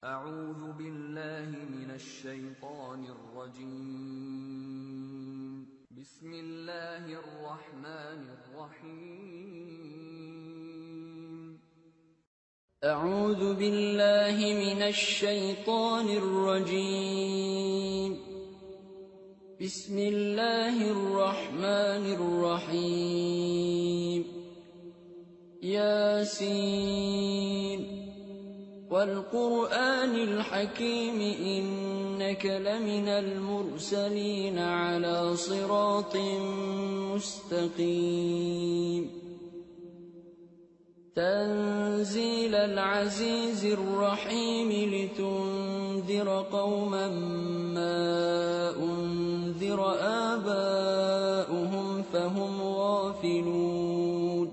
أعوذ بالله من الشيطان الرجيم. بسم الله الرحمن الرحيم. أعوذ بالله من الشيطان الرجيم. بسم الله الرحمن الرحيم. ياسين والقرآن الحكيم إنك لمن المرسلين على صراط مستقيم. تنزيل العزيز الرحيم لتنذر قوما ما أنذر آباؤهم فهم غافلون.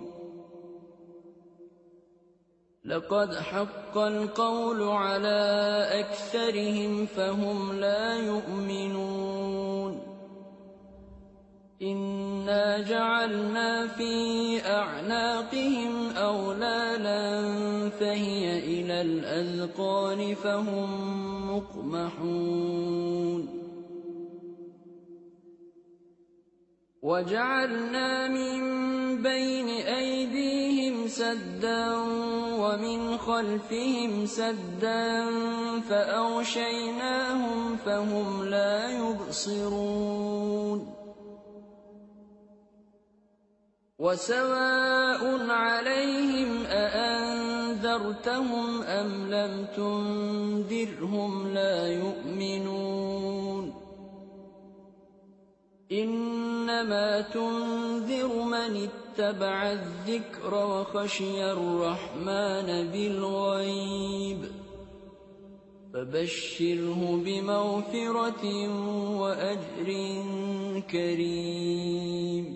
لقد حق القول على أكثرهم فهم لا يؤمنون. إنا جعلنا في أعناقهم أغلالا فهي إلى الأذقان فهم مقمحون. وجعلنا من بين أيديهم سدا ومن خلفهم سدا فأغشيناهم فهم لا يبصرون. وسواء عليهم أأنذرتهم أم لم تنذرهم لا يؤمنون. إنما تنذر من اتبع الذكر وخشي الرحمن بالغيب فبشره بمغفرة وأجر كريم.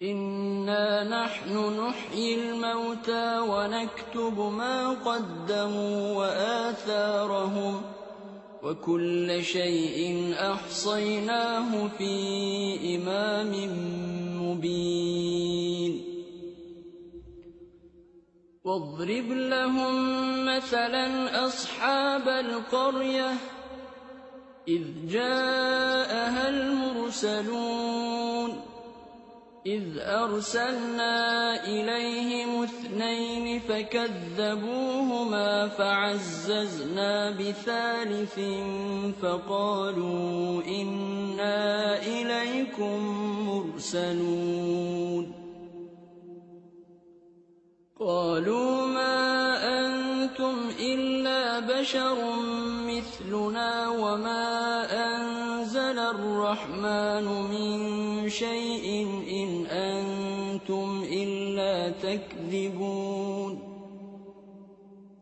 إنا نحن نحيي الموتى ونكتب ما قدموا وآثارهم وكل شيء أحصيناه في إمام مبين. واضرب لهم مثلا أصحاب القرية إذ جاءها المرسلون إذ أرسلنا إليهم 2 فكذبوهما فعززنا بثالث فقالوا إنا إليكم مرسلون. قالوا ما أنتم إلا بشر مثلنا وما أنزل الرحمن من شيء إن أنتم إلا تكذبون.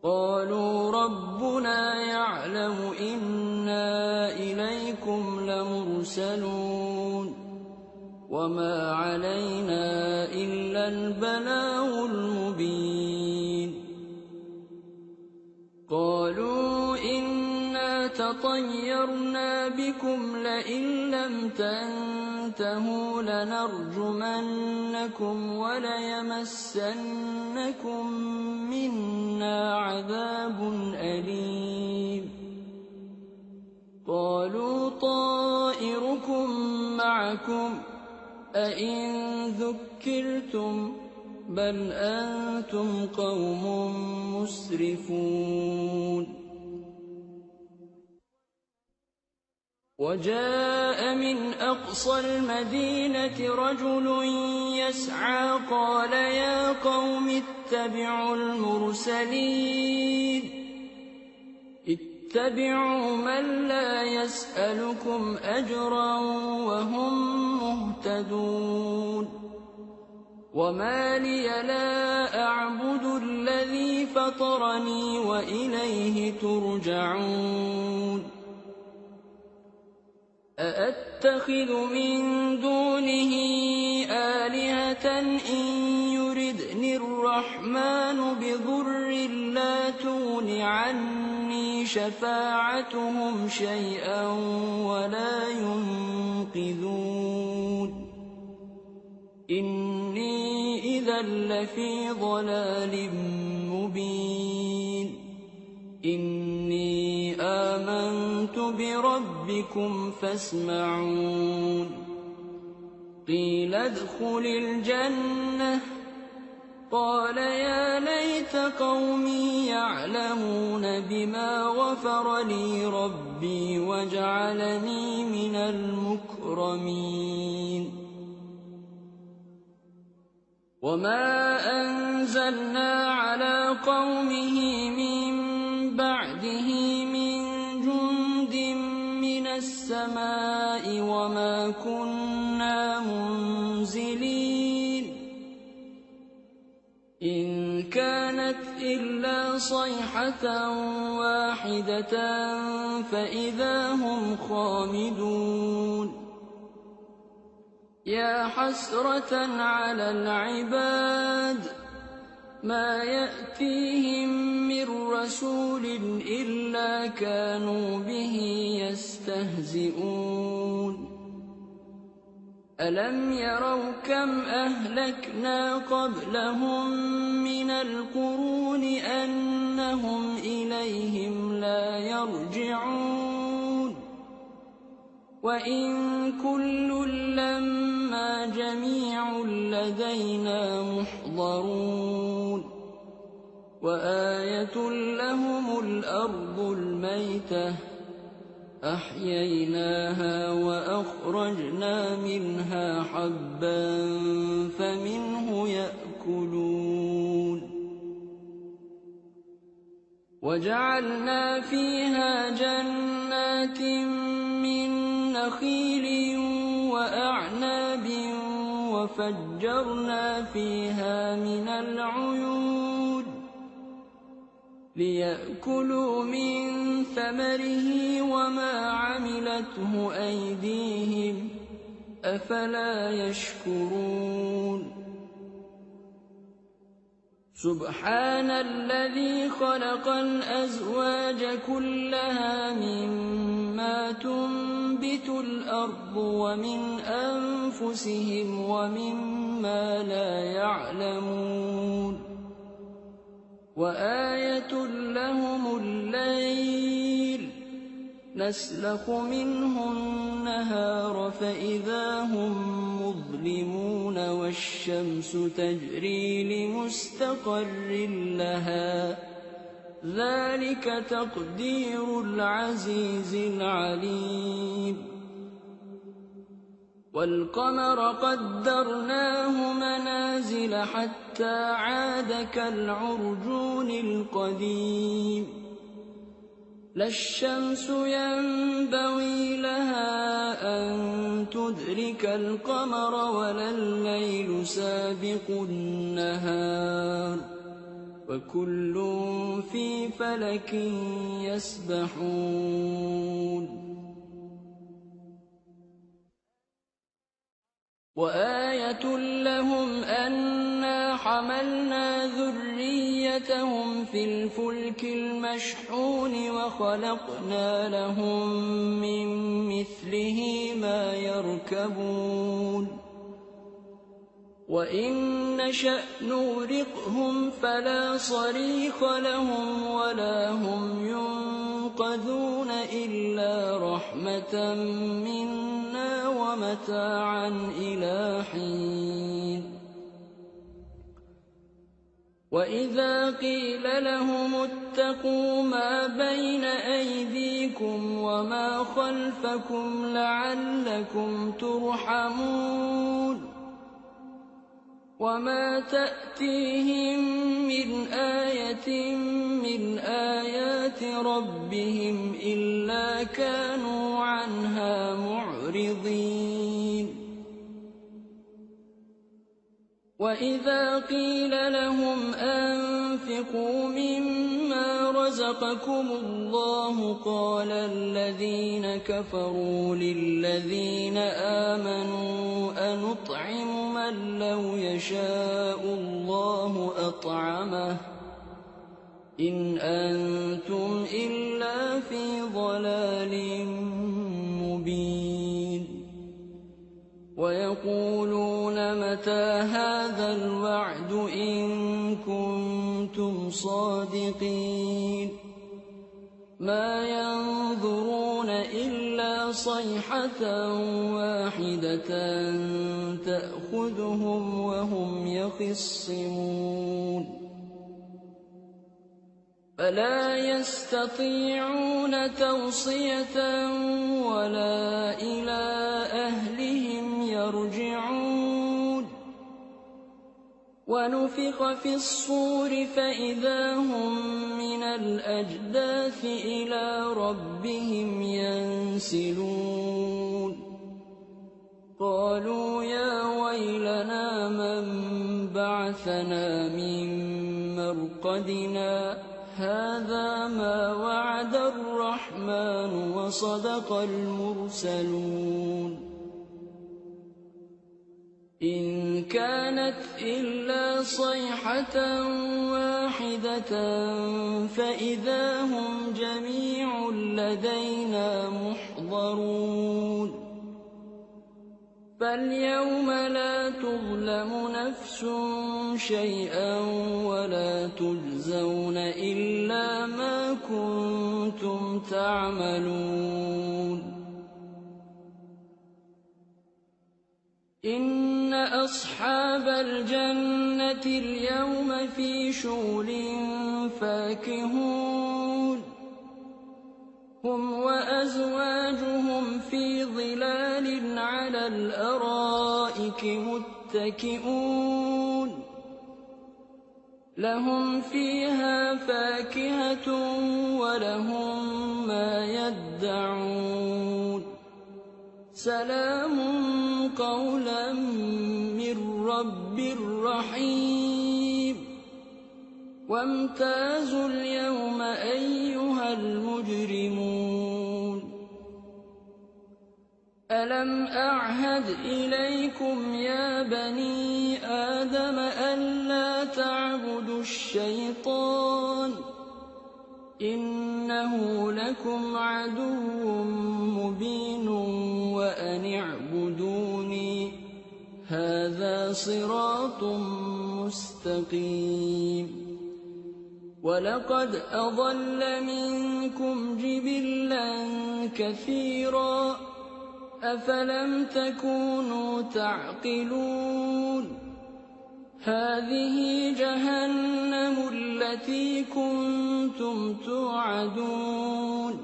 قالوا ربنا يعلم إنا إليكم لمرسلون وما علينا إلا البلاغ المبين. قالوا إنا تطيرنا بكم لئن لم تنتهوا لنرجمنكم وليمسنكم منا عذاب أليم. قالوا طائركم معكم أئن ذكرتم بل أنتم قوم مسرفون. وجاء من أقصى المدينة رجل يسعى قال يا قوم اتبعوا المرسلين اتبعوا من لا يسألكم أجرا وهم مهتدون. وما لي لا أعبد الذي فطرني وإليه ترجعون. أأتخذ من دونه آلهة إن يردني الرحمن بضر لا تغن عني شفاعتهم شيئا ولا ينقذون. إِنِّي إِذًا لَّفِي ضَلَالٍ مُّبِينٍ إِنِّي آمَنتُ بِرَبِّكُمْ فَاسْمَعُونِ قِيلَ ادْخُلِ الْجَنَّةَ قَالَ يَا لَيْتَ قَوْمِي يَعْلَمُونَ بِمَا غَفَرَ لِي رَبِّي وَجَعَلَنِي مِنَ الْمُكْرَمِينَ وَمَا أَنزَلْنَا عَلَىٰ قَوْمِهِ مِن بَعْدِهِ مِن جُندٍ مِّنَ السَّمَاءِ وَمَا كُنَّا مُنزِلِينَ إِن كَانَتْ إِلَّا صَيْحَةً وَاحِدَةً فَإِذَا هُمْ خَامِدُونَ يَا حَسْرَةً عَلَى الْعِبَادِ مَا يَأْتِيهِم مِّن رَّسُولٍ إِلَّا كَانُوا بِهِ يَسْتَهْزِئُونَ أَلَمْ يَرَوْا كَمْ أَهْلَكْنَا قَبْلَهُم مِّنَ الْقُرُونِ أَنَّهُمْ إِلَيْهِمْ لَا يَرْجِعُونَ وَإِن كُلٌّ لَّمَّا جَمِيعٌ لَّدَيْنَا مُحْضَرُونَ وَآيَةٌ لَّهُمُ الْأَرْضُ الْمَيْتَةُ أَحْيَيْنَاهَا وَأَخْرَجْنَا مِنْهَا حَبًّا فَمِنْهُ يَأْكُلُونَ وَجَعَلْنَا فِيهَا جَنَّاتٍ مِّن نَّخِيلٍ وَأَعْنَابٍ وَفَجَّرْنَا فِيهَا مِنَ الْعُيُونِ لِيَأْكُلُوا مِن ثَمَرِهِ وَمَا عَمِلَتْهُ أَيْدِيهِمْ أَفَلَا يَشْكُرُونَ سُبْحَانَ الَّذِي خَلَقَ الْأَزْوَاجَ كُلَّهَا مِمَّا تُنبِتُ الْأَرْضُ وَمِنْ أَنفُسِهِمْ وَمِمَّا لَا يَعْلَمُونَ وَآيَةٌ لَّهُمُ اللَّيْلُ نَسْلَخُ مِنْهُ النَّهَارَ فَإِذَا هُم مُّظْلِمُونَ وَالشَّمْسُ تَجْرِي لِمُسْتَقَرٍّ لَّهَا ۚ ذَٰلِكَ تَقْدِيرُ الْعَزِيزِ الْعَلِيمِ وَالْقَمَرَ قَدَّرْنَاهُ مَنَازِلَ حَتَّىٰ عَادَ كَالْعُرْجُونِ الْقَدِيمِ لَا الشَّمْسُ يَنبَغِي لَهَا أَن تُدْرِكَ الْقَمَرَ وَلَا اللَّيْلُ سَابِقُ النَّهَارِ ۚ وَكُلٌّ فِي فَلَكٍ يَسْبَحُونَ وَآيَةٌ لَّهُمْ أَنَّا حَمَلْنَا ذُرِّيَّتَهُمْ فِي الْفُلْكِ الْمَشْحُونِ وَخَلَقْنَا لَهُم مِّن مِّثْلِهِ مَا يَرْكَبُونَ وَإِن نَّشَأْ نُغْرِقْهُمْ فَلَا صَرِيخَ لَهُمْ وَلَا هُمْ يُنقَذُونَ إِلَّا رَحْمَةً مِّنَّا وَمَتَاعًا إِلَىٰ حِينٍ وَإِذَا قِيلَ لَهُمُ اتَّقُوا مَا بَيْنَ أَيْدِيكُمْ وَمَا خَلْفَكُمْ لَعَلَّكُمْ تُرْحَمُونَ وَمَا تَأْتِيهِم مِّنْ آيَةٍ مِّنْ آيَاتِ رَبِّهِمْ إِلَّا كَانُوا عَنْهَا مُعْرِضِينَ وَإِذَا قِيلَ لَهُمْ أَنفِقُوا مِمَّا رَزَقَكُمُ اللَّهُ قَالَ الَّذِينَ كَفَرُوا لِلَّذِينَ آمَنُوا أَنُطْعِمُ مَن لَّوْ يَشَاءُ اللَّهُ أَطْعَمَهُ إِنْ أَنتُمْ إِلَّا فِي ضَلَالٍ مُّبِينٍ وَيَقُولُونَ مَتَىٰ كنتم صادقين ما ينظرون إلا صيحة واحدة تأخذهم وهم يخصمون فلا يستطيعون توصية ولا إلى أهلهم يرجعون ونفخ في الصور فإذا هم من الأجداث إلى ربهم ينسلون قالوا يا ويلنا من بعثنا من مرقدنا هذا ما وعد الرحمن وصدق المرسلون إن كانت إلا صيحة واحدة فإذا هم جميع لدينا محضرون فاليوم لا تظلم نفس شيئا ولا تجزون إلا ما كنتم تعملون إن أصحاب الجنة اليوم في شغل فاكهون هم وأزواجهم في ظلال على الأرائك متكئون لهم فيها فاكهة ولهم ما يدعون سلام قولا من رب رحيم وامتازوا اليوم أيها المجرمون ألم أعهد إليكم يا بني آدم ألا تعبدوا الشيطان إنه لكم عدو مبين وأن اعبدوني هذا صراط مستقيم ولقد أضل منكم جبلا كثيرا أفلم تكونوا تعقلون هذه جهنم التي كنتم توعدون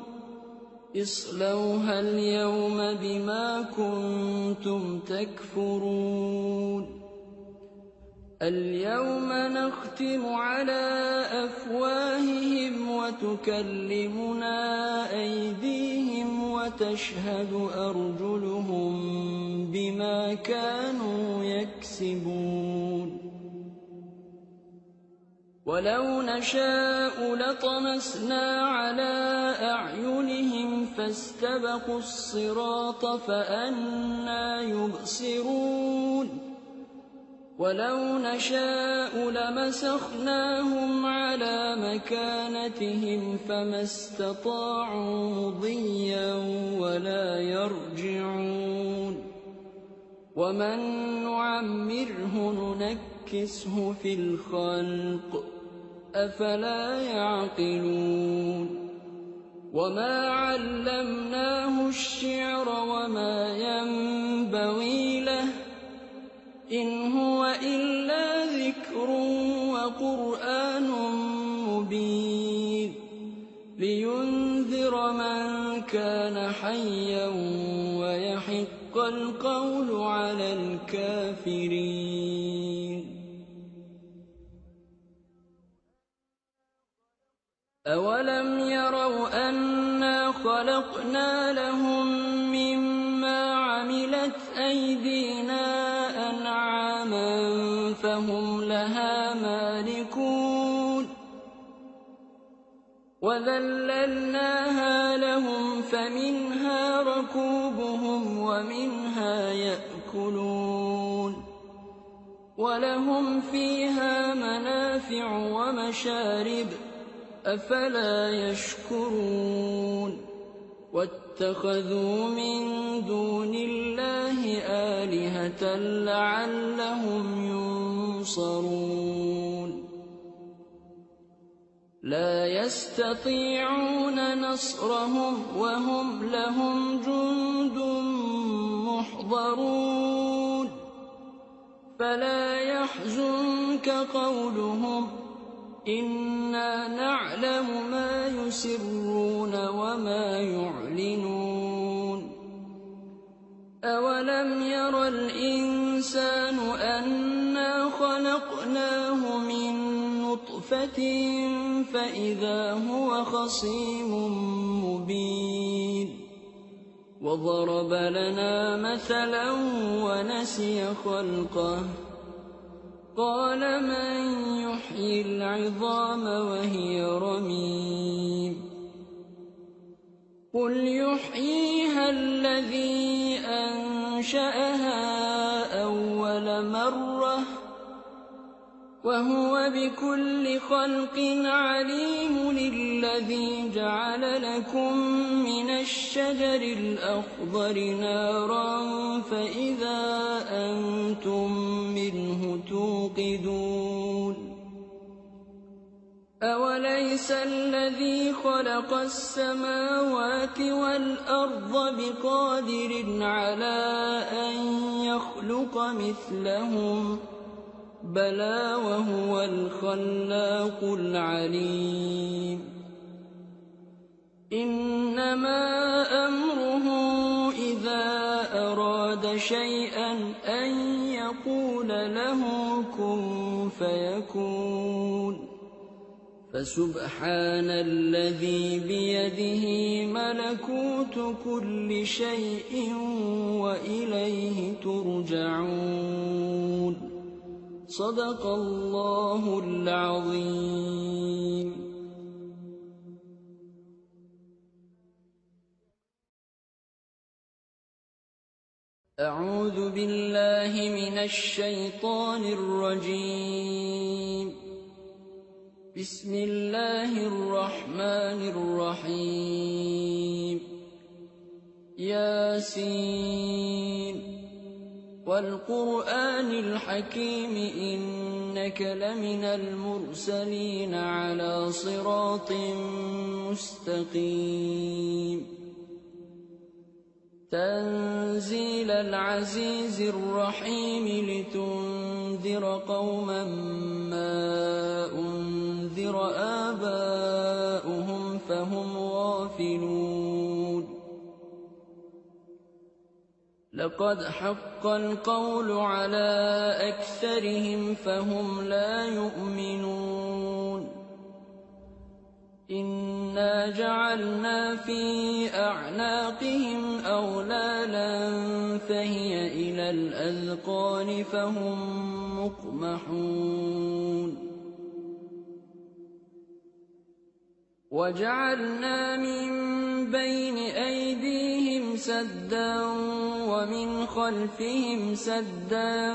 اصلوها اليوم بما كنتم تكفرون اليوم نختم على أفواههم وتكلمنا أيديهم وتشهد أرجلهم بما كانوا يكسبون ولو نشاء لطمسنا على أعينهم فاستبقوا الصراط فأنى يبصرون ولو نشاء لمسخناهم على مكانتهم فما استطاعوا مضيا ولا يرجعون ومن نعمره ننكسه في الخلق أفلا يعقلون وما علمناه الشعر وما ينبغي له إن هو إلا ذكر وقرآن مبين لينذر من كان حيا ويحق القول على الكافرين أولم يروا أنا خلقنا لهم مما عملت أيدينا أنعاما فهم لها مالكون وذللناها لهم فمنها ركوبهم ومنها يأكلون ولهم فيها منافع ومشارب أفلا يشكرون واتخذوا من دون الله آلهة لعلهم ينصرون لا يستطيعون نصرهم وهم لهم جند محضرون فلا يحزنك قولهم إنا نعلم ما يسرون وما يعلنون أولم ير الإنسان أنا خلقناه من نطفة فإذا هو خصيم مبين وضرب لنا مثلا ونسي خلقه قال من يحيي العظام وهي رميم قل يحييها الذي أنشأها أول مرة وهو بكل خلق عليم الذي جعل لكم من الشجر الأخضر نارا فإذا أنتم منه توقدون أوليس الذي خلق السماوات والأرض بقادر على أن يخلق مثلهم بلى وهو الخلاق العليم إنما أمره إذا أراد شيئا أن يقول له كن فيكون فسبحان الذي بيده ملكوت كل شيء وإليه ترجعون صدق الله العظيم. أعوذ بالله من الشيطان الرجيم. بسم الله الرحمن الرحيم. ياسين والقرآن الحكيم إنك لمن المرسلين على صراط مستقيم تنزيل العزيز الرحيم لتنذر قوما ما أنذر آباؤهم فهم غافلون لقد حق القول على أكثرهم فهم لا يؤمنون إنا جعلنا في أعناقهم أغلالا فهي إلى الأذقان فهم مقمحون وجعلنا من بين أيديهم سدا ومن خلفهم سدا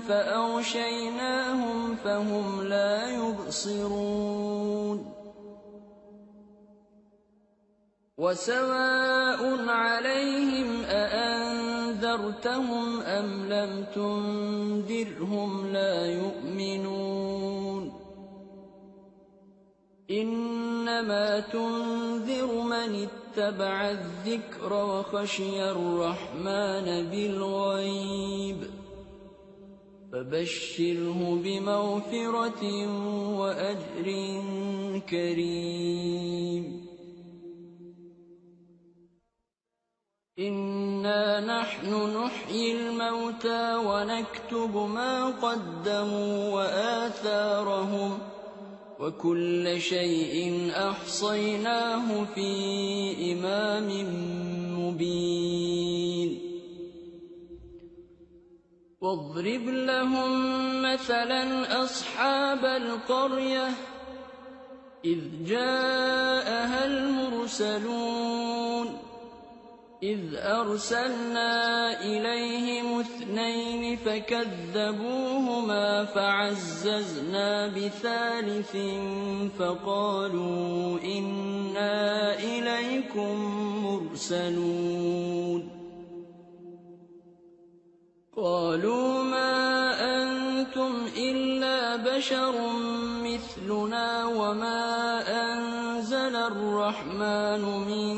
فأغشيناهم فهم لا يبصرون وسواء عليهم أأنذرتهم أم لم تنذرهم لا يؤمنون إنما تنذر من اتبع الذكر وخشي الرحمن بالغيب فبشره بمغفرة وأجر كريم إنا نحن نحيي الموتى ونكتب ما قدموا وآثارهم وكل شيء أحصيناه في إمام مبين واضرب لهم مثلا أصحاب القرية إذ جاءها المرسلون إذ أرسلنا إليهم 2 فكذبوهما فعززنا بثالث فقالوا إنا إليكم مرسلون قالوا ما أنتم إلا بشر مثلنا مثلنا وما أنزل الرحمن من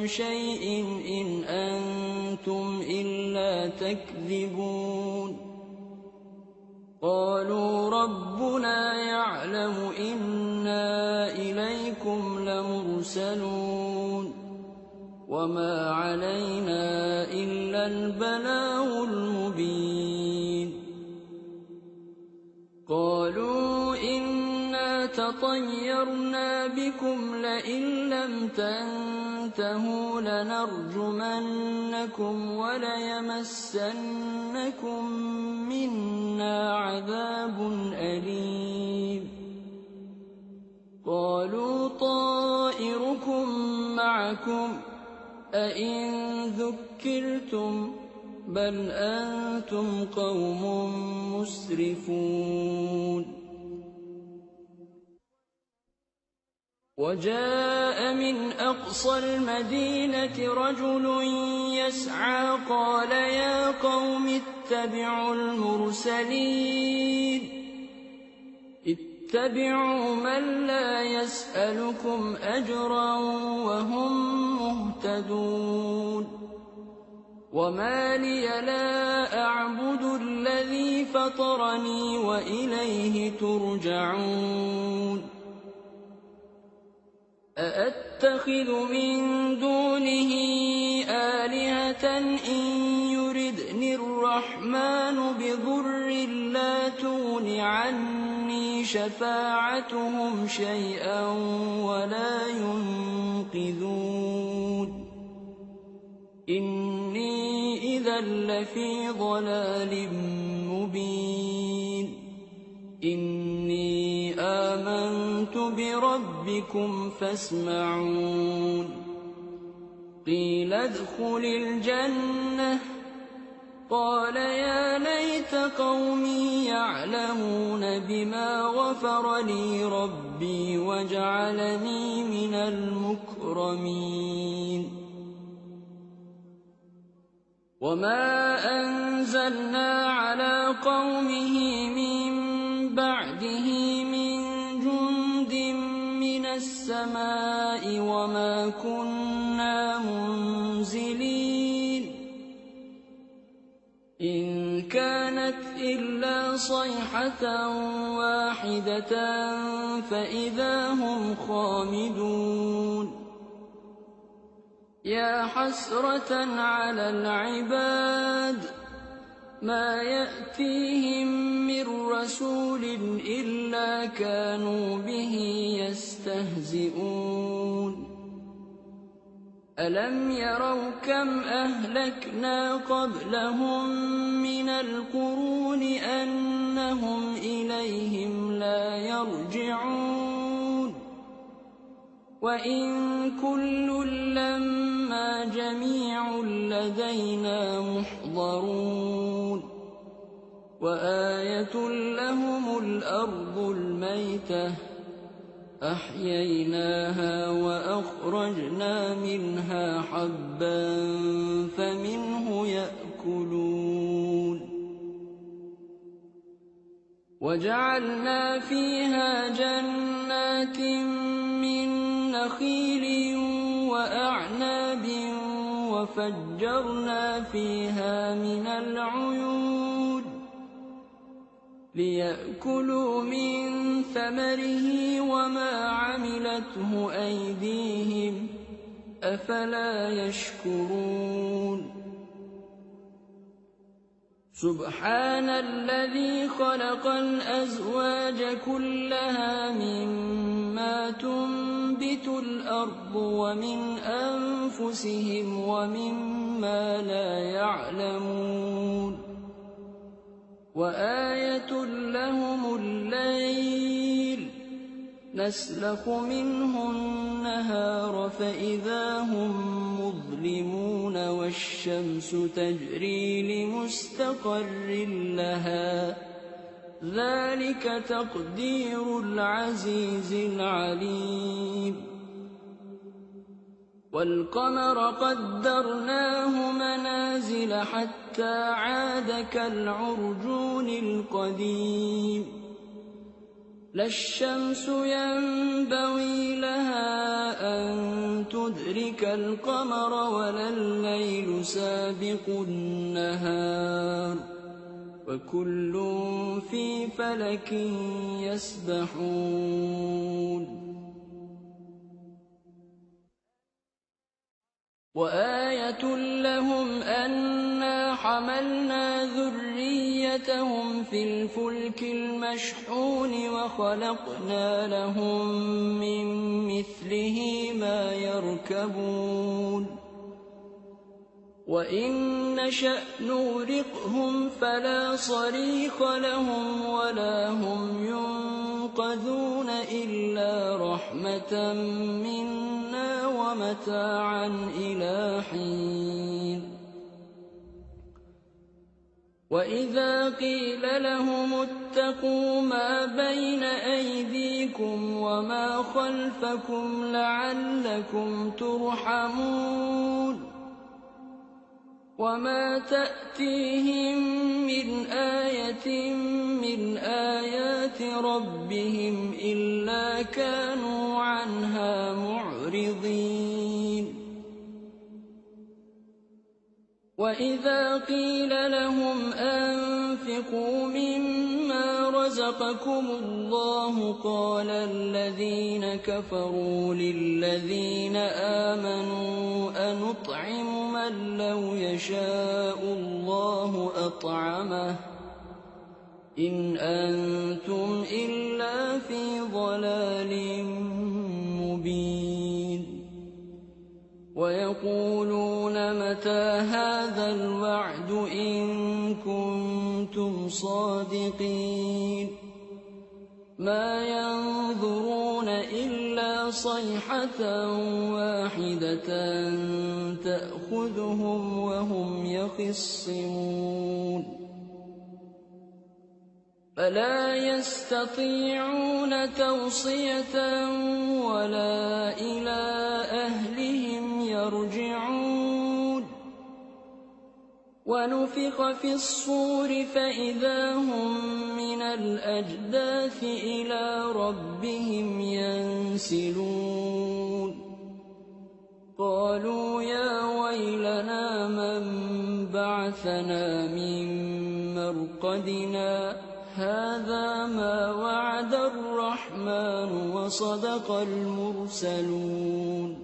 شيء إن أنتم إلا تكذبون قالوا ربنا يعلم إنا إليكم لمرسلون وما علينا إلا البلاغ المبين قالوا إنا تطيرنا بكم لئن لم تنتهوا لنرجمنكم وليمسنكم منا عذاب أليم قالوا طائركم معكم أئن ذكرتم بل أنتم قوم مسرفون وجاء من أقصى المدينة رجل يسعى قال يا قوم اتبعوا المرسلين اتبعوا من لا يسألكم أجرا وهم مهتدون وما لي لا أعبد الذي فطرني وإليه ترجعون أأتخذ من دونه آلهة إن يردني الرحمن بضر لا تغن عني شفاعتهم شيئا ولا ينقذون إني إذا لفي ضلال مبين إني آمنت بربكم فاسمعون قيل ادخل الجنة قال يا ليت قومي يعلمون بما غفر لي ربي وجعلني من المكرمين وما أنزلنا على قومه من بعده من جند من السماء وما كنا منزلين إن كانت إلا صيحة واحدة فإذا هم خامدون يا حسرة على العباد ما يأتيهم من رسول إلا كانوا به يستهزئون ألم يروا كم أهلكنا قبلهم من القرون أنهم إليهم لا يرجعون وإن كل لما جميع لدينا محضرون وآية لهم الأرض الميتة أحييناها وأخرجنا منها حبا فمنه يأكلون وجعلنا فيها جنات من نخيل وأعناب وفجرنا فيها من العيون ليأكلوا من ثمره وما عملته أيديهم أفلا يشكرون سبحان الذي خلق الأزواج كلها مما تنبت الأرض ومن أنفسهم ومما لا يعلمون وآية لهم الليل نسلخ منه النهار فإذا هم مظلمون والشمس تجري لمستقر لها ذلك تقدير العزيز العليم والقمر قدرناه منازل حتى عاد كالعرجون القديم لا الشمس ينبغي لها أن تدرك القمر ولا الليل سابق النهار وكل في فلك يسبحون وآية لهم أنا حملنا ذريتهم في الفلك المشحون وخلقنا لهم من مثله ما يركبون وإن نشأ نغرقهم فلا صريخ لهم ولا هم ينقذون إلا رحمة منا ومتاعا إلى حين وإذا قيل لهم اتقوا ما بين أيديكم وما خلفكم لعلكم ترحمون وما تأتيهم من آية من آيات ربهم إلا كانوا عنها معرضين وإذا قيل لهم أنفقوا مما رزقكم الله قال الذين كفروا للذين آمنوا أنطعم من لو يشاء الله أطعمه إن أنتم إلا في ضلال مبين ويقولون متى هذا الوعد إن كنتم صادقين ما ينظرون إلا صيحة واحدة تأخذهم وهم يخصمون فلا يستطيعون توصية ولا إلى أهلهم يرجعون ونفخ في الصور فإذا هم من الأجداث إلى ربهم ينسلون قالوا يا ويلنا من بعثنا من مرقدنا هذا ما وعد الرحمن وصدق المرسلون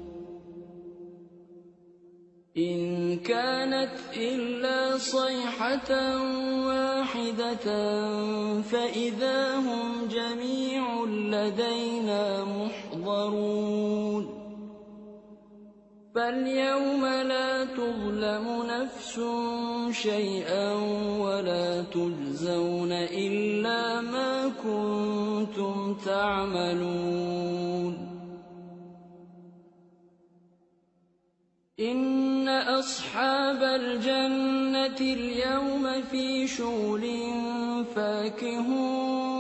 إن كانت إلا صيحة واحدة فإذا هم جميع لدينا محضرون فاليوم لا تظلم نفس شيئا ولا تجزون إلا ما كنتم تعملون إن أصحاب الجنة اليوم في شغل فاكهون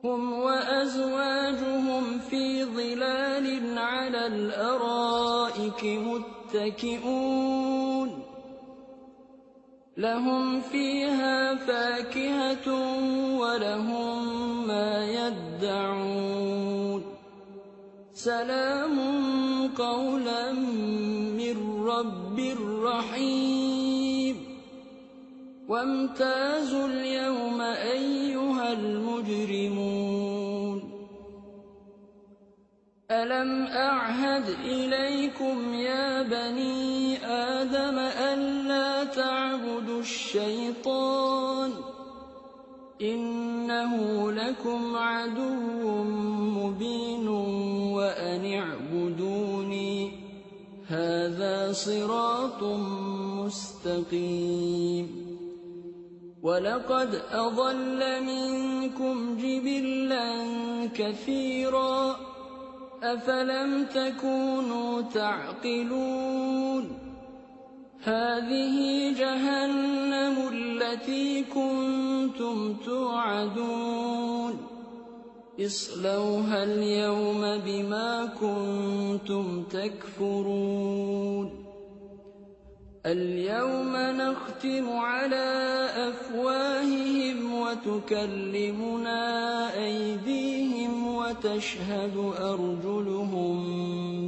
هم وأزواجهم في ظلال على الأرائك متكئون لهم فيها فاكهة ولهم ما يدعون سلام قولا من رب رحيم وامتازوا اليوم أيها المجرمون ألم أعهد إليكم يا بني آدم ألا تعبدوا الشيطان إنه لكم عدو مبين وأن اعبدوني هذا صراط مستقيم ولقد أضل منكم جبلا كثيرا أفلم تكونوا تعقلون هذه جهنم التي كنتم توعدون اصلوها اليوم بما كنتم تكفرون اليوم نختم على أفواههم وتكلمنا أيديهم وتشهد أرجلهم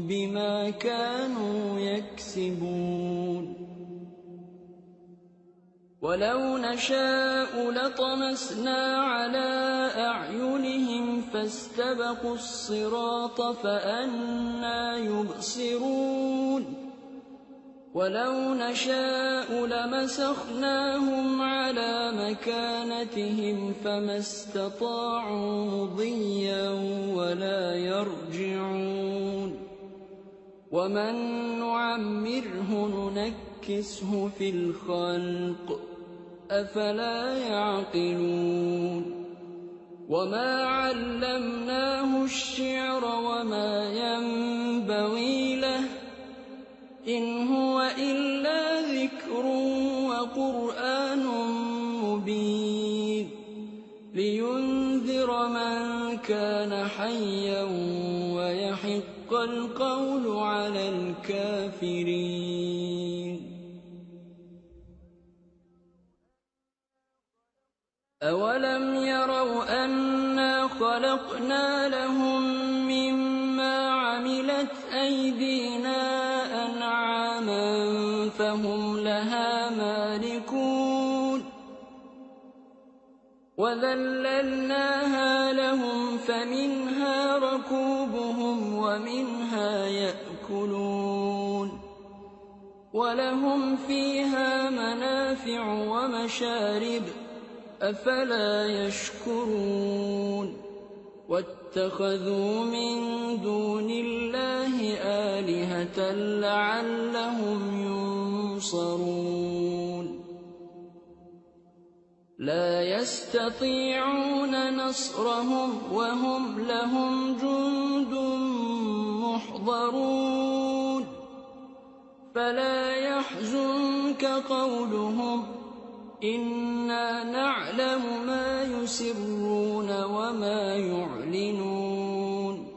بما كانوا يكسبون ولو نشاء لطمسنا على أعينهم فاستبقوا الصراط فأنى يبصرون ولو نشاء لمسخناهم على مكانتهم فما استطاعوا مضيا ولا يرجعون ومن نعمره ننكسه في الخلق أفلا يعقلون وما علمناه الشعر وما ينبغي له إن هو إلا ذكر وقرآن مبين لينذر من كان حيا ويحق القول على الكافرين أولم يروا أنا خلقنا لهم مما عملت أيدينا فهم لها مالكون وذللناها لهم فمنها ركوبهم ومنها يأكلون ولهم فيها منافع ومشارب أفلا يشكرون واتخذوا من دون الله آلهة لعلهم ينصرون لا يستطيعون نصرهم وهم لهم جند محضرون فلا يحزنك قولهم إنا نعلم ما يسرون وما يعلنون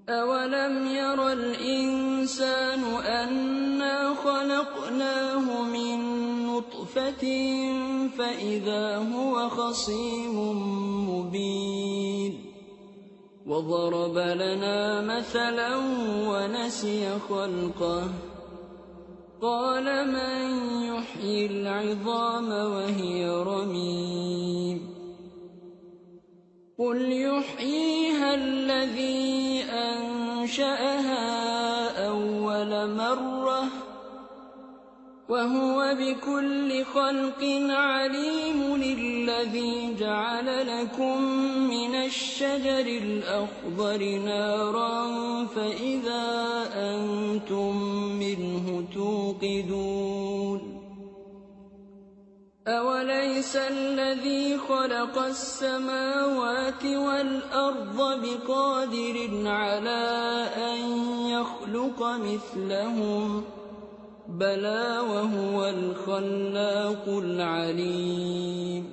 أولم ير الإنسان أنا خلقناه من نطفة فإذا هو خصيم مبين وضرب لنا مثلا ونسي خلقه قال من يحيي العظام وهي رميم قل يحييها الذي أنشأها أول مرة وهو بكل خلق عليم الذي جعل لكم من الشجر الأخضر نارا فإذا أنتم منه توقدون أوليس الذي خلق السماوات والأرض بقادر على أن يخلق مثلهم بلى وهو الخلاق العليم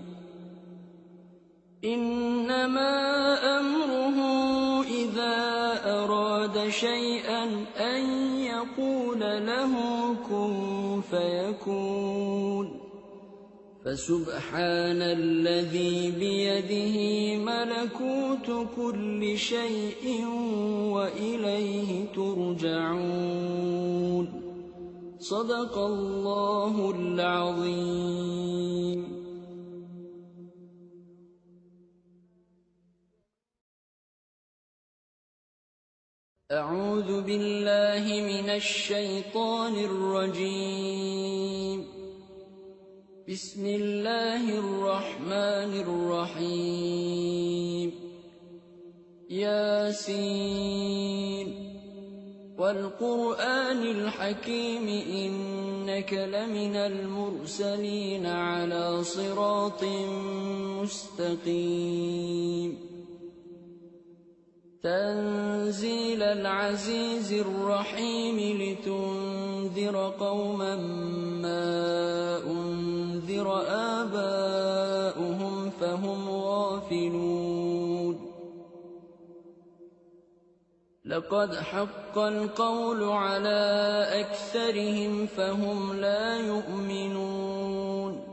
إنما أمره إذا أراد شيئا أن يقول له كن فيكون فسبحان الذي بيده ملكوت كل شيء وإليه ترجعون صدق الله العظيم. أعوذ بالله من الشيطان الرجيم. بسم الله الرحمن الرحيم. ياسين والقرآن الحكيم إنك لمن المرسلين على صراط مستقيم تنزيل العزيز الرحيم لتنذر قوما ما أنذر آباؤهم فهم غافلون لقد حق القول على أكثرهم فهم لا يؤمنون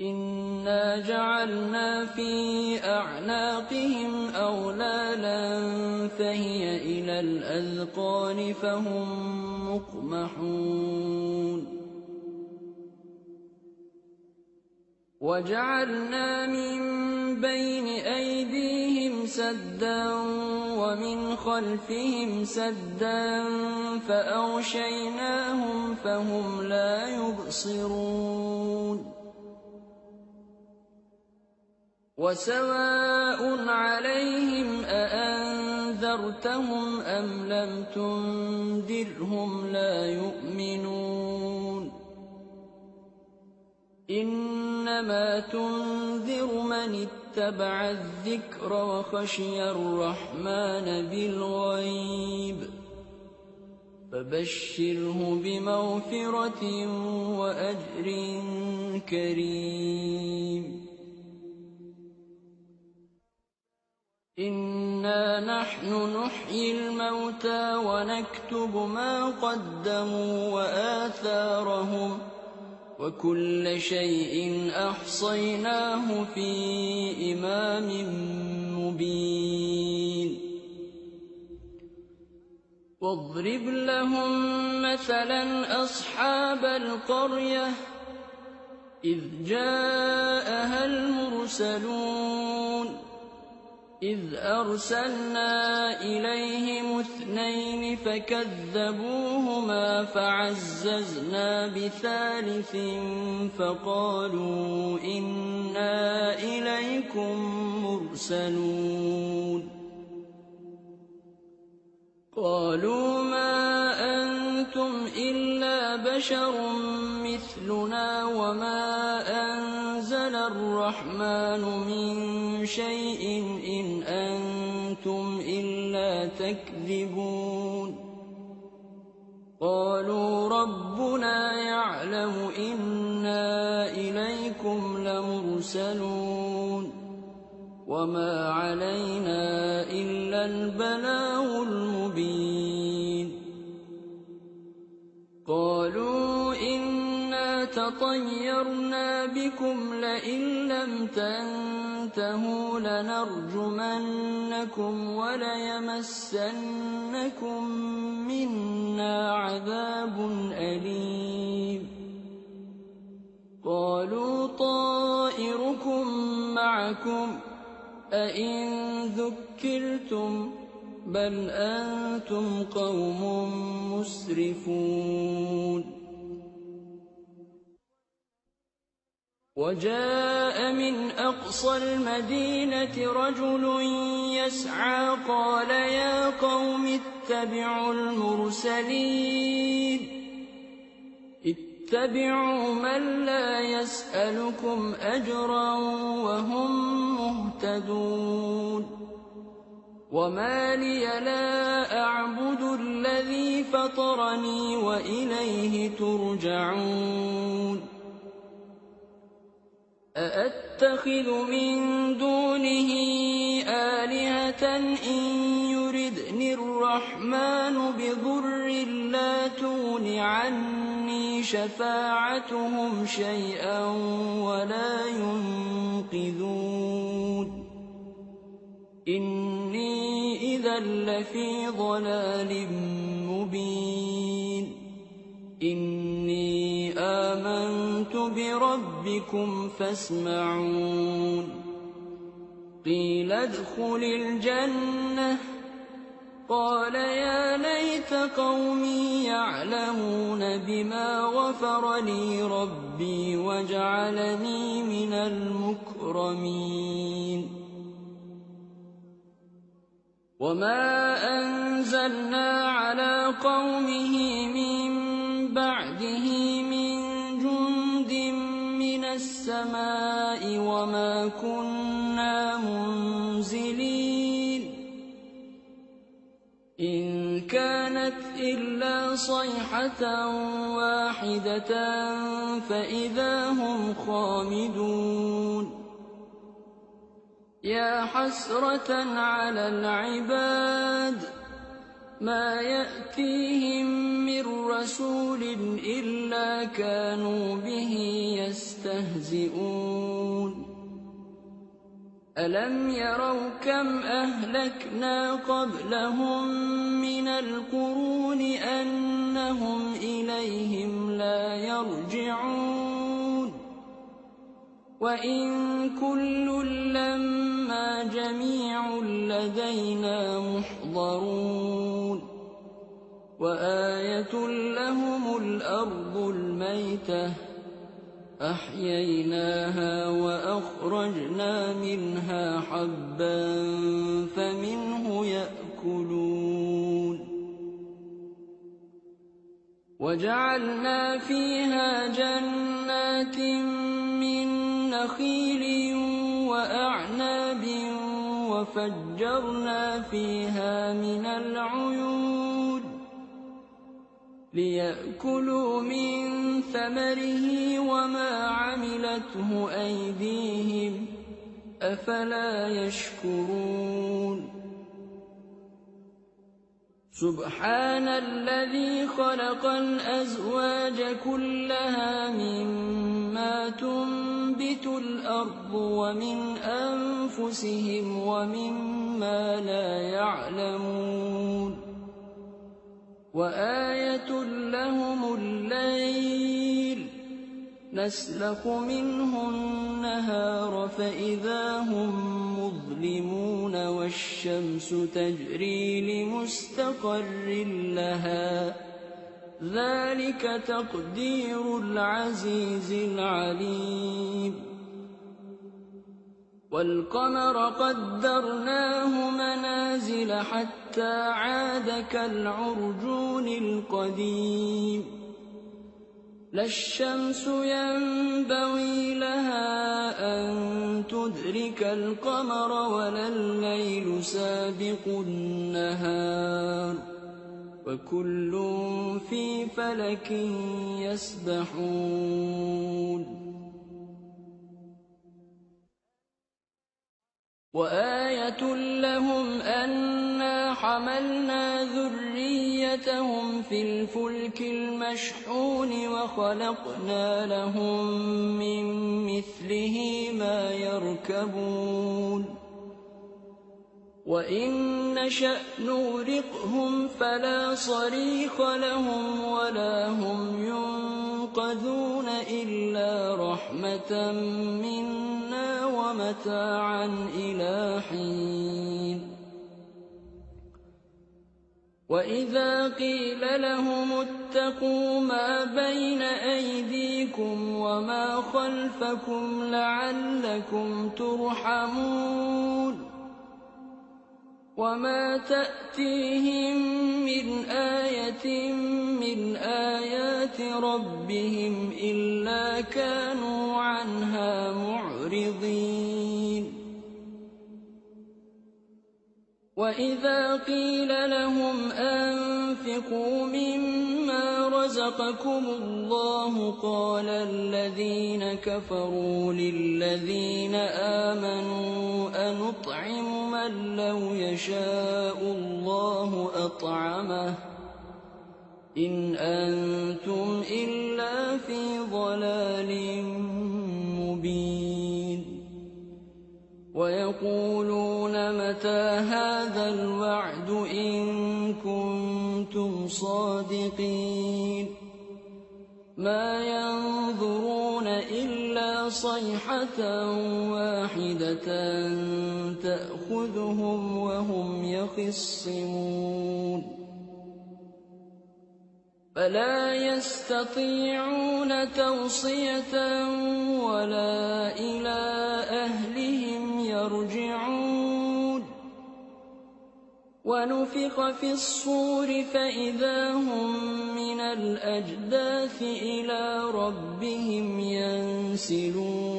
إنا جعلنا في أعناقهم أغلالا فهي إلى الأذقان فهم مقمحون وجعلنا من بين أيديهم سدا ومن خلفهم سدا فأغشيناهم فهم لا يبصرون وسواء عليهم أأنذرتهم أم لم تنذرهم لا يؤمنون إنما تنذر من اتبع الذكر وخشي الرحمن بالغيب فبشره بمغفرة وأجر كريم إنا نحن نحيي الموتى ونكتب ما قدموا وآثارهم وكل شيء أحصيناه في إمام مبين واضرب لهم مثلا أصحاب القرية إذ جاءها المرسلون إذ أرسلنا إليهم 2 فكذبوهما فعززنا بثالث فقالوا إنا إليكم مرسلون قالوا ما أنتم إلا بشر مثلنا وما أنزل الرحمن من شيء إن أنتم إلا تكذبون قالوا ربنا يعلم إنا إليكم لمرسلون وما علينا إلا البلاغ المبين قالوا إنا تطيرنا بكم لئن لم تنتهوا لنرجمنكم وليمسنكم منا عذاب أليم قالوا طائركم معكم أئن ذكرتم بل أنتم قوم مسرفون وجاء من أقصى المدينة رجل يسعى قال يا قوم اتبعوا المرسلين اتبعوا من لا يسألكم أجرا وهم مهتدون وما لي لا أعبد الذي فطرني وإليه ترجعون أأتخذ من دونه آلهة إن يردني الرحمن بضر لا تغن عني شفاعتهم شيئا ولا ينقذون إني إذا لفي ضلال مبين إني آمنت بربكم فاسمعون قيل ادخل الجنة قال يا ليت قومي يعلمون بما غفر لي ربي وجعلني من المكرمين وما أنزلنا على قومه من بعده من جند من السماء وما كنا منزلين إن كانت إلا صيحة واحدة فإذا هم خامدون يا حسرة على العباد ما يأتيهم من رسول إلا كانوا به يستهزئون ألم يروا كم أهلكنا قبلهم من القرون أنهم إليهم لا يرجعون وإن كل لما جميع لدينا محضرون وآية لهم الأرض الميتة أحييناها وأخرجنا منها حبا فمنه يأكلون وجعلنا فيها جنات من نخيل وأعناب وفجرنا فيها من العيون ليأكلوا من ثمره وما عملته أيديهم أفلا يشكرون سبحان الذي خلق الأزواج كلها مما تنبت الأرض ومن أنفسهم ومما لا يعلمون وآية لهم الليل نسلخ منه النهار فإذا هم مظلمون والشمس تجري لمستقر لها ذلك تقدير العزيز العليم والقمر قدرناه منازل حتى عاد كالعرجون القديم لا الشمس ينبغي لها أن تدرك القمر ولا الليل سابق النهار وكل في فلك يسبحون وآية لهم أنا حملنا ذريتهم في الفلك المشحون وخلقنا لهم من مثله ما يركبون وإن نشأ نغرقهم فلا صريخ لهم ولا هم ينقذون إلا رحمة منا ومتاعا إلى حين وإذا قيل لهم اتقوا ما بين أيديكم وما خلفكم لعلكم ترحمون وما تأتيهم من آية من آيات ربهم إلا كانوا عنها معرضين وإذا قيل لهم أنفقوا مما رزقكم الله قال الذين كفروا للذين آمنوا أنطعم من لو يشاء الله أطعمه إن أنتم إلا في ضلال مبين ويقولون متى هذا الوعد إن كنتم صادقين ما ينظرون إلا صيحة واحدة تأخذهم وهم يخصمون فلا يستطيعون توصية ولا إلى أهلهم يرجعون ونفخ في الصور فإذا هم من الأجداث إلى ربهم ينسلون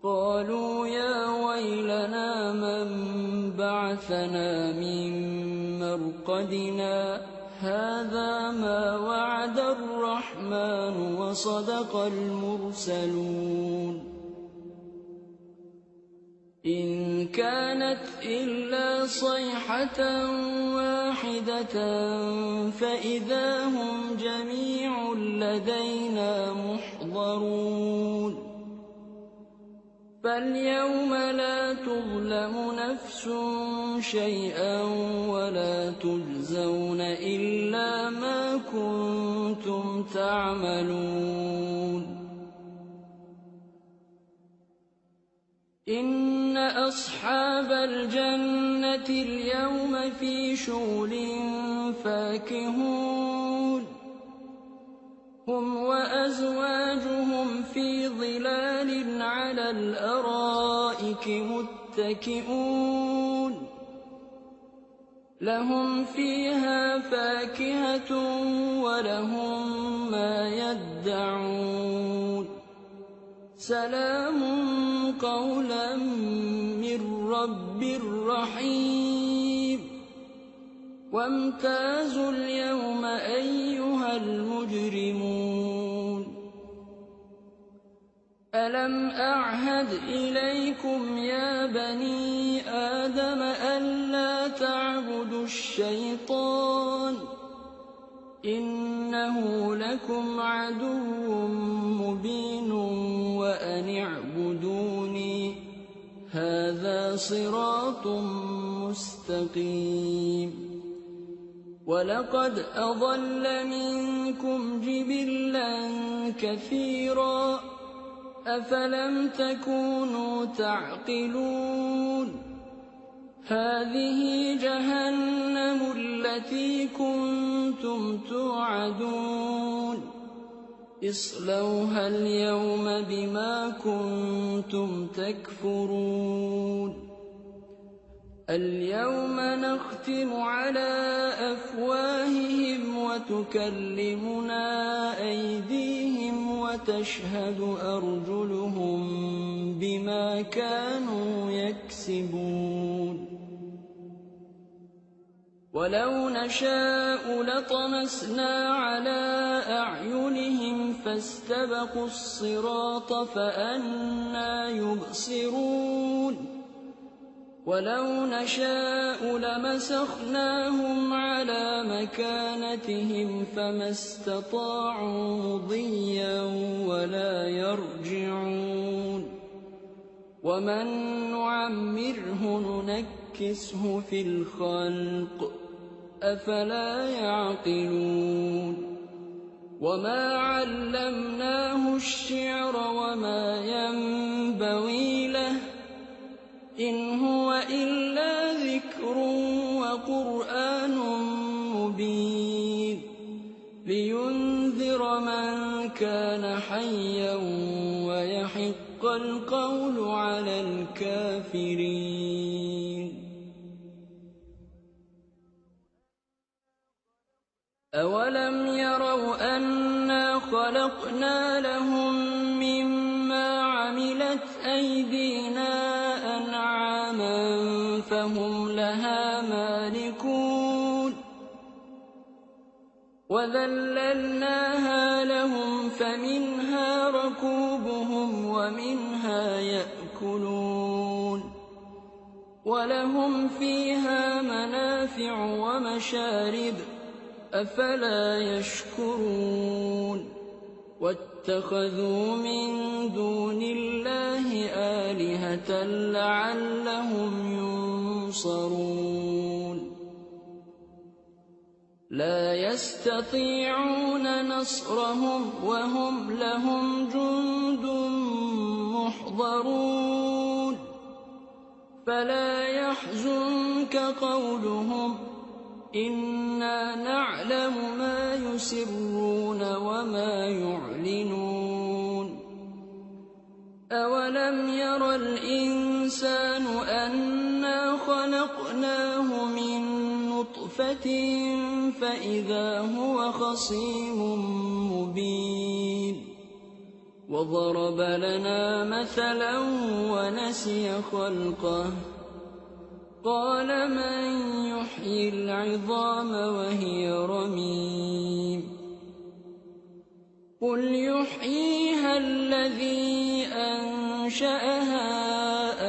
قالوا يا ويلنا من بعثنا من مرقدنا هذا ما وعد الرحمن وصدق المرسلون إن كانت إلا صيحة واحدة فإذا هم جميع لدينا محضرون فاليوم لا تظلم نفس شيئا ولا تجزون إلا ما كنتم تعملون إن أصحاب الجنة اليوم في شغل فاكهون هم وأزواجهم في ظلال على الأرائك متكئون لهم فيها فاكهة ولهم ما يدعون سلام قولا من رب رحيم وامتازوا اليوم أيها المجرمون ألم أعهد إليكم يا بني آدم ألا تعبدوا الشيطان إنه لكم عدو مبين وأن اعبدوني هذا صراط مستقيم ولقد أضل منكم جبلا كثيرا أفلم تكونوا تعقلون هذه جهنم التي كنتم توعدون اصلوها اليوم بما كنتم تكفرون اليوم نختم على أفواههم وتكلمنا أيديهم وتشهد أرجلهم بما كانوا يكسبون ولو نشاء لطمسنا على أعينهم فاستبقوا الصراط فأنى يبصرون ولو نشاء لمسخناهم على مكانتهم فما استطاعوا مضيا ولا يرجعون ومن نعمره ننكسه في الخلق أفلا يعقلون وما علمناه الشعر وما ينبغي له إن هو إلا ذكر وقرآن مبين لينذر من كان حيا ويحق القول على الكافرين أولم يروا أنا خلقنا لهم مما عملت أيدينا فهم لها مالكون وذللناها لهم فمنها ركوبهم ومنها يأكلون ولهم فيها منافع ومشارب أفلا يشكرون واتخذوا من دون الله آلهة لعلهم ينصرون لا يستطيعون نصرهم وهم لهم جند محضرون فلا يحزنك قولهم إنا نعلم ما يسرون وما يعلنون أولم ير الإنسان أنا خلقناه من نطفة فإذا هو خصيم مبين وضرب لنا مثلا ونسي خلقه قال من يحيي العظام وهي رميم قل يحييها الذي أنشأها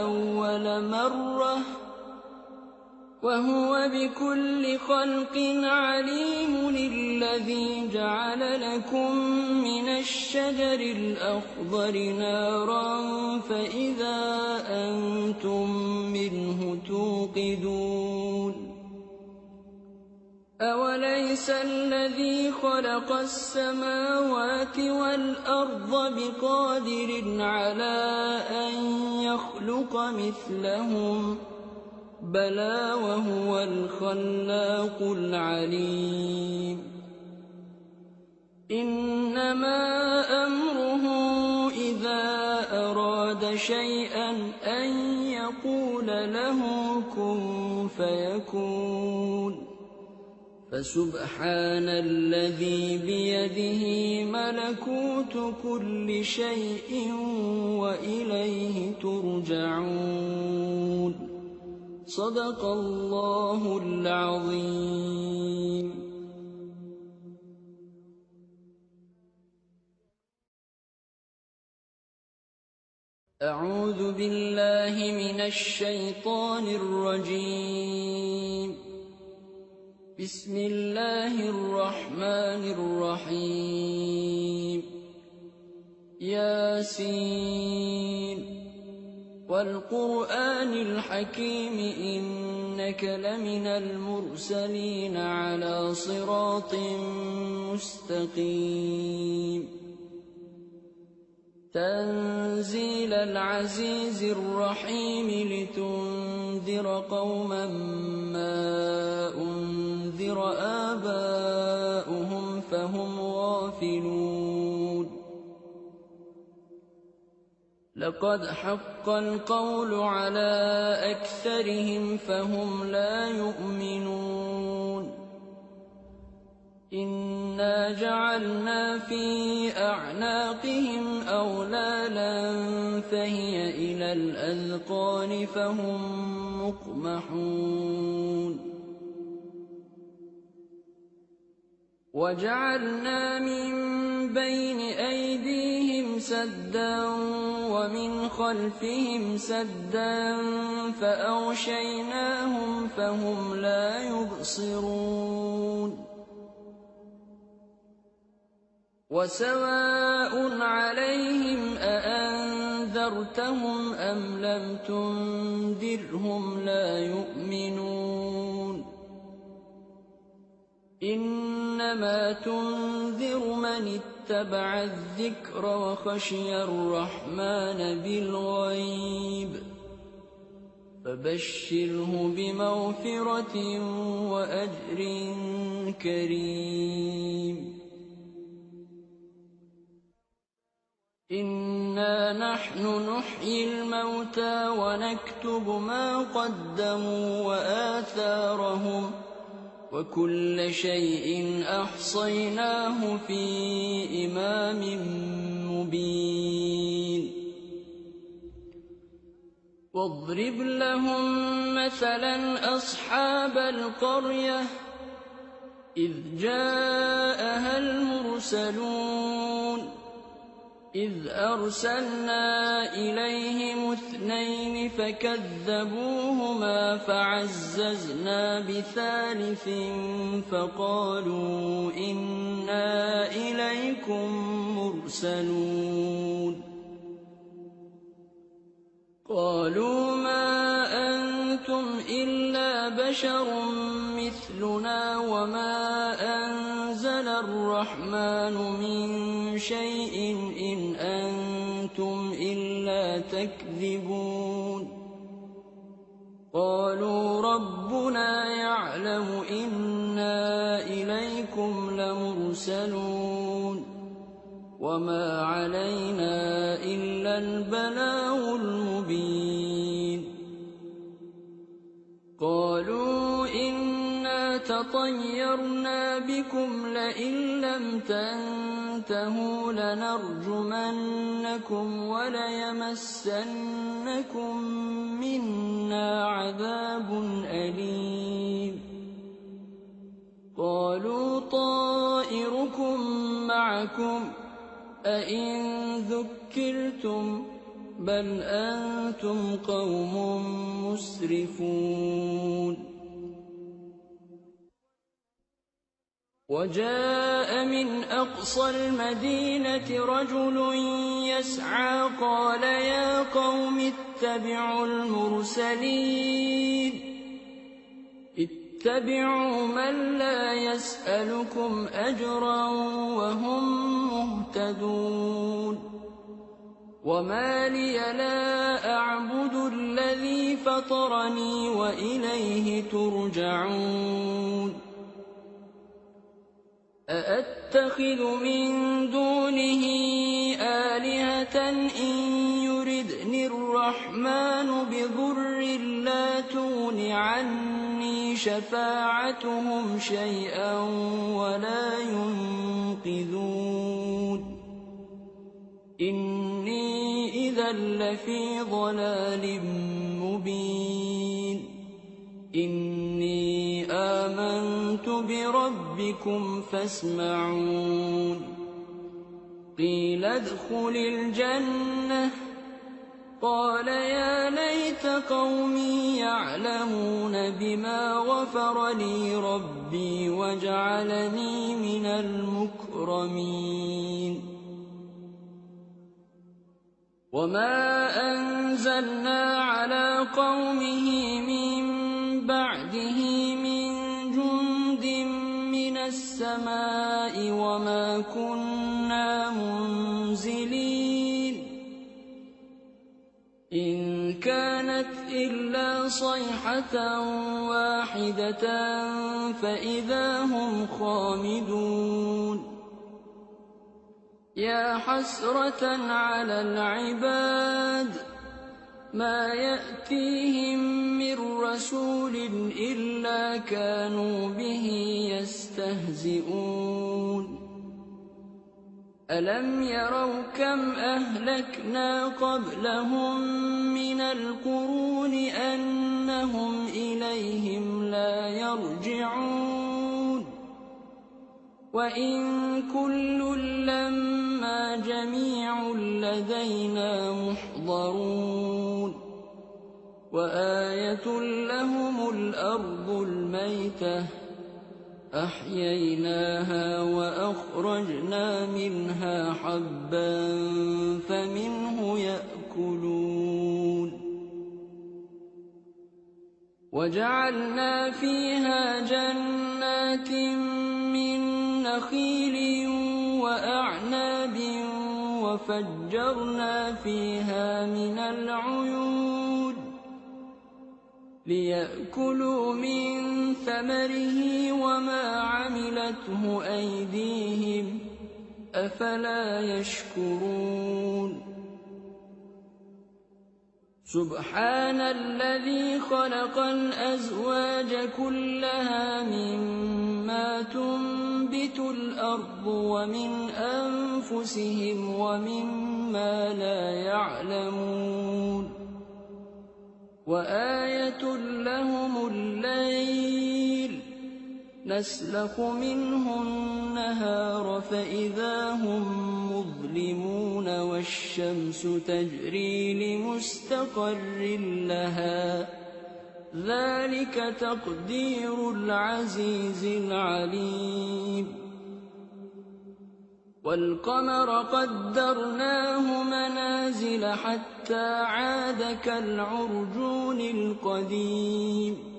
أول مرة وهو بكل خلق عليم. الذي جعل لكم من الشجر الأخضر نارا فإذا أنتم منه توقدون. أوليس الذي خلق السماوات والأرض بقادر على أن يخلق مثلهم؟ بلى وهو الخلاق العليم. إنما أمره إذا أراد شيئا أن يقول له كن فيكون. فسبحان الذي بيده ملكوت كل شيء وإليه ترجعون. صدق الله العظيم. أعوذ بالله من الشيطان الرجيم. بسم الله الرحمن الرحيم. ياسين والقرآن الحكيم إنك لمن المرسلين على صراط مستقيم. تنزيل العزيز الرحيم لتنذر قوما ما أنذر آباؤهم فهم غافلون. لقد حق القول على أكثرهم فهم لا يؤمنون. إنا جعلنا في أعناقهم أغلالا فهي إلى الأذقان فهم مقمحون. وجعلنا من بين أيديهم سدا ومن خلفهم سدا فأغشيناهم فهم لا يبصرون. وسواء عليهم أأنذرتهم أم لم تنذرهم لا يؤمنون. إنما تنذر من اتبع الذكر وخشي الرحمن بالغيب فبشره بمغفرة وأجر كريم. إنا نحن نحيي الموتى ونكتب ما قدموا وآثارهم وكل شيء أحصيناه في إمام مبين. واضرب لهم مثلا أصحاب القرية إذ جاءها المرسلون إذ أرسلنا إليهم 2 فكذبوهما فعززنا بثالث فقالوا إنا إليكم مرسلون. قالوا ما أنتم إلا بشر مثلنا وما أنزل الرحمن من شيء إن أنتم إلا تكذبون. قالوا ربنا يعلم إنا إليكم لمرسلون وما علينا إلا البلاغ المبين. قالوا إنا تطيرنا بكم لئن لم تنتهوا لنرجمنكم وليمسنكم منا عذاب أليم. قالوا طائركم معكم أئن ذكرتم بل أنتم قوم مسرفون وجاء من أقصى المدينة رجل يسعى قال يا قوم اتبعوا المرسلين اتبعوا من لا يسألكم أجرا وهم مهتدون وما لي لا أعبد الذي فطرني وإليه ترجعون أأتخذ من دونه آلهة إن يردني الرحمن بضر لا تغن عني شفاعتهم شيئا ولا ينقذون إني إذا لفي ضلال مبين إني آمنت بربكم فاسمعون قيل ادخل الجنة قال يا ليت قومي يعلمون بما غفر لي ربي وجعلني من المكرمين وما أنزلنا على قومه من بعده من جند من السماء وما كنا منزلين إن كانت إلا صيحة واحدة فإذا هم خامدون يا حسرة على العباد ما يأتيهم من رسول إلا كانوا به يستهزئون ألم يروا كم أهلكنا قبلهم من القرون أنهم إليهم لا يرجعون وإن كل لما جميع لدينا محضرون وآية لهم الأرض الميتة أحييناها وأخرجنا منها حبا فمنه يأكلون وجعلنا فيها جنات من نخيل وأعناب وفجرنا فيها من العيون ليأكلوا من ثمره وما عملته أيديهم أفلا يشكرون سبحان الذي خلق الأزواج كلها مما تنبت الأرض ومن أنفسهم ومما لا يعلمون وآية لهم الليل نسلخ منه النهار فإذا هم مظلمون والشمس تجري لمستقر لها ذلك تقدير العزيز العليم والقمر قدرناه منازل حتى عاد كالعرجون القديم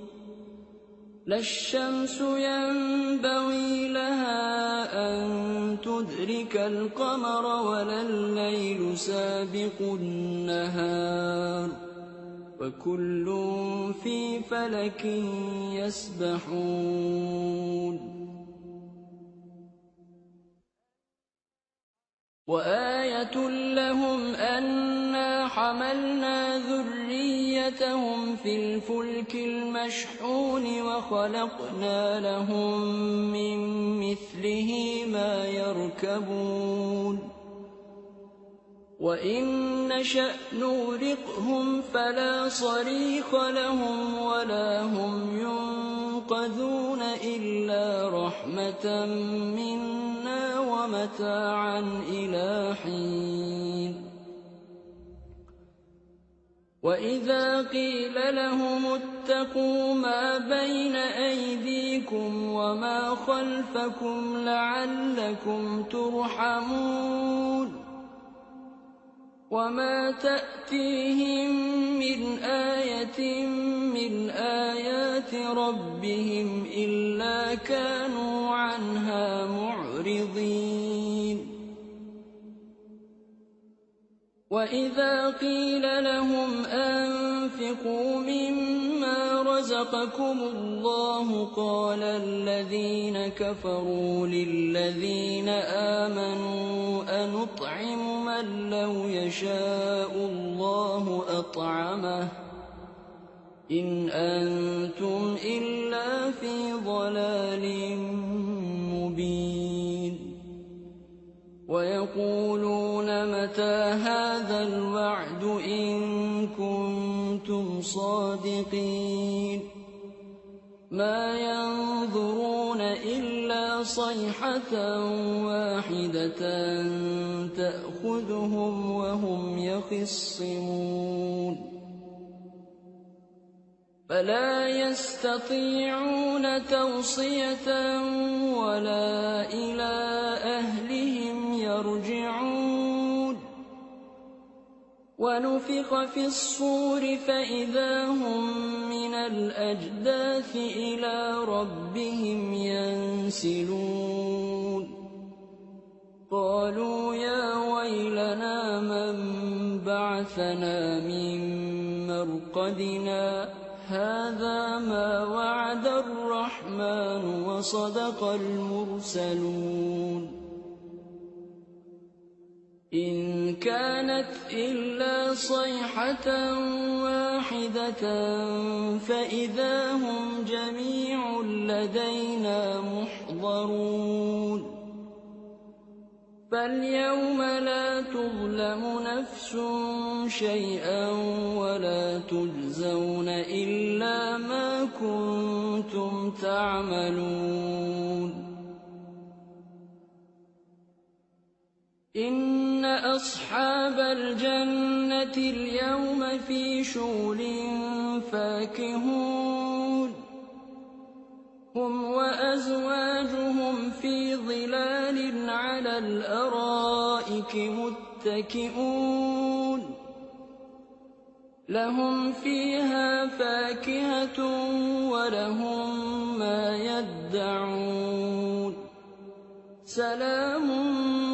لا الشمس ينبغي لها أن تدرك القمر ولا الليل سابق النهار وكل في فلك يسبحون وآية لهم أنا حملنا ذريتهم في الفلك المشحون وخلقنا لهم من مثله ما يركبون وإن نشأ نغرقهم فلا صريخ لهم ولا هم ينقذون إلا رحمة منا ومتاعا إلى حين وَإِذَا قِيلَ لَهُمُ اتَّقُوا مَا بَيْنَ أَيْدِيكُمْ وَمَا خَلْفَكُمْ لَعَلَّكُمْ تُرْحَمُونَ وَمَا تَأْتِيهِم مِّنْ آيَةٍ مِّنْ آيَاتِ رَبِّهِمْ إِلَّا كَانُوا عَنْهَا مُعْرِضِينَ وَإِذَا قِيلَ لَهُمْ أَنفِقُوا مِمَّا رَزَقَكُمُ اللَّهُ قَالَ الَّذِينَ كَفَرُوا لِلَّذِينَ آمَنُوا أَنُطْعِمُ مَن لَّوْ يَشَاءُ اللَّهُ أَطْعَمَهُ إِنْ أَنتُمْ إِلَّا فِي ضَلَالٍ مُّبِينٍ وَيَقُولُونَ مَتَىٰ هَٰذَا الْوَعْدُ إِن كُنتُمْ صَادِقِينَ مَا يَنظُرُونَ إِلَّا صَيْحَةً وَاحِدَةً تَأْخُذُهُمْ وَهُمْ يَخِصِّمُونَ فَلَا يَسْتَطِيعُونَ تَوْصِيَةً وَلَا إِلَىٰ أَهْلِهِمْ يَرْجِعُونَ وَنُفِخَ فِي الصُّورِ فَإِذَا هُم مِّنَ الْأَجْدَاثِ إِلَىٰ رَبِّهِمْ يَنسِلُونَ قَالُوا يَا وَيْلَنَا مَن بَعَثَنَا مِن مَّرْقَدِنَا هَٰذَا مَا وَعَدَ الرَّحْمَٰنُ وَصَدَقَ الْمُرْسَلُونَ إِن كَانَتْ إِلَّا صَيْحَةً وَاحِدَةً فَإِذَا هُمْ جَمِيعٌ لَّدَيْنَا مُحْضَرُونَ فَالْيَوْمَ لَا تُظْلَمُ نَفْسٌ شَيْئًا وَلَا تُجْزَوْنَ إِلَّا مَا كُنتُمْ تَعْمَلُونَ إِنَّ أَصْحَابَ الْجَنَّةِ الْيَوْمَ فِي شُغُلٍ فَاكِهُونَ هُمْ وَأَزْوَاجُهُمْ فِي ظِلَالٍ عَلَى الْأَرَائِكِ مُتَّكِئُونَ لَهُمْ فِيهَا فَاكِهَةٌ وَلَهُم مَّا يَدَّعُونَ سَلَامٌ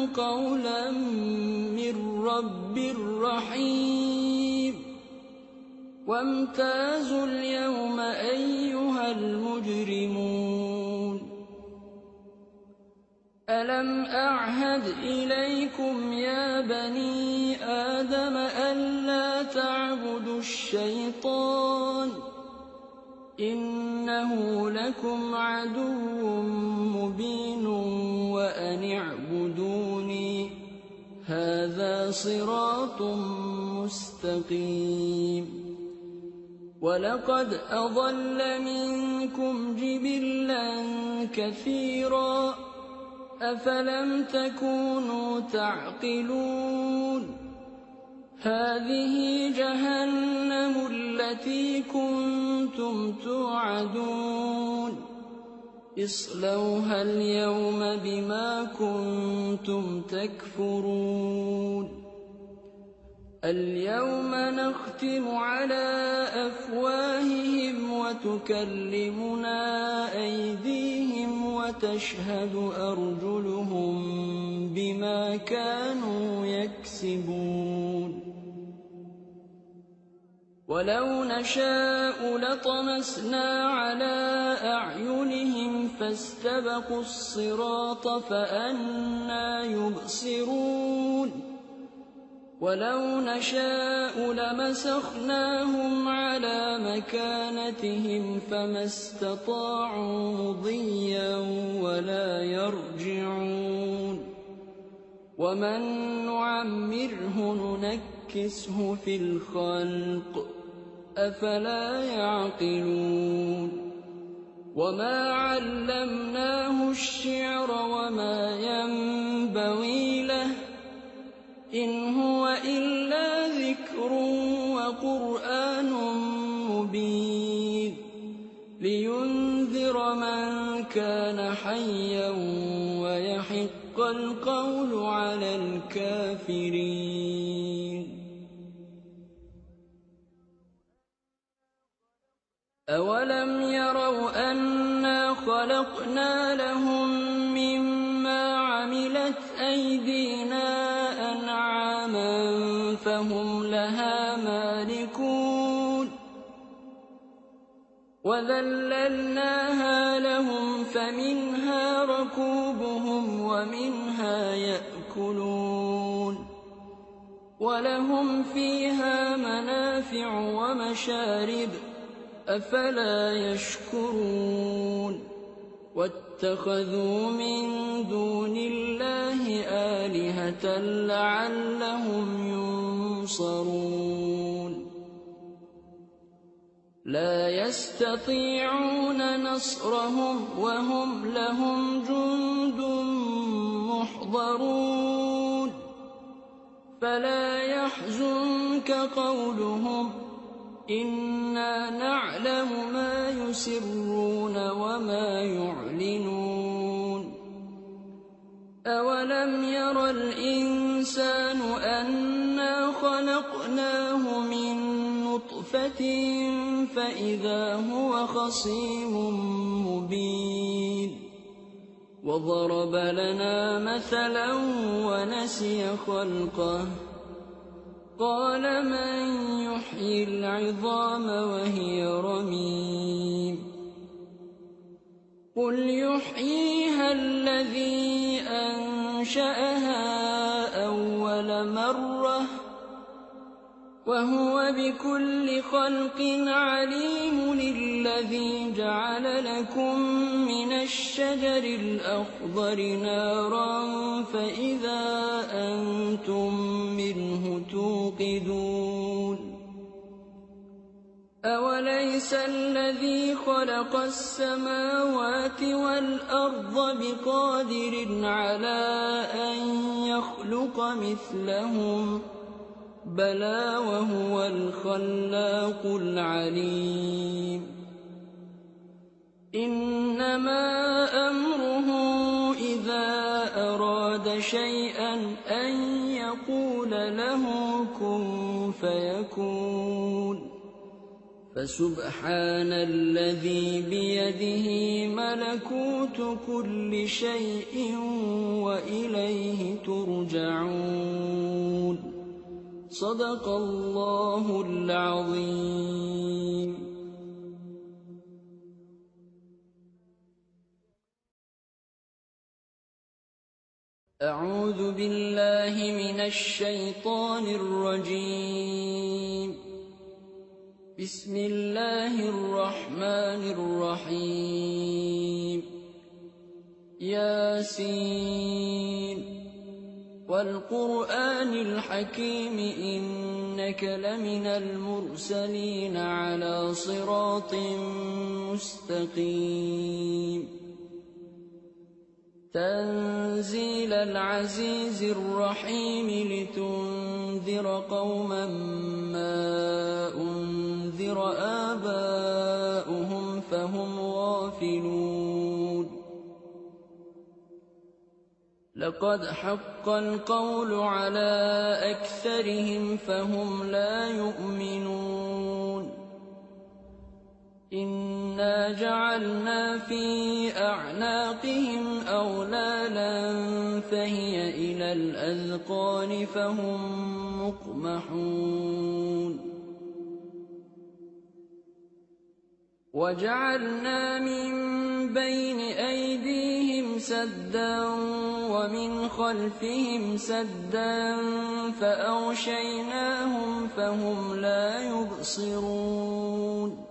قَوْلًا مِّن رَّبٍّ رَّحِيمٍ وَامْتَازُوا الْيَوْمَ أَيُّهَا الْمُجْرِمُونَ أَلَمْ أَعْهَدْ إِلَيْكُمْ يَا بَنِي آدَمَ أَلَّا تَعْبُدُوا الشَّيْطَانَ ۖ إِنَّهُ لَكُمْ عَدُوٌّ مُّبِينٌ وَأَنِ اعْبُدُونِي ۖ هَٰذَا صِرَاطٌ مُّسْتَقِيمٌ وَلَقَدْ أَضَلَّ مِنكُمْ جِبِلًّا كَثِيرًا ۖ أَفَلَمْ تَكُونُوا تَعْقِلُونَ هَٰذِهِ جَهَنَّمُ الَّتِي كُنتُمْ تُوعَدُونَ اصْلَوْهَا الْيَوْمَ بِمَا كُنتُمْ تَكْفُرُونَ الْيَوْمَ نَخْتِمُ عَلَىٰ أَفْوَاهِهِمْ وَتُكَلِّمُنَا أَيْدِيهِمْ وَتَشْهَدُ أَرْجُلُهُم بِمَا كَانُوا يَكْسِبُونَ وَلَوْ نَشَاءُ لَطَمَسْنَا عَلَىٰ أَعْيُنِهِمْ فَاسْتَبَقُوا الصِّرَاطَ فَأَنَّىٰ يُبْصِرُونَ وَلَوْ نَشَاءُ لَمَسَخْنَاهُمْ عَلَىٰ مَكَانَتِهِمْ فَمَا اسْتَطَاعُوا مُضِيًّا وَلَا يَرْجِعُونَ وَمَن نُّعَمِّرْهُ نُنَكِّسْهُ فِي الْخَلْقِ ۖ أَفَلَا يَعْقِلُونَ وَمَا عَلَّمْنَاهُ الشِّعْرَ وَمَا يَنبَغِي لَهُ ۚ إِنْ هُوَ إِلَّا ذِكْرٌ وَقُرْآنٌ كان حيا ويحق القول على الكافرين. أولم يروا أنا خلقنا لهم مما عملت أيدينا أنعاما فهم لها مالكون وذللناها لهم فمنها ركوبهم ومنها يأكلون ولهم فيها منافع ومشارب أفلا يشكرون واتخذوا من دون الله آلهة لعلهم ينصرون لا يستطيعون نصرهم وهم لهم جند محضرون فلا يحزنك قولهم إنا نعلم ما يسرون وما يعلنون أولم ير الإنسان أنا خلقناه من نطفة فإذا هو خصيم مبين وضرب لنا مثلا ونسي خلقه قال من يحيي العظام وهي رميم قل يحييها الذي أنشأها أول مرة وهو بكل خلق عليم الذي جعل لكم من الشجر الأخضر نارا فإذا أنتم منه توقدون أوليس الذي خلق السماوات والأرض بقادر على أن يخلق مثلهم بلى وهو الخلاق العليم إنما أمره إذا أراد شيئا أن يقول له كن فيكون فسبحان الذي بيده ملكوت كل شيء وإليه ترجعون صدق الله العظيم. أعوذ بالله من الشيطان الرجيم. بسم الله الرحمن الرحيم. ياسين والقرآن الحكيم إنك لمن المرسلين على صراط مستقيم تنزيل العزيز الرحيم لتنذر قوما ما أنذر آباؤهم فهم غافلون لقد حق القول على أكثرهم فهم لا يؤمنون إنا جعلنا في أعناقهم أغلالا فهي إلى الأذقان فهم مقمحون وجعلنا من بين أيديهم سدا ومن خلفهم سدا فأغشيناهم فهم لا يبصرون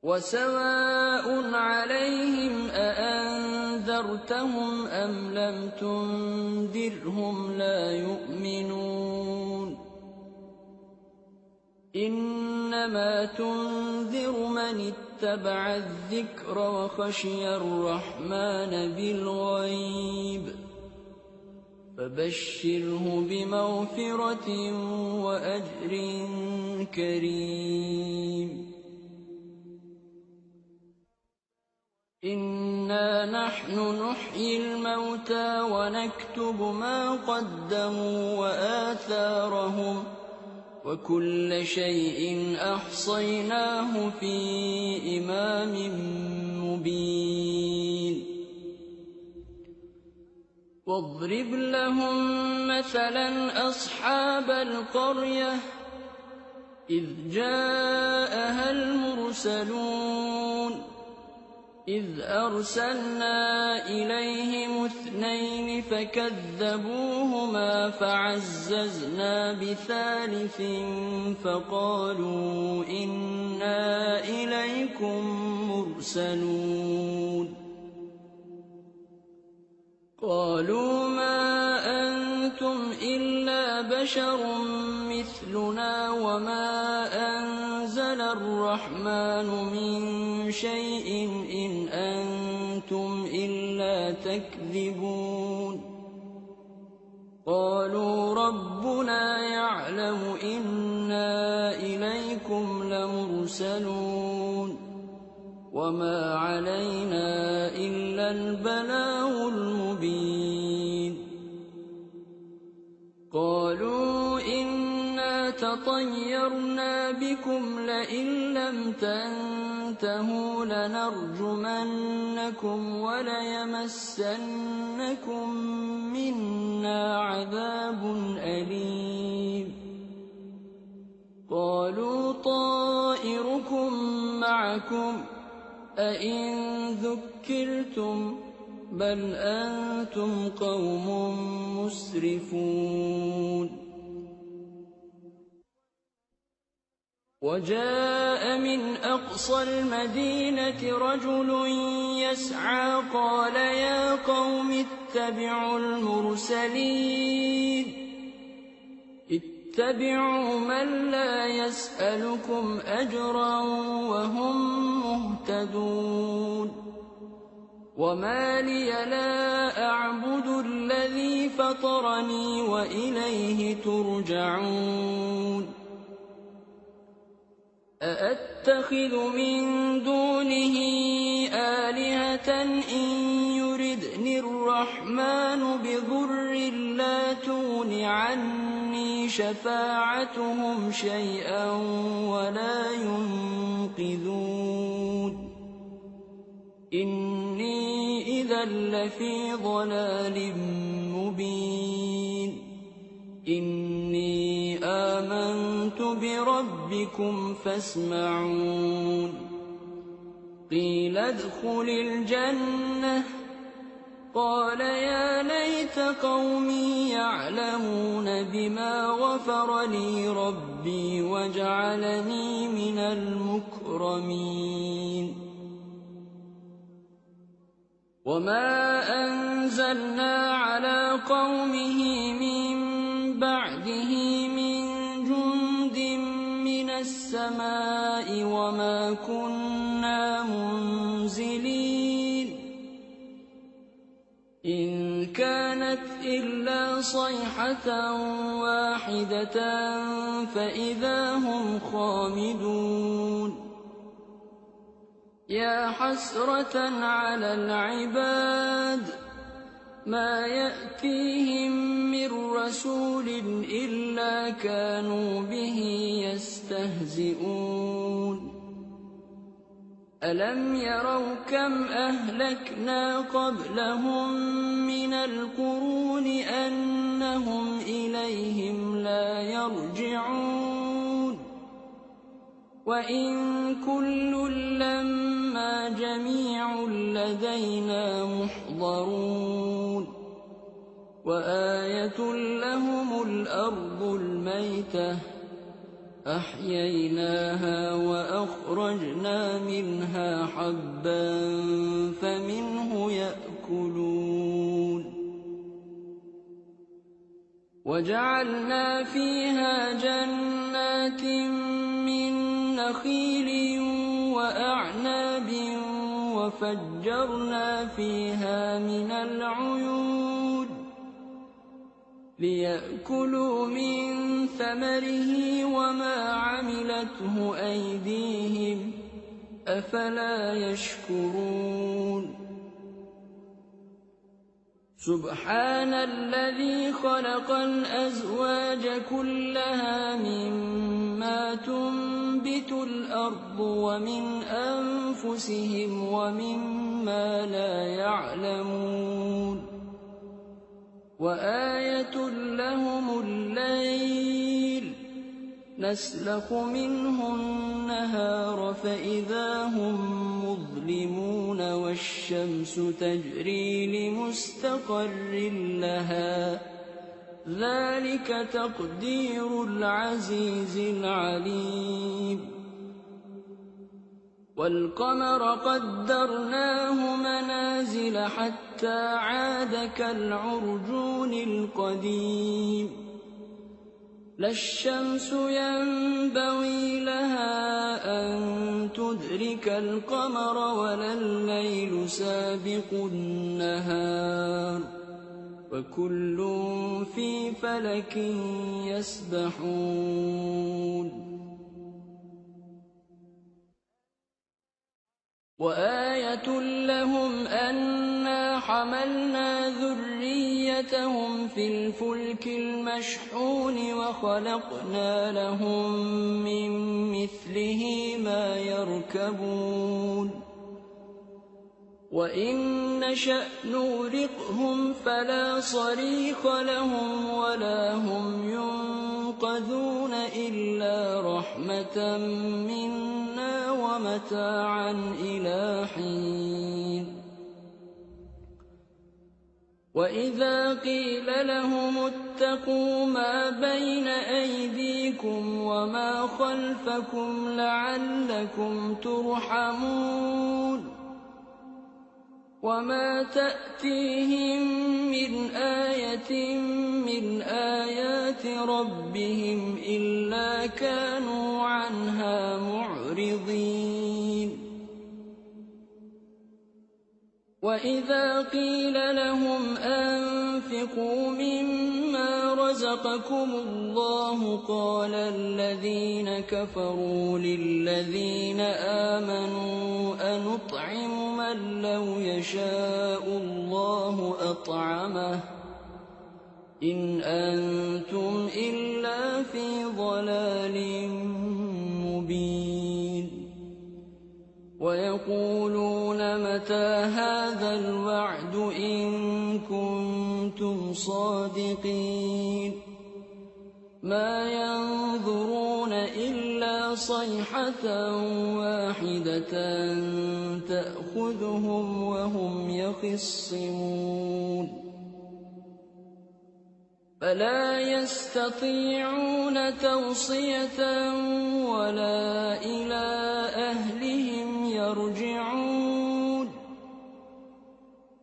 وسواء عليهم أأنذرتهم أم لم تنذرهم لا يؤمنون إنما تنذر من اتبع الذكر وخشي الرحمن بالغيب فبشره بمغفرة وأجر كريم إِنَّا نَحْنُ نُحْيِي الْمَوْتَىٰ وَنَكْتُبُ مَا قَدَّمُوا وَآثَارَهُمْ ۚ وَكُلَّ شَيْءٍ أَحْصَيْنَاهُ فِي إِمَامٍ مُّبِينٍ وَاضْرِبْ لَهُم مَّثَلًا أَصْحَابَ الْقَرْيَةِ إِذْ جَاءَهَا الْمُرْسَلُونَ إِذْ أَرْسَلْنَا إِلَيْهِمُ اثْنَيْنِ فَكَذَّبُوهُمَا فَعَزَّزْنَا بِثَالِثٍ فَقَالُوا إِنَّا إِلَيْكُم مُّرْسَلُونَ قَالُوا مَا أَنتُمْ إِلَّا بَشَرٌ مِّثْلُنَا وَمَا أَنزَلَ الرَّحْمَٰنُ مِن شَيْءٍ إِنْ أَنتُمْ إِلَّا تَكْذِبُونَ قَالُوا رَبُّنَا يَعْلَمُ إِنَّا إِلَيْكُمْ لَمُرْسَلُونَ وَمَا عَلَيْنَا إِلَّا الْبَلَاغُ الْمُبِينُ قَالُوا إِنَّا تَطَيَّرْنَا بِكُمْ لَئِن لَّمْ تَنتَهُوا لَنَرْجُمَنَّكُمْ وَلَيَمَسَّنَّكُم مِّنَّا عَذَابٌ أَلِيمٌ قَالُوا طَائِرُكُم مَّعَكُمْ ۚ أَئِن ذُكِّرْتُم ۚ بَلْ أَنتُمْ قَوْمٌ مُّسْرِفُونَ وَجَاءَ مِنْ أَقْصَى الْمَدِينَةِ رَجُلٌ يَسْعَىٰ قَالَ يَا قَوْمِ اتَّبِعُوا الْمُرْسَلِينَ اتَّبِعُوا مَن لَّا يَسْأَلُكُمْ أَجْرًا وَهُم مُّهْتَدُونَ وَمَا لِيَ لَا أَعْبُدُ الَّذِي فَطَرَنِي وَإِلَيْهِ تُرْجَعُونَ أَأَتَّخِذُ مِن دُونِهِ آلِهَةً إِن يُرِدْنِ الرَّحْمَٰنُ بِضُرٍّ لَّا تُغْنِ عَنِّي شَفَاعَتُهُمْ شَيْئًا وَلَا يُنقِذُونِ إِنِّي إِذًا لَّفِي ضَلَالٍ مُّبِينٍ إِنِّي آمَنتُ بِرَبِّكُمْ فَاسْمَعُونِ قِيلَ ادْخُلِ الْجَنَّةَ قَالَ يَا لَيْتَ قَوْمِي يَعْلَمُونَ بِمَا غَفَرَ لِي رَبِّي وَجَعَلَنِي مِنَ الْمُكْرَمِينَ وَمَا أَنزَلْنَا عَلَىٰ قَوْمِهِ مِن بَعْدِهِ مِن جُندٍ مِّنَ السَّمَاءِ وَمَا كُنَّا مُنزِلِينَ إِن كَانَتْ إِلَّا صَيْحَةً وَاحِدَةً فَإِذَا هُمْ خَامِدُونَ يَا حَسْرَةً عَلَى الْعِبَادِ مَا يَأْتِيهِم مِّن رَّسُولٍ إِلَّا كَانُوا بِهِ يَسْتَهْزِئُونَ أَلَمْ يَرَوْا كَمْ أَهْلَكْنَا قَبْلَهُم مِّنَ الْقُرُونِ أَنَّهُمْ إِلَيْهِمْ لَا يَرْجِعُونَ وَإِن كُلٌّ لَّمَّا جَمِيعٌ لَّدَيْنَا مُحْضَرُونَ وَآيَةٌ لَّهُمُ الْأَرْضُ الْمَيْتَةُ أَحْيَيْنَاهَا وَأَخْرَجْنَا مِنْهَا حَبًّا فَمِنْهُ يَأْكُلُونَ وَجَعَلْنَا فِيهَا جَنَّاتٍ مِّن نَّخِيلٍ وَأَعْنَابٍ وَفَجَّرْنَا فِيهَا مِنَ الْعُيُونِ لِيَأْكُلُوا مِن ثَمَرِهِ وَمَا عَمِلَتْهُ أَيْدِيهِمْ أفلا يشكرون سبحان الذي خلق الأزواج كلها مما تنبت الأرض ومن أنفسهم ومما لا يعلمون وآية لهم الليل نسلخ منه النهار فإذا هم مظلمون والشمس تجري لمستقر لها ذلك تقدير العزيز العليم والقمر قدرناه منازل حتى عاد كالعرجون القديم لا الشمس ينبغي لها أن تدرك القمر ولا الليل سابق النهار وكل في فلك يسبحون وآية لهم أنا حملنا ذريتهم في الفلك المشحون وخلقنا لهم من مثله ما يركبون وإن نشأ نغرقهم فلا صريخ لهم ولا هم ينقذون إلا رحمة منا ومتاعا إلى حين وإذا قيل لهم اتقوا ما بين أيديكم وما خلفكم لعلكم ترحمون وما تأتيهم من آية من آيات ربهم إلا كانوا عنها معرضين وإذا قيل لهم أنفقوا مما رزقكم الله قال الذين كفروا للذين آمنوا أنطعم من لو يشاء الله أطعمه إن أنتم إلا في ضلال مبين ويقولون متى هذا الوعد إن كنتم صادقين ما ينظرون إلا صيحة واحدة تأخذهم وهم يخصمون فلا يستطيعون توصية ولا إلى أهلهم يرجعون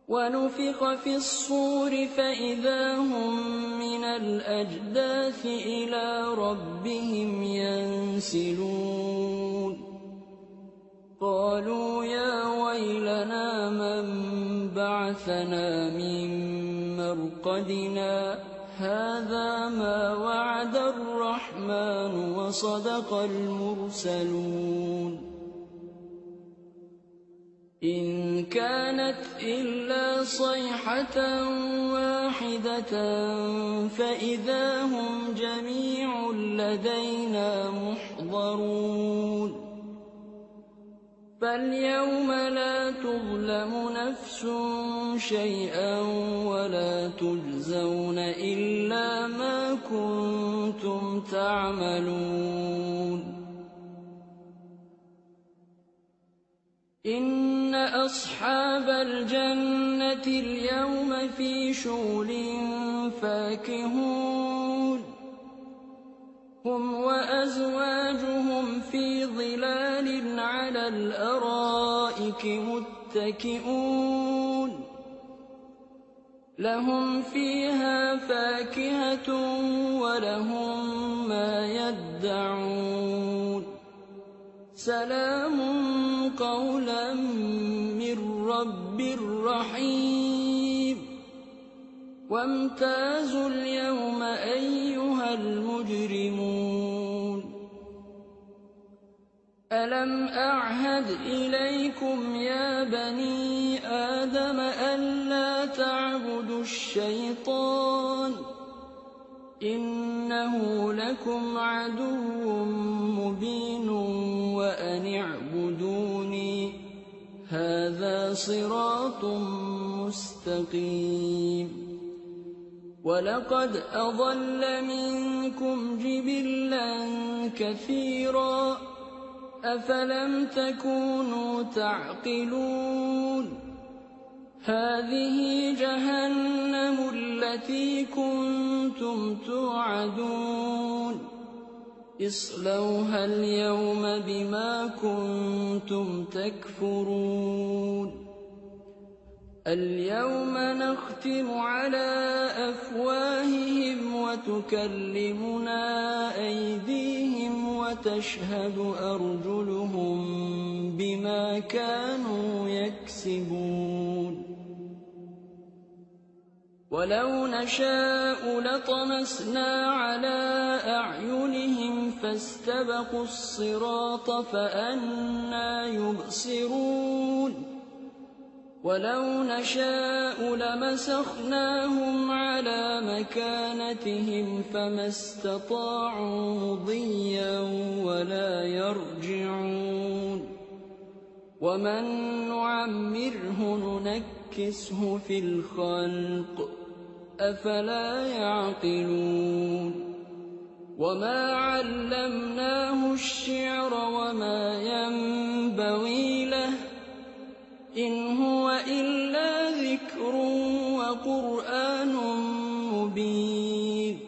ونفخ في الصور فإذا هم من الأجداث إلى ربهم ينسلون قالوا يا ويلنا من بعثنا من مرقدنا هذا ما وعد الرحمن وصدق المرسلون إن كانت إلا صيحة واحدة فإذا هم جميع لدينا محضرون فاليوم لا تظلم نفس شيئا ولا تجزون إلا ما كنتم تعملون إن أصحاب الجنة اليوم في شغل فاكهون هم وأزواجهم في ظلال على الأرائك متكئون لهم فيها فاكهة ولهم ما يدعون سلام قولا من رب رحيم وامتازوا اليوم أيها المجرمون ألم أعهد إليكم يا بني آدم ألا تعبدوا الشيطان إنه لكم عدو مبين وأن اعبدوني هذا صراط مستقيم ولقد أضل منكم جبلا كثيرا أفلم تكونوا تعقلون هذه جهنم التي كنتم توعدون اصلوها اليوم بما كنتم تكفرون اليوم نختم على أفواههم وتكلمنا أيديهم وتشهد أرجلهم بما كانوا يكسبون ولو نشاء لطمسنا على أعينهم فاستبقوا الصراط فأنى يبصرون ولو نشاء لمسخناهم على مكانتهم فما استطاعوا مضيا ولا يرجعون ومن نعمره ننكسه في الخلق أفلا يعقلون وما علمناه الشعر وما ينبغي له إن هو إلا ذكر وقرآن مبين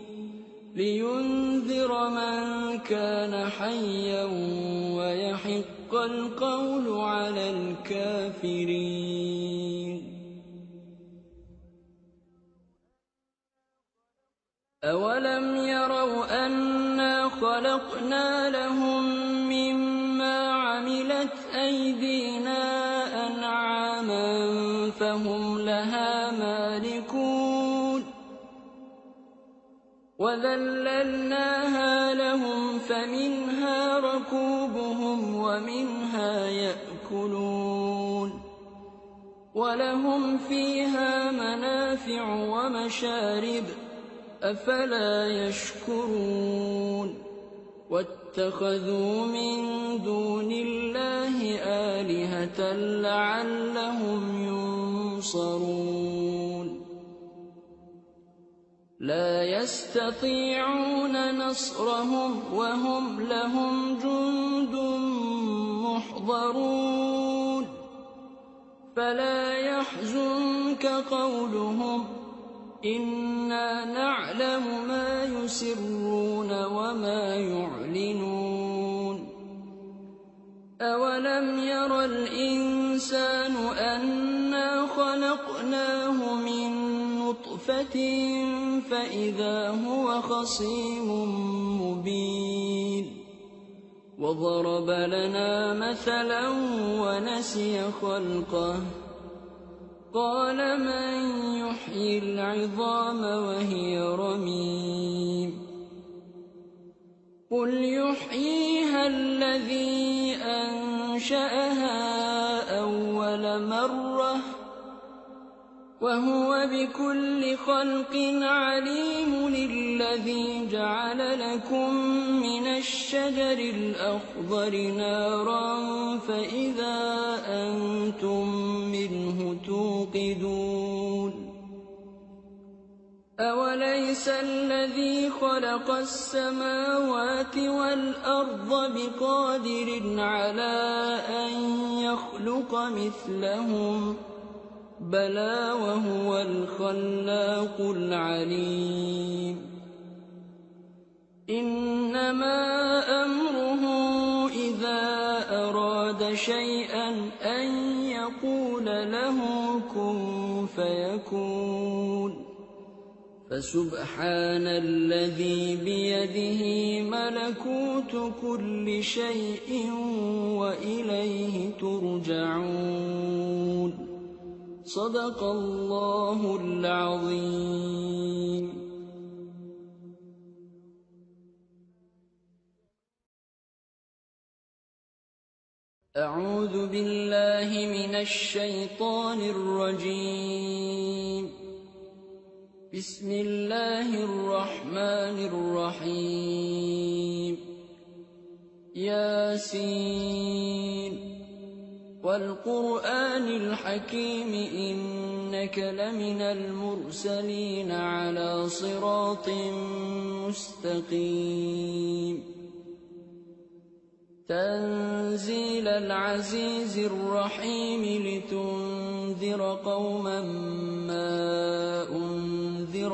لينذر من كان حيا ويحق القول على الكافرين أولم يروا أنا خلقنا لهم مما عملت أيدينا فهم لها مالكون وذللناها لهم فمنها ركوبهم ومنها يأكلون ولهم فيها منافع ومشارب أفلا يشكرون واتخذوا من دون الله آلهة لعلهم ينصرون لا يستطيعون نصرهم وهم لهم جند محضرون فلا يحزنك قولهم إنا نعلم ما يسرون وما يعلنون أولم ير الإنسان أنا خلقناه من نطفة فإذا هو خصيم مبين وضرب لنا مثلا ونسي خلقه قال من يحيي العظام وهي رميم قل يحييها الذي أنشأها أول مرة وهو بكل خلق عليم الذي جعل لكم من الشجر الأخضر نارا فإذا أنتم منه توقدون أوليس الذي خلق السماوات والأرض بقادر على أن يخلق مثلهم بلى وهو الخلاق العليم إنما أمره إذا أراد شيئا أن يقول له كن فيكون فسبحان الذي بيده ملكوت كل شيء وإليه ترجعون صدق الله العظيم. أعوذ بالله من الشيطان الرجيم. بسم الله الرحمن الرحيم. ياسين والقرآن الحكيم إنك لمن المرسلين على صراط مستقيم. تنزيل العزيز الرحيم لتنذر قوما ما أنذر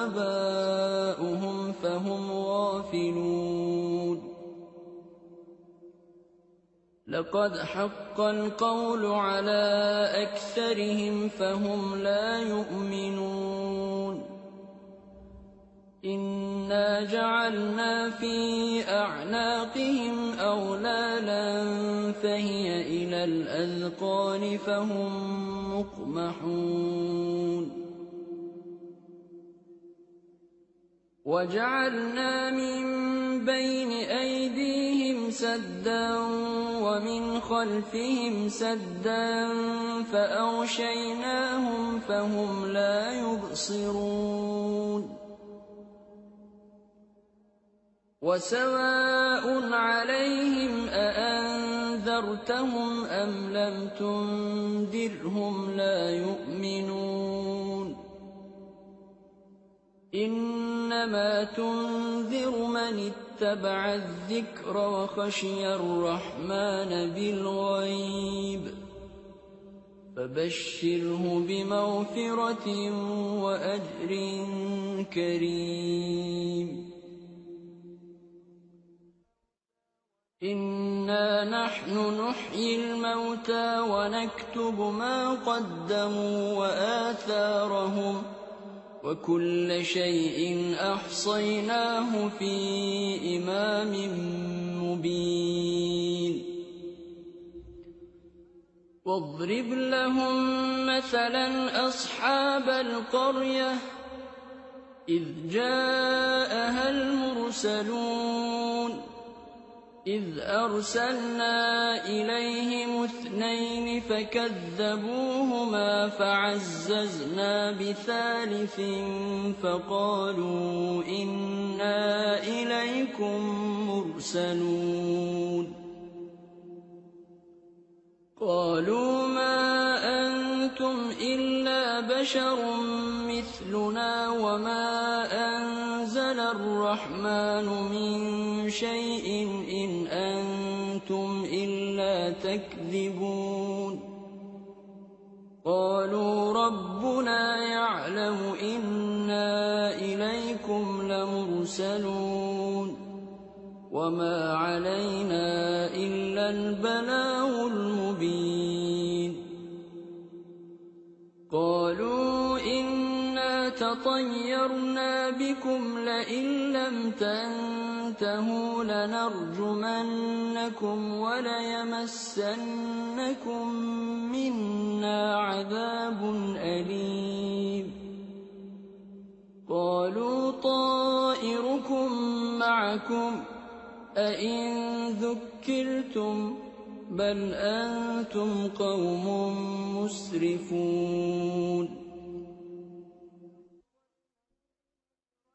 آباؤهم فهم غافلون. لقد حق القول على أكثرهم فهم لا يؤمنون. إنا جعلنا في أعناقهم أغلالا فهي إلى الأذقان فهم مقمحون. وجعلنا من بين أيديهم سدا ومن خلفهم سدا فأغشيناهم فهم لا يبصرون. وسواء عليهم أأنذرتهم أم لم تنذرهم لا يؤمنون. إنما تنذر من اتبع الذكر وخشي الرحمن بالغيب فبشره بمغفرة وأجر كريم. إنا نحن نحيي الموتى ونكتب ما قدموا وآثارهم وكل شيء أحصيناه في إمام مبين. واضرب لهم مثلا أصحاب القرية إذ جاءها المرسلون إذ أرسلنا إليهم 2 فكذبوهما فعززنا بثالث فقالوا إنا إليكم مرسلون. قالوا ما أنتم إلا بشر مثلنا وما أنزل الرحمن من شيء إن أنتم إلا تكذبون. قالوا ربنا يعلم إنا إليكم لمرسلون وما علينا إلا البلاغ المبين. قالوا إنا تطيرنا بكم لئن لم تنتهوا لنرجمنكم وليمسنكم منا عذاب أليم. قالوا طائركم معكم أئن ذكرتم بل أنتم قوم مسرفون.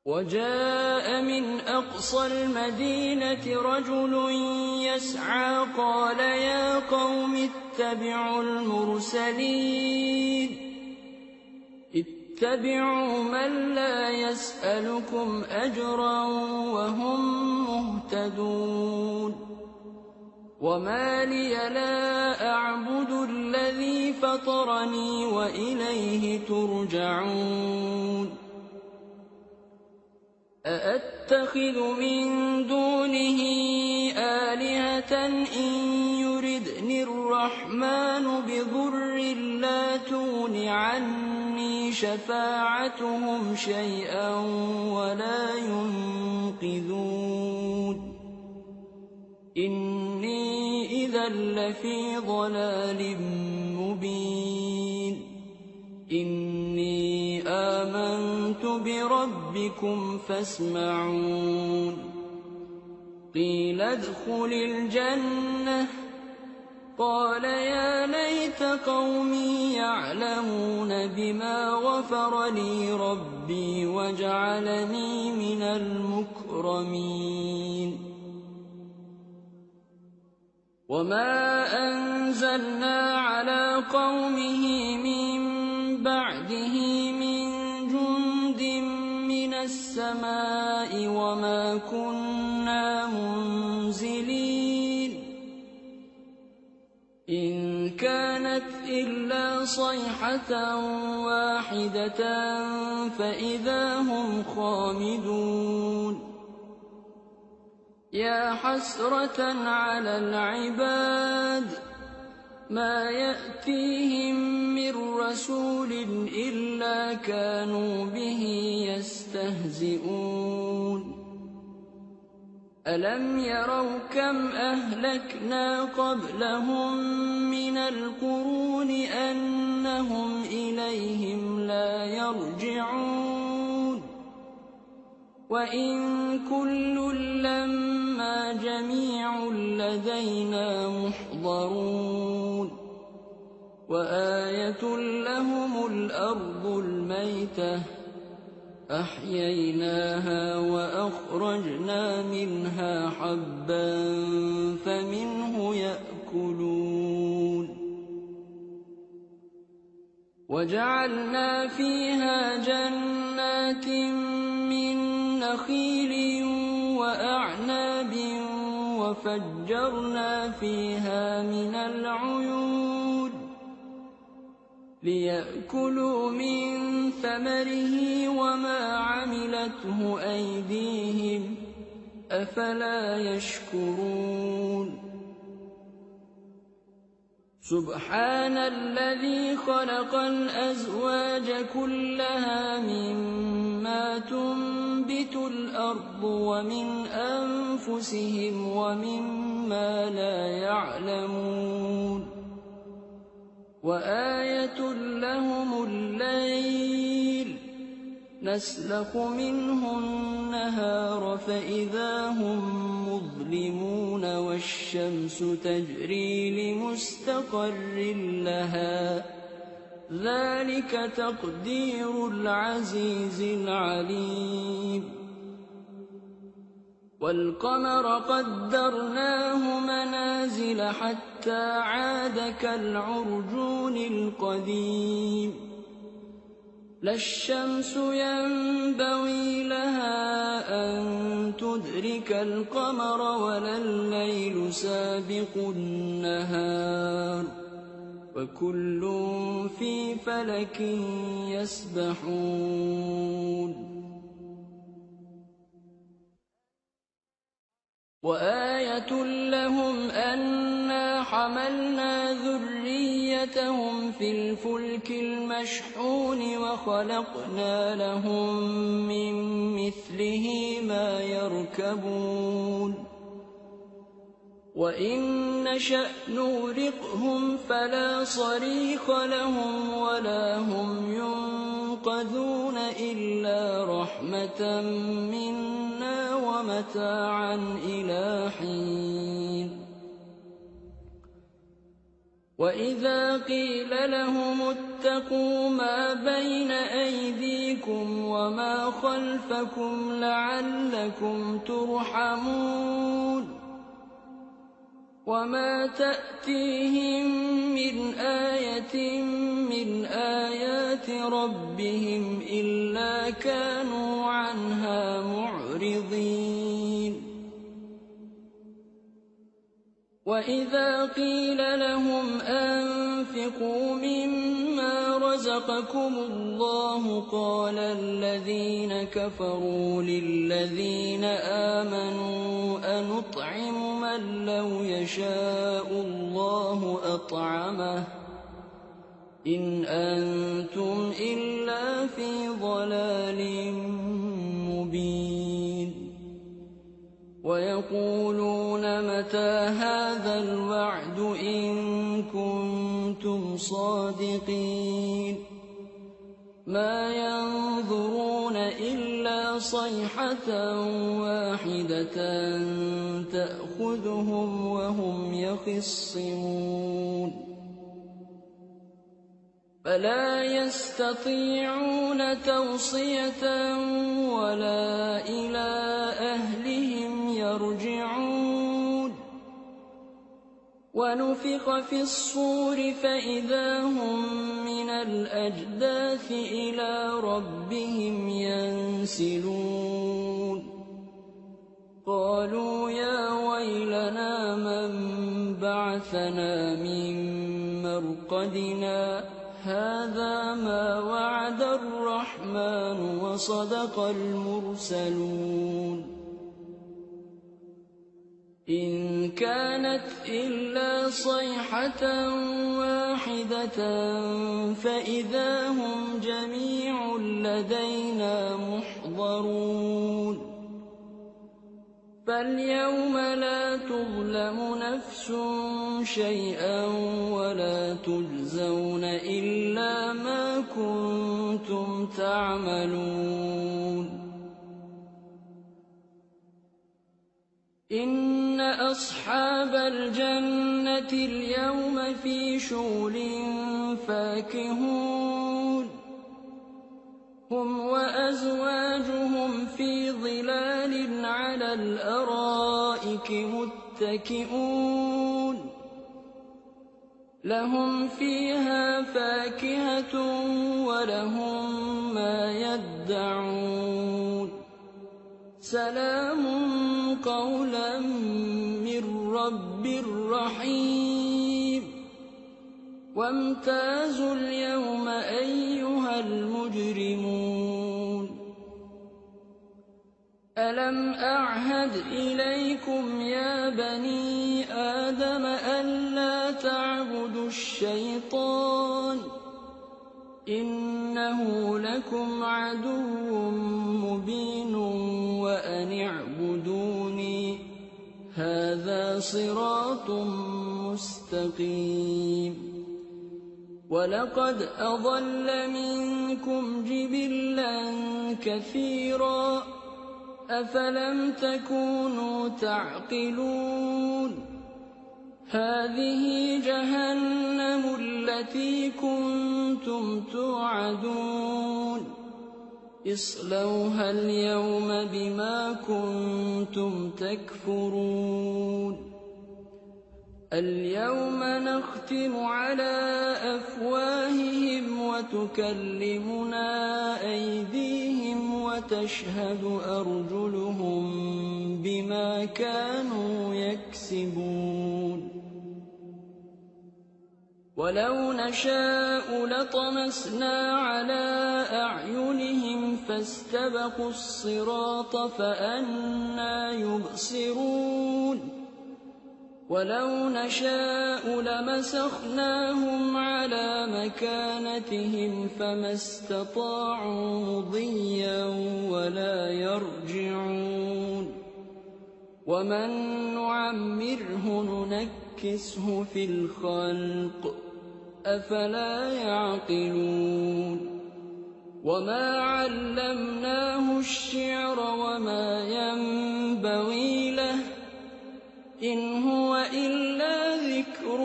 وجاء من أقصى المدينة رجل يسعى قال يا قوم اتبعوا المرسلين اتبعوا من لا يسألكم أجرا وهم مهتدون. وما لي لا أعبد الذي فطرني وإليه ترجعون. أأتخذ من دونه آلهة إن يردني الرحمن بضر لا تغن عني شفاعتهم شيئا ولا ينقذون. إني إذا لفي ضلال مبين. إني آمنت بربكم فاسمعون. قيل ادخل الجنة قال يا ليت قومي يعلمون بما غفر لي ربي وجعلني من المكرمين وما أنزلنا على قومه من بعده من جند من السماء وما كنا منزلين إن كانت إلا صيحة واحدة فإذا هم خامدون يا حسرة على العباد ما يأتيهم من رسول إلا كانوا به يستهزئون ألم يروا كم أهلكنا قبلهم من القرون أنهم إليهم لا يرجعون وإن كل لما جميع لدينا محضرون وآية لهم الأرض الميتة أحييناها وأخرجنا منها حبا فمنه يأكلون وجعلنا فيها جنات من نخيل وأعناب وفجرنا فيها من العيون ليأكلوا من ثمره وما عملته أيديهم أفلا يشكرون سبحان الذي خلق الأزواج كلها مما تنبت الأرض ومن أنفسهم ومما لا يعلمون وآية لهم الليل نسلخ منه النهار فإذا هم مظلمون والشمس تجري لمستقر لها ذلك تقدير العزيز العليم والقمر قدرناه منازل حتى عاد كالعرجون القديم لا الشمس ينبغي لها أن تدرك القمر ولا الليل سابق النهار وكل في فلك يسبحون وآية لهم أنا حملنا ذريتهم في الفلك المشحون وخلقنا لهم من مثله ما يركبون وإن نشأ نغرقهم فلا صريخ لهم ولا هم ينقذون إلا رحمة منا ومتاعا إلى حين وإذا قيل لهم اتقوا ما بين أيديكم وما خلفكم لعلكم ترحمون وما تأتيهم من آية من آيات ربهم إلا كانوا عنها معرضين وإذا قيل لهم أنفقوا مما رزقكم الله قال الذين كفروا للذين آمنوا أنطعم من لو يشاء الله أطعمه إن أنتم إلا في ضلال مبين ويقولون متى هذا الوعد إن كنتم صادقين مَا يَنظُرُونَ إِلَّا صَيْحَةً وَاحِدَةً تَأْخُذُهُمْ وَهُمْ يَخِصِّمُونَ فَلَا يَسْتَطِيعُونَ تَوْصِيَةً وَلَا إِلَىٰ أَهْلِهِمْ يَرْجِعُونَ وَنُفِخَ فِي الصُّورِ فَإِذَا هُم مِّنَ الْأَجْدَاثِ إِلَىٰ رَبِّهِمْ يَنسِلُونَ قَالُوا يَا وَيْلَنَا مَن بَعَثَنَا مِن مَّرْقَدِنَا هَٰذَا مَا وَعَدَ الرَّحْمَٰنُ وَصَدَقَ الْمُرْسَلُونَ إِن كَانَتْ إِلَّا صَيْحَةً وَاحِدَةً فَإِذَا هُمْ جَمِيعٌ لَّدَيْنَا مُحْضَرُونَ فَالْيَوْمَ لَا تُظْلَمُ نَفْسٌ شَيْئًا وَلَا تُجْزَوْنَ إِلَّا مَا كُنتُمْ تَعْمَلُونَ إِنَّ أَصْحَابَ الْجَنَّةِ الْيَوْمَ فِي شُغُلٍ فَاكِهُونَ هُمْ وَأَزْوَاجُهُمْ فِي ظِلَالٍ عَلَى الْأَرَائِكِ مُتَّكِئُونَ لَهُمْ فِيهَا فَاكِهَةٌ وَلَهُم مَّا يَدَّعُونَ سَلَامٌ قَوْلًا مِّن رَّبٍّ رَّحِيمٍ وَامْتَازُوا الْيَوْمَ أَيُّهَا الْمُجْرِمُونَ أَلَمْ أَعْهَدْ إِلَيْكُمْ يَا بَنِي آدَمَ أَلَّا تَعْبُدُوا الشَّيْطَانَ إِنَّهُ لَكُمْ عَدُوٌّ مُّبِينٌ وَأَنِ اعْبُدُونِي هَٰذَا صِرَاطٌ مُّسْتَقِيمٌ وَلَقَدْ أَضَلَّ مِنكُمْ جِبِلًّا كَثِيرًا أَفَلَمْ تَكُونُوا تَعْقِلُونَ هَٰذِهِ جَهَنَّمُ الَّتِي كُنتُمْ تُوعَدُونَ اصْلَوْهَا الْيَوْمَ بِمَا كُنتُمْ تَكْفُرُونَ الْيَوْمَ نَخْتِمُ عَلَىٰ أَفْوَاهِهِمْ وَتُكَلِّمُنَا أَيْدِيهِمْ وَتَشْهَدُ أَرْجُلُهُم بِمَا كَانُوا يَكْسِبُونَ وَلَوْ نَشَاءُ لَطَمَسْنَا عَلَىٰ أَعْيُنِهِمْ فَاسْتَبَقُوا الصِّرَاطَ فَأَنَّىٰ يُبْصِرُونَ وَلَوْ نَشَاءُ لَمَسَخْنَاهُمْ عَلَىٰ مَكَانَتِهِمْ فَمَا اسْتَطَاعُوا مُضِيًّا وَلَا يَرْجِعُونَ وَمَن نُّعَمِّرْهُ نُنَكِّسْهُ فِي الْخَلْقِ أَفَلَا يَعْقِلُونَ وَمَا عَلَّمْنَاهُ الشِّعْرَ وَمَا يَنبَغِي لَهُ إِنْ هُوَ إِلَّا ذِكْرٌ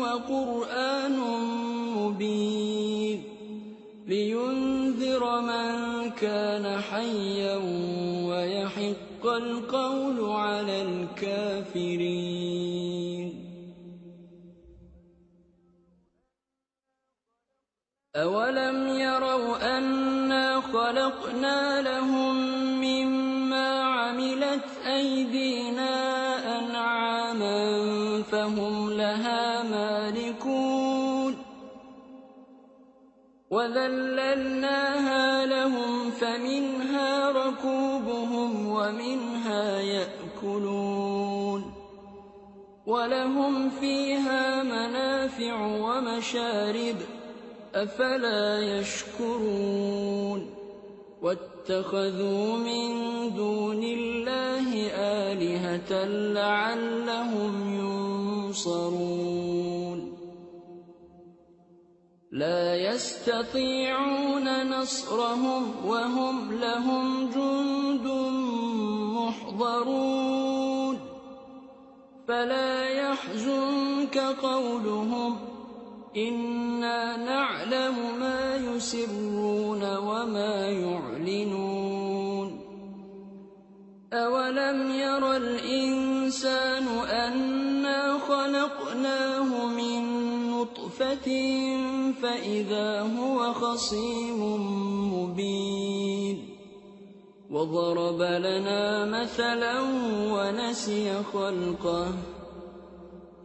وَقُرْآنٌ مُّبِينٌ لِّيُنذِرَ مَن كَانَ حَيًّا وَيَحِقَّ الْقَوْلُ عَلَى الْكَافِرِينَ أَوَلَمْ يَرَوْا أَنَّا خَلَقْنَا لَهُم مِّمَّا عَمِلَتْ أَيْدِينَا أَنْعَامًا فَهُمْ لَهَا مَالِكُونَ وَذَلَّلْنَاهَا لَهُمْ فَمِنْهَا رَكُوبُهُمْ وَمِنْهَا يَأْكُلُونَ وَلَهُمْ فِيهَا مَنَافِعُ وَمَشَارِبُ أَفَلَا يَشْكُرُونَ وَاتَّخَذُوا مِن دُونِ اللَّهِ آلِهَةً لَّعَلَّهُمْ يُنصَرُونَ لَا يَسْتَطِيعُونَ نَصْرَهُمْ وَهُمْ لَهُمْ جُندٌ مُّحْضَرُونَ فَلَا يَحْزُنكَ قَوْلُهُمْ إِنَّا نَعْلَمُ مَا يُسِرُّونَ وَمَا يُعْلِنُونَ أَوَلَمْ يَرَ الْإِنسَانُ أَنَّا خَلَقْنَاهُ مِن نُّطْفَةٍ فَإِذَا هُوَ خَصِيمٌ مُّبِينٌ وَضَرَبَ لَنَا مَثَلًا وَنَسِيَ خَلْقَهُ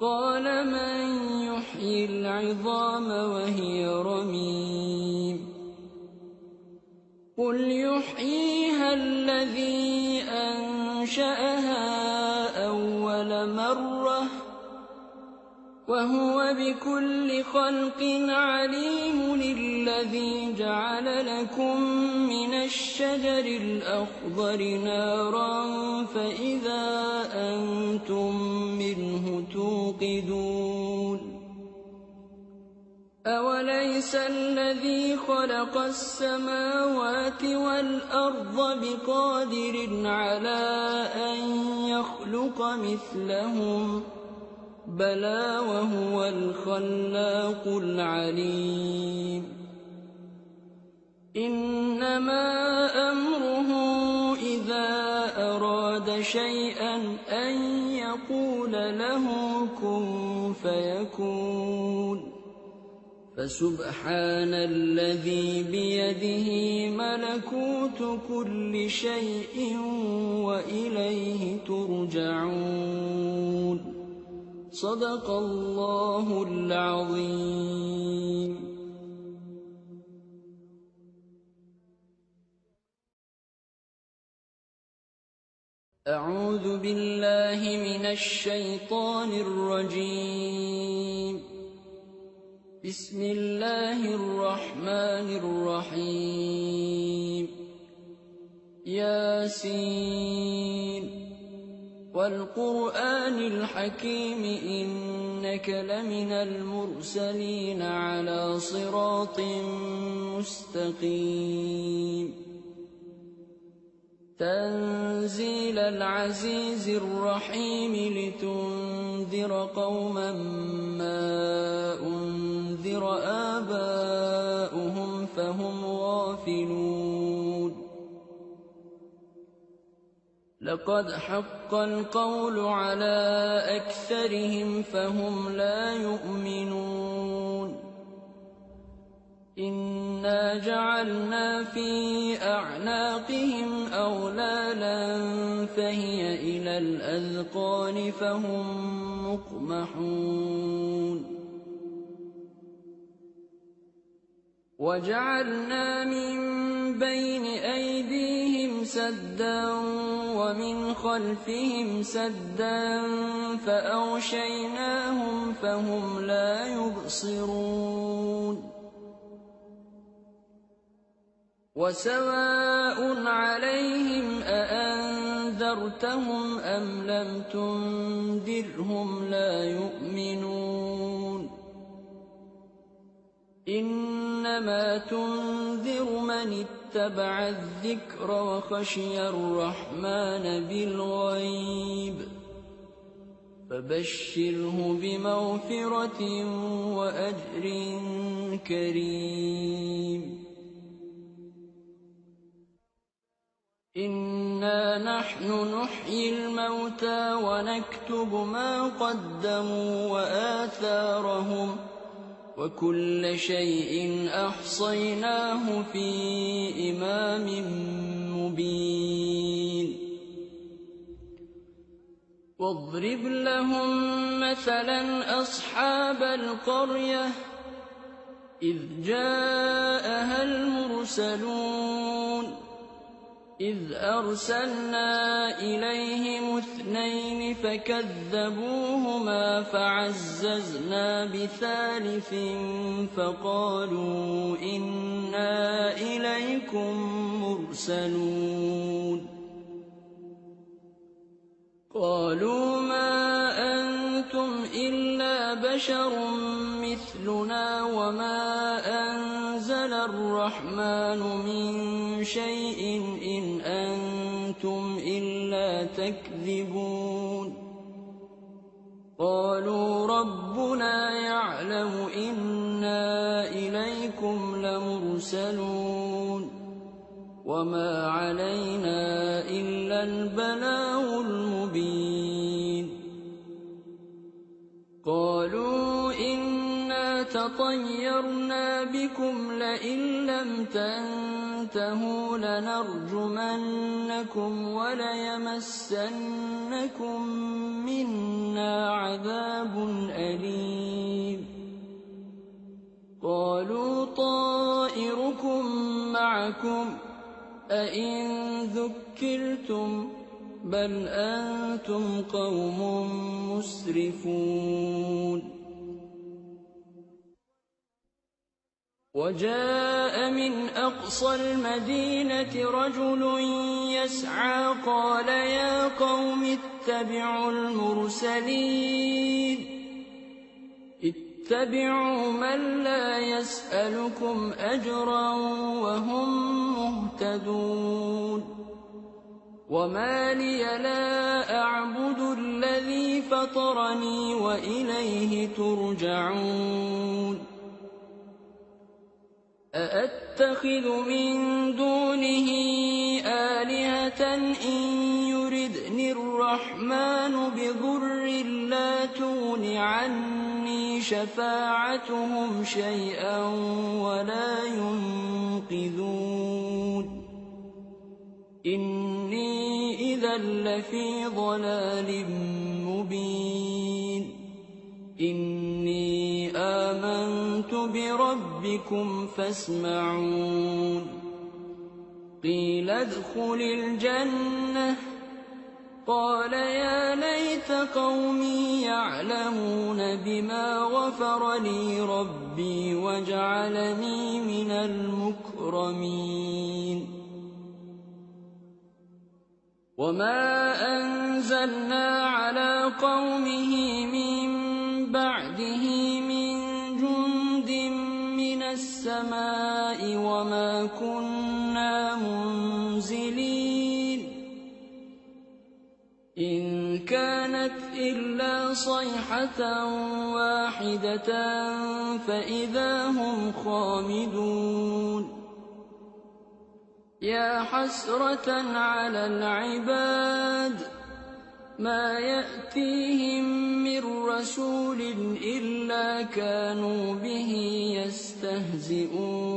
قَالَ مَن يُحْيِي الْعِظَامَ وَهِيَ رَمِيمٌ قُلْ يُحْيِيهَا الَّذِي أَنشَأَهَا أَوَّلَ مَرَّةٍ وَهُوَ بِكُلِّ خَلْقٍ عَلِيمٌ الَّذِي جَعَلَ لَكُم مِّنَ الشَّجَرِ الْأَخْضَرِ نَارًا فَإِذَا أَنتُم مِّنْهُ تُوقِدُونَ أَوَلَيْسَ الَّذِي خَلَقَ السَّمَاوَاتِ وَالْأَرْضَ بِقَادِرٍ عَلَىٰ أَن يَخْلُقَ مِثْلَهُم ۚ بَلَىٰ وَهُوَ الْخَلَّاقُ الْعَلِيمُ إِنَّمَا أَمْرُهُ إِذَا أَرَادَ شَيْئًا أَن يَقُولَ لَهُ كُن فَيَكُونُ فَسُبْحَانَ الَّذِي بِيَدِهِ مَلَكُوتُ كُلِّ شَيْءٍ وَإِلَيْهِ تُرْجَعُونَ صدق الله العظيم. أعوذ بالله من الشيطان الرجيم. بسم الله الرحمن الرحيم. ياسين وَالْقُرْآنِ الْحَكِيمِ إِنَّكَ لَمِنَ الْمُرْسَلِينَ عَلَىٰ صِرَاطٍ مُّسْتَقِيمٍ تَنزِيلَ الْعَزِيزِ الرَّحِيمِ لِتُنذِرَ قَوْمًا مَّا أُنذِرَ آبَاؤُهُمْ فَهُمْ غَافِلُونَ لَقَدْ حَقَّ الْقَوْلُ عَلَىٰ أَكْثَرِهِمْ فَهُمْ لَا يُؤْمِنُونَ إِنَّا جَعَلْنَا فِي أَعْنَاقِهِمْ أَغْلَالًا فَهِيَ إِلَى الْأَذْقَانِ فَهُم مُّقْمَحُونَ وَجَعَلْنَا مِن بَيْنِ أَيْدِيهِمْ سَدًّا وَمِنْ خَلْفِهِمْ سَدًّا فَأَغْشَيْنَاهُمْ فَهُمْ لَا يُبْصِرُونَ وَسَوَاءٌ عَلَيْهِمْ أَأَنذَرْتَهُمْ أَمْ لَمْ تُنذِرْهُمْ لَا يُؤْمِنُونَ إِنَّمَا تُنذِرُ مَنِ اتَّبَعَ الذِّكْرَ وَخَشِيَ الرَّحْمَٰنَ بِالْغَيْبِ فَبَشِّرْهُ بِمَغْفِرَةٍ وَأَجْرٍ كَرِيمٍ إِنَّا نَحْنُ نُحْيِي الْمَوْتَىٰ وَنَكْتُبُ مَا قَدَّمُوا وَآثَارَهُمْ وَكُلَّ شَيْءٍ أَحْصَيْنَاهُ فِي إِمَامٍ مُّبِينٍ وَاضْرِبْ لَهُم مَّثَلًا أَصْحَابَ الْقَرْيَةِ إِذْ جَاءَهَا الْمُرْسَلُونَ إِذْ أَرْسَلْنَا إِلَيْهِمُ اثْنَيْنِ فَكَذَّبُوهُمَا فَعَزَّزْنَا بِثَالِثٍ فَقَالُوا إِنَّا إِلَيْكُم مُّرْسَلُونَ قَالُوا مَا أَنتُمْ أنتم إلا بشر مثلنا وما أنزل الرحمن من شيء إن أنتم إلا تكذبون قالوا ربنا يعلم إنا إليكم لمرسلون وما علينا إلا البلاغ المبين قالوا إنا تطيرنا بكم لئن لم تنتهوا لنرجمنكم وليمسنكم منا عذاب أليم قالوا طائركم معكم أئن ذكرتم بل أنتم قوم مسرفون وجاء من أقصى المدينة رجل يسعى قال يا قوم اتبعوا المرسلين اتبعوا من لا يسألكم أجرا وهم مهتدون وما لي لا أعبد الذي فطرني وإليه ترجعون أأتخذ من دونه آلهة إن يردني الرحمن بضر لا تغن عني شفاعتهم شيئا ولا ينقذون إني إذا لفي ضلال مبين إني آمنت بربكم فاسمعون قيل ادخل الجنة قال يا ليت قومي يعلمون بما غفر لي ربي وجعلني من المكرمين وما أنزلنا على قومه من بعده من جند من السماء وما كنا منزلين إن كانت إلا صيحة واحدة فإذا هم خامدون يا حسرة على العباد ما يأتيهم من رسول إلا كانوا به يستهزئون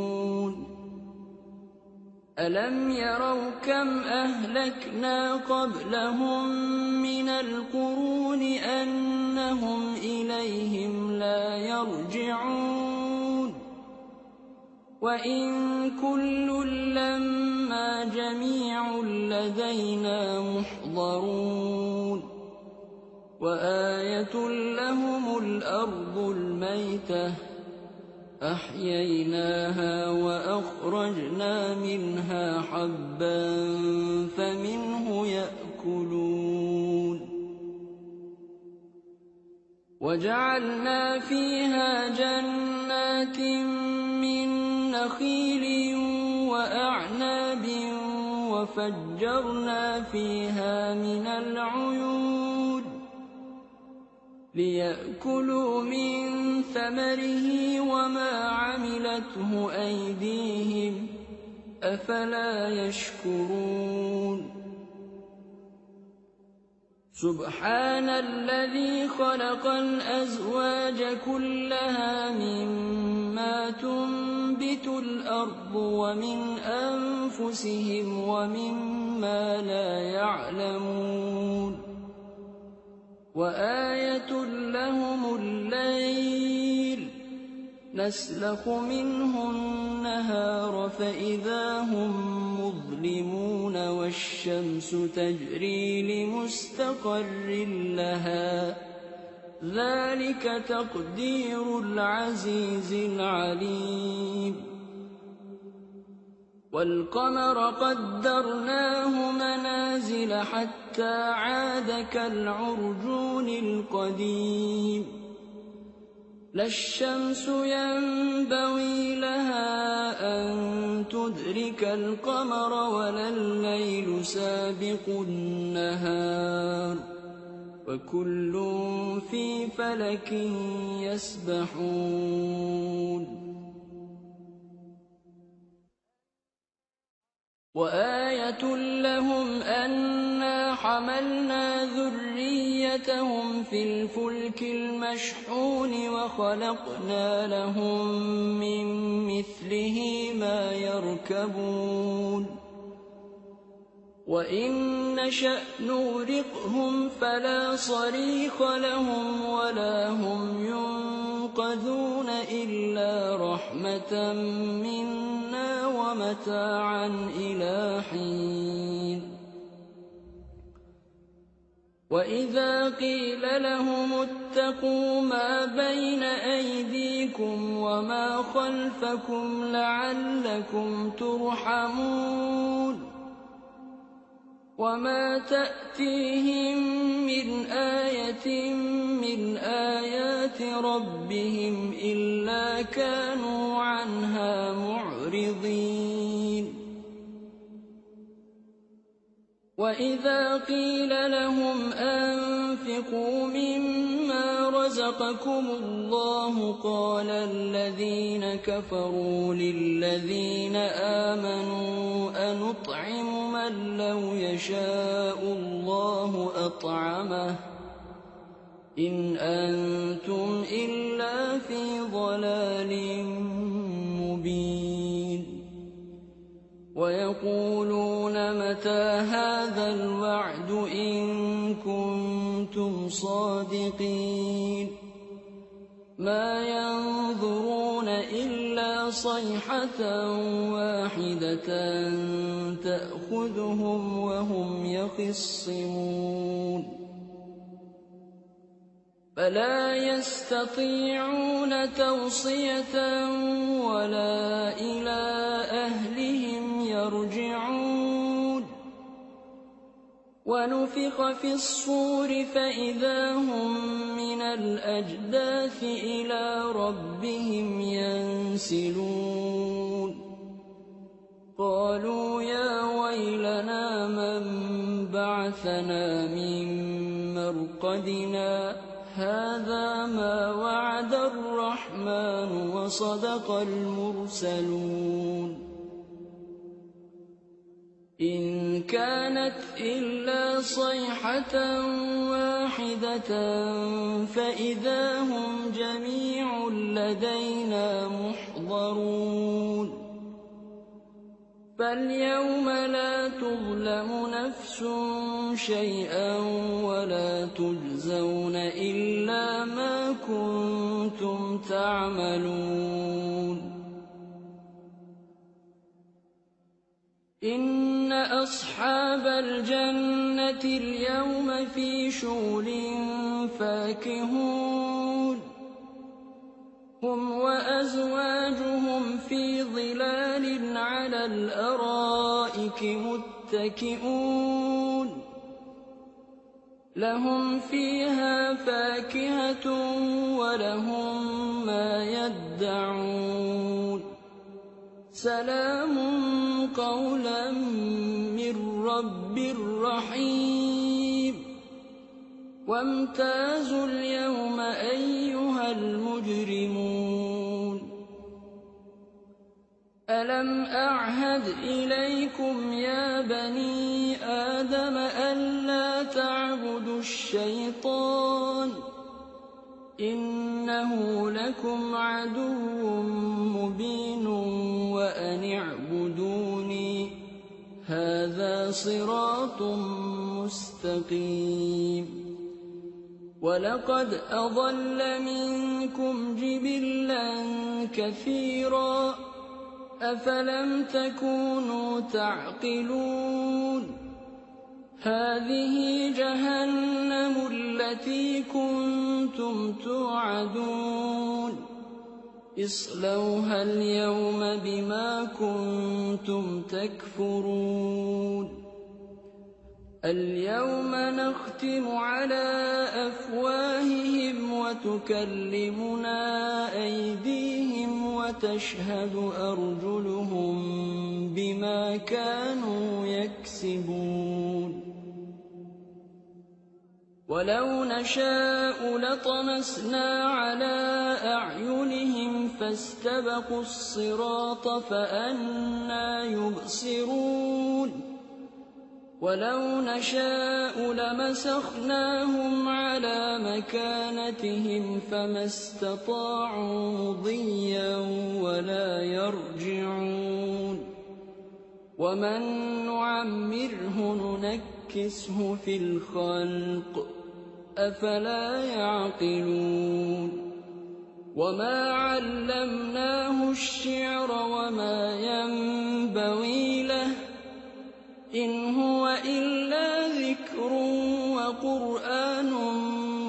ألم يروا كم أهلكنا قبلهم من القرون أنهم إليهم لا يرجعون وإن كل لما جميع لدينا محضرون وآية لهم الأرض الميتة أحييناها وأخرجنا منها حبا فمنه يأكلون وجعلنا فيها جنات من نخيل وأعناب وفجرنا فيها من العيون ليأكلوا من ثمره وما عملته أيديهم أفلا يشكرون سبحان الذي خلق الأزواج كلها مما تنبت الأرض ومن أنفسهم ومما لا يعلمون وآية لهم الليل نسلخ منه النهار فإذا هم مظلمون والشمس تجري لمستقر لها ذلك تقدير العزيز العليم وَالْقَمَرَ قَدَّرْنَاهُ مَنَازِلَ حَتَّىٰ عَادَ كَالْعُرْجُونِ الْقَدِيمِ لَا الشَّمْسُ يَنبَغِي لَهَا أَن تُدْرِكَ الْقَمَرَ وَلَا اللَّيْلُ سَابِقُ النَّهَارِ ۚ وَكُلٌّ فِي فَلَكٍ يَسْبَحُونَ وَآيَةٌ لَّهُمْ أَنَّا حَمَلْنَا ذُرِّيَّتَهُمْ فِي الْفُلْكِ الْمَشْحُونِ وَخَلَقْنَا لَهُم مِّن مِّثْلِهِ مَا يَرْكَبُونَ وَإِن نَّشَأْ نُغْرِقْهُمْ فَلَا صَرِيخَ لَهُمْ وَلَا هُمْ يُنقَذُونَ إِلَّا رَحْمَةً مِّنَّا وَمَتَاعًا إِلَىٰ حِينٍ وَإِذَا قِيلَ لَهُمُ اتَّقُوا مَا بَيْنَ أَيْدِيكُمْ وَمَا خَلْفَكُمْ لَعَلَّكُمْ تُرْحَمُونَ وَمَا تَأْتِيهِم مِّنْ آيَةٍ مِّنْ آيَاتِ رَبِّهِمْ إِلَّا كَانُوا عَنْهَا مُعْرِضِينَ وَإِذَا قِيلَ لَهُمْ أَنفِقُوا مِمَّا رَزَقَكُمُ اللَّهُ قَالَ الَّذِينَ كَفَرُوا لِلَّذِينَ آمَنُوا أَنُطْعِمُ مَن لَّوْ يَشَاءُ اللَّهُ أَطْعَمَهُ إِنْ أَنتُمْ إِلَّا فِي ضَلَالٍ مُّبِينٍ وَيَقُولُونَ مَتَىٰ هَٰذَا الْوَعْدُ إِن كُنتُمْ صَادِقِينَ مَا يَنظُرُونَ إِلَّا صَيْحَةً وَاحِدَةً تَأْخُذُهُمْ وَهُمْ يَخِصِّمُونَ فَلَا يَسْتَطِيعُونَ تَوْصِيَةً وَلَا إِلَىٰ أَهْلِهِمْ يَرْجِعُونَ وَنُفِخَ فِي الصُّورِ فَإِذَا هُم مِّنَ الْأَجْدَاثِ إِلَىٰ رَبِّهِمْ يَنسِلُونَ قَالُوا يَا وَيْلَنَا مَن بَعَثَنَا مِن مَّرْقَدِنَا هَٰذَا مَا وَعَدَ الرَّحْمَٰنُ وَصَدَقَ الْمُرْسَلُونَ إِن كَانَتْ إِلَّا صَيْحَةً وَاحِدَةً فَإِذَا هُمْ جَمِيعٌ لَّدَيْنَا مُحْضَرُونَ فَالْيَوْمَ لَا تُظْلَمُ نَفْسٌ شَيْئًا وَلَا تُجْزَوْنَ إِلَّا مَا كُنتُمْ تَعْمَلُونَ إِنَّ أَصْحَابَ الْجَنَّةِ الْيَوْمَ فِي شُغُلٍ فَاكِهُونَ هُمْ وَأَزْوَاجُهُمْ فِي ظِلَالٍ عَلَى الْأَرَائِكِ مُتَّكِئُونَ لَهُمْ فِيهَا فَاكِهَةٌ وَلَهُم مَّا يَدَّعُونَ سَلَامٌ قَوْلًا مِّن رَّبٍّ رَّحِيمٍ وَامْتَازُوا الْيَوْمَ أَيُّهَا الْمُجْرِمُونَ أَلَمْ أَعْهَدْ إِلَيْكُمْ يَا بَنِي آدَمَ أَلَّا تَعْبُدُوا الشَّيْطَانَ ۖ إِنَّهُ لَكُمْ عَدُوٌّ مُّبِينٌ وَأَنِ اعْبُدُونِي ۚ هَٰذَا صِرَاطٌ مُّسْتَقِيمٌ وَلَقَدْ أَضَلَّ مِنكُمْ جِبِلًّا كَثِيرًا ۖ أَفَلَمْ تَكُونُوا تَعْقِلُونَ هَٰذِهِ جَهَنَّمُ الَّتِي كُنتُمْ تُوعَدُونَ اصْلَوْهَا الْيَوْمَ بِمَا كُنتُمْ تَكْفُرُونَ الْيَوْمَ نَخْتِمُ عَلَىٰ أَفْوَاهِهِمْ وَتُكَلِّمُنَا أَيْدِيهِمْ وَتَشْهَدُ أَرْجُلُهُم بِمَا كَانُوا يَكْسِبُونَ وَلَوْ نَشَاءُ لَطَمَسْنَا عَلَىٰ أَعْيُنِهِمْ فَاسْتَبَقُوا الصِّرَاطَ فَأَنَّىٰ يُبْصِرُونَ وَلَوْ نَشَاءُ لَمَسَخْنَاهُمْ عَلَىٰ مَكَانَتِهِمْ فَمَا اسْتَطَاعُوا مُضِيًّا وَلَا يَرْجِعُونَ وَمَن نُّعَمِّرْهُ نُنَكِّسْهُ فِي الْخَلْقِ ۖ أَفَلَا يَعْقِلُونَ وَمَا عَلَّمْنَاهُ الشِّعْرَ وَمَا يَنبَغِي لَهُ ۚ إِنْ هُوَ إِلَّا ذِكْرٌ وَقُرْآنٌ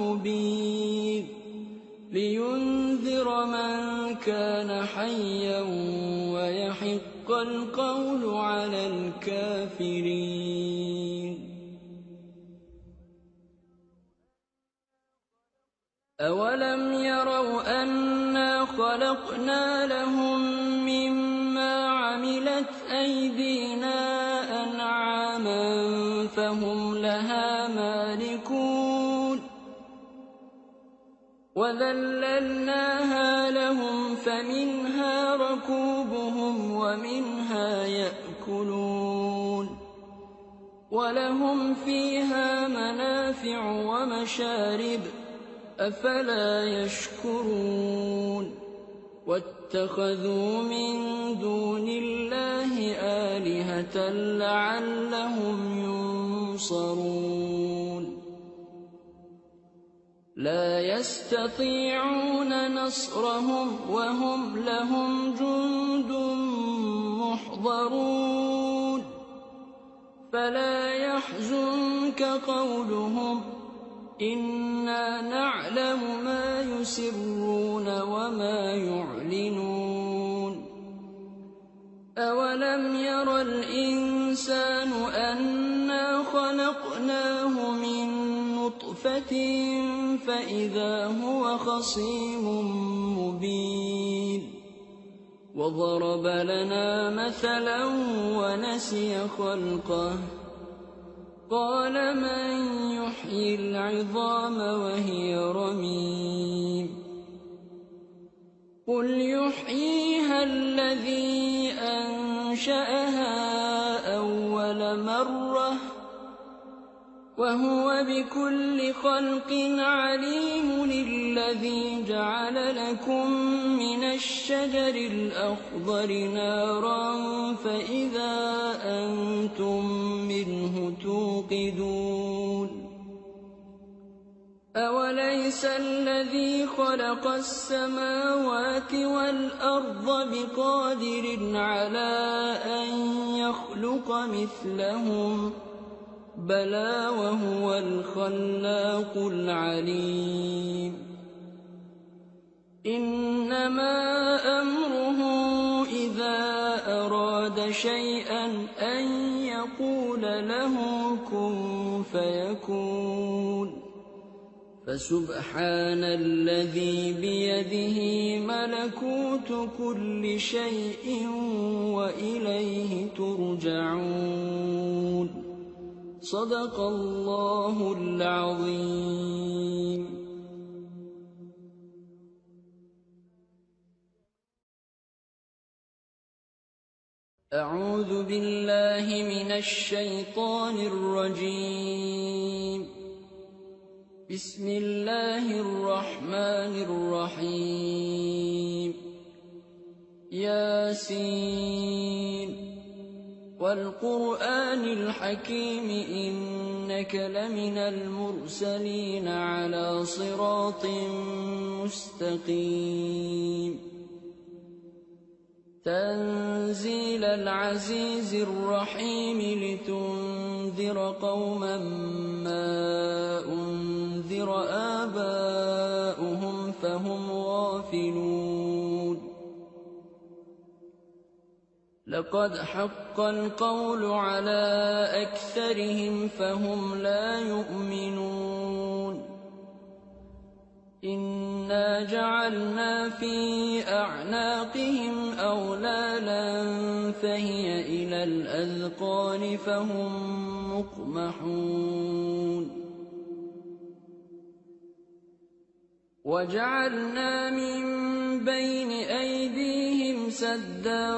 مُّبِينٌ لِّيُنذِرَ مَن كَانَ حَيًّا وَيَحِقَّ الْقَوْلُ عَلَى الْكَافِرِينَ أَوَلَمْ يَرَوْا أَنَّا خَلَقْنَا لَهُم مِّمَّا عَمِلَتْ أَيْدِينَا أَنْعَامًا فَهُمْ لَهَا مَالِكُونَ وَذَلَّلْنَاهَا لَهُمْ فَمِنْهَا رَكُوبُهُمْ وَمِنْهَا يَأْكُلُونَ وَلَهُمْ فِيهَا مَنَافِعُ وَمَشَارِبُ ۖ أَفَلَا يَشْكُرُونَ وَاتَّخَذُوا مِن دُونِ اللَّهِ آلِهَةً لَّعَلَّهُمْ يُنصَرُونَ لَا يَسْتَطِيعُونَ نَصْرَهُمْ وَهُمْ لَهُمْ جُندٌ مُّحْضَرُونَ فَلَا يَحْزُنكَ قَوْلُهُمْ ۘ إِنَّا نَعْلَمُ مَا يُسِرُّونَ وَمَا يُعْلِنُونَ أَوَلَمْ يَرَ الْإِنسَانُ أَنَّا خَلَقْنَاهُ مِن نُّطْفَةٍ فَإِذَا هُوَ خَصِيمٌ مُّبِينٌ وَضَرَبَ لَنَا مَثَلًا وَنَسِيَ خَلْقَهُ قَالَ مَن يُحْيِي الْعِظَامَ وَهِيَ رَمِيمٌ قُلْ يُحْيِيهَا الَّذِي أَنشَأَهَا أَوَّلَ مَرَّةٍ ۖ وَهُوَ بِكُلِّ خَلْقٍ عَلِيمٌ الَّذِي جَعَلَ لَكُم مِّنَ الشَّجَرِ الْأَخْضَرِ نَارًا فَإِذَا أَنتُم مِّنْهُ تُوقِدُونَ أَوَلَيْسَ الَّذِي خَلَقَ السَّمَاوَاتِ وَالْأَرْضَ بِقَادِرٍ عَلَىٰ أَن يَخْلُقَ مِثْلَهُم ۚ بَلَىٰ وَهُوَ الْخَلَّاقُ الْعَلِيمُ إِنَّمَا أَمْرُهُ إِذَا أَرَادَ شَيْئًا أَن يَقُولَ لَهُ كُن فَيَكُونُ فَسُبْحَانَ الَّذِي بِيَدِهِ مَلَكُوتُ كُلِّ شَيْءٍ وَإِلَيْهِ تُرْجَعُونَ صدق الله العظيم. أعوذ بالله من الشيطان الرجيم. بسم الله الرحمن الرحيم. ياسين وَالْقُرْآنِ الْحَكِيمِ إِنَّكَ لَمِنَ الْمُرْسَلِينَ عَلَىٰ صِرَاطٍ مُّسْتَقِيمٍ تَنزِيلَ الْعَزِيزِ الرَّحِيمِ لِتُنذِرَ قَوْمًا مَّا أُنذِرَ آبَاؤُهُمْ فَهُمْ غَافِلُونَ غافلون لقد حق القول على أكثرهم فهم لا يؤمنون إنا جعلنا في أعناقهم أغلالا فهي إلى الأذقان فهم مقمحون وجعلنا من بين أيديهم سدا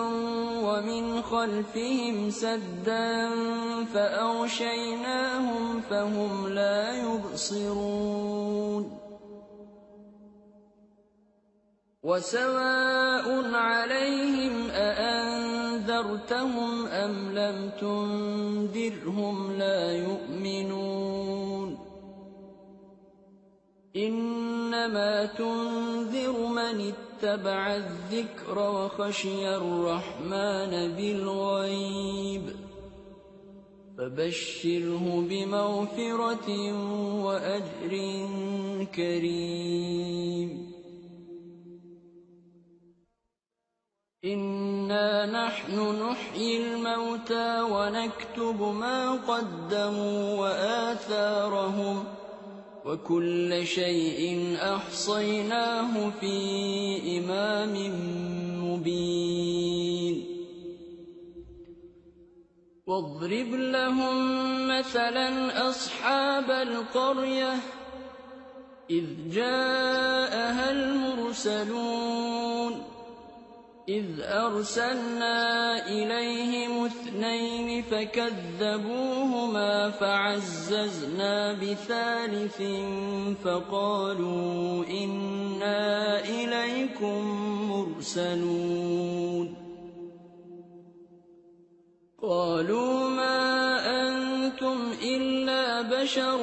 ومن خلفهم سدا فأغشيناهم فهم لا يبصرون وسواء عليهم أأنذرتهم أم لم تنذرهم لا يؤمنون إنما تنذر من اتبع الذكر وخشي الرحمن بالغيب فبشره بمغفرة وأجر كريم إنا نحن نحيي الموتى ونكتب ما قدموا وآثارهم وكل شيء أحصيناه في إمام مبين واضرب لهم مثلا أصحاب القرية إذ جاءها المرسلون إذ أرسلنا إليهم 2 فكذبوهما فعززنا بثالث فقالوا إنا إليكم مرسلون قالوا ما أنتم إلا بشر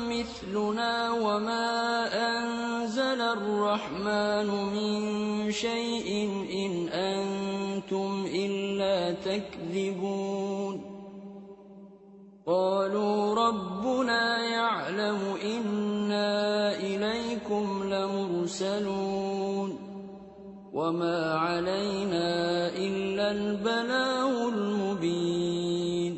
مثلنا وما أنزل الرحمن من شيء إن أنتم إلا تكذبون قالوا ربنا يعلم إنا إليكم لمرسلون وما علينا إلا البلاغ المبين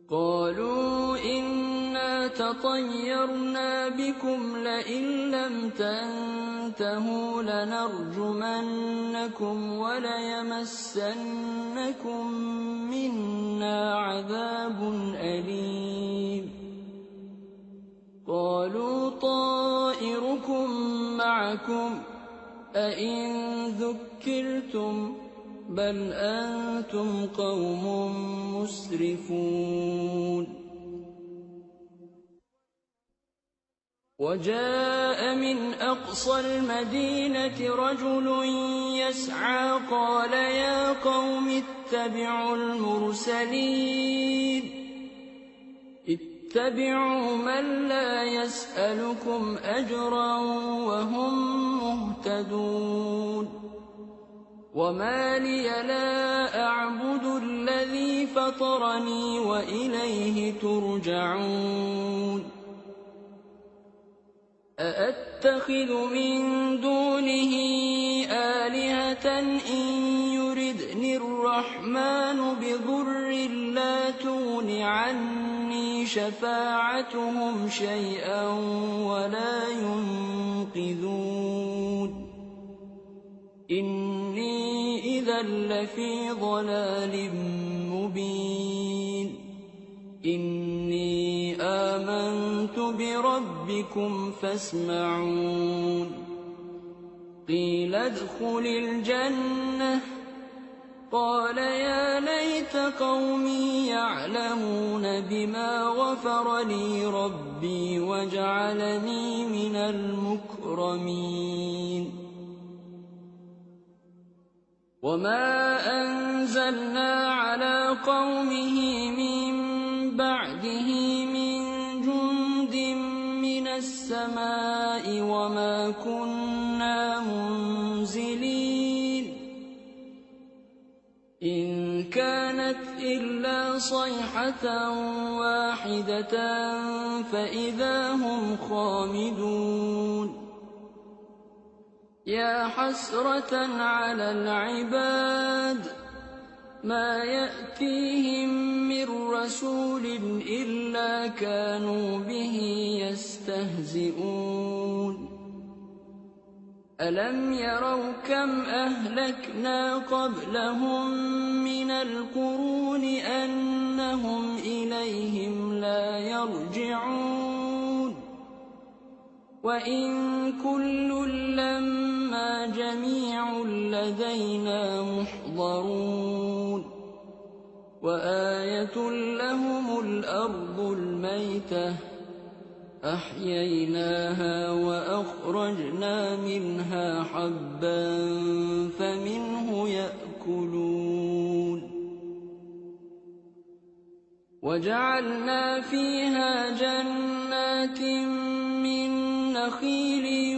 قالوا إنا تطيرنا بكم لئن لم تنتهوا لنرجمنكم وليمسنكم منا عذاب أليم قالوا طائركم معكم أئن ذكرتم بل أنتم قوم مسرفون وجاء من أقصى المدينة رجل يسعى قال يا قوم اتبعوا المرسلين اتبعوا من لا يسألكم أجرا وهم مهتدون وما لي لا أعبد الذي فطرني وإليه ترجعون أأتخذ من دونه آلهة إن يردني الرحمن بضر لا تغن عني شفاعتهم شيئا ولا ينقذون إني إذا لفي ضلال مبين إني آمنت بربكم فاسمعون قيل ادخل الجنة قال يا ليت قومي يعلمون بما غفر لي ربي وجعلني من المكرمين وما أنزلنا على قومه من بعده من جند من السماء وما كنا منزلين إن كانت إلا صيحة واحدة فإذا هم خامدون يا حسرة على العباد ما يأتيهم من رسول إلا كانوا به يستهزئون ألم يروا كم أهلكنا قبلهم من القرون أنهم إليهم لا يرجعون وإن كل لما جميع لدينا محضرون وآية لهم الأرض الميتة أحييناها وأخرجنا منها حبا فمنه يأكلون وجعلنا فيها جنات من نخيل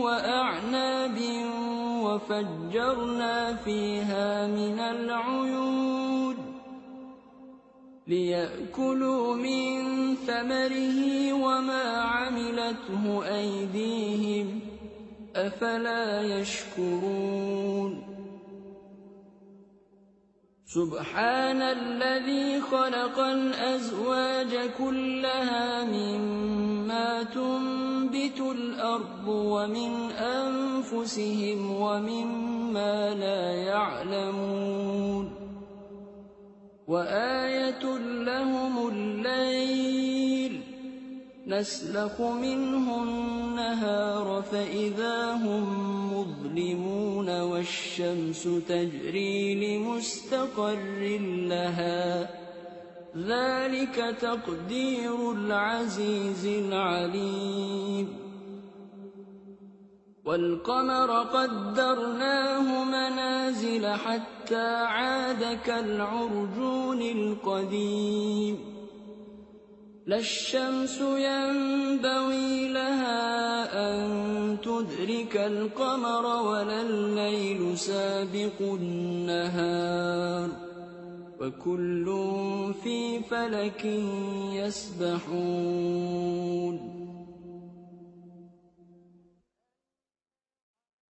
وأعناب وفجرنا فيها من العيون ليأكلوا من ثمره وما عملته أيديهم أفلا يشكرون سبحان الذي خلق الأزواج كلها مما تنبت الأرض ومن أنفسهم ومما لا يعلمون وآية لهم الليل نسلخ منه النهار فإذا هم مظلمون والشمس تجري لمستقر لها ذلك تقدير العزيز العليم والقمر قدرناه منازل حتى عاد كالعرجون القديم لا الشمس ينبغي لها أن تدرك القمر ولا الليل سابق النهار وكل في فلك يسبحون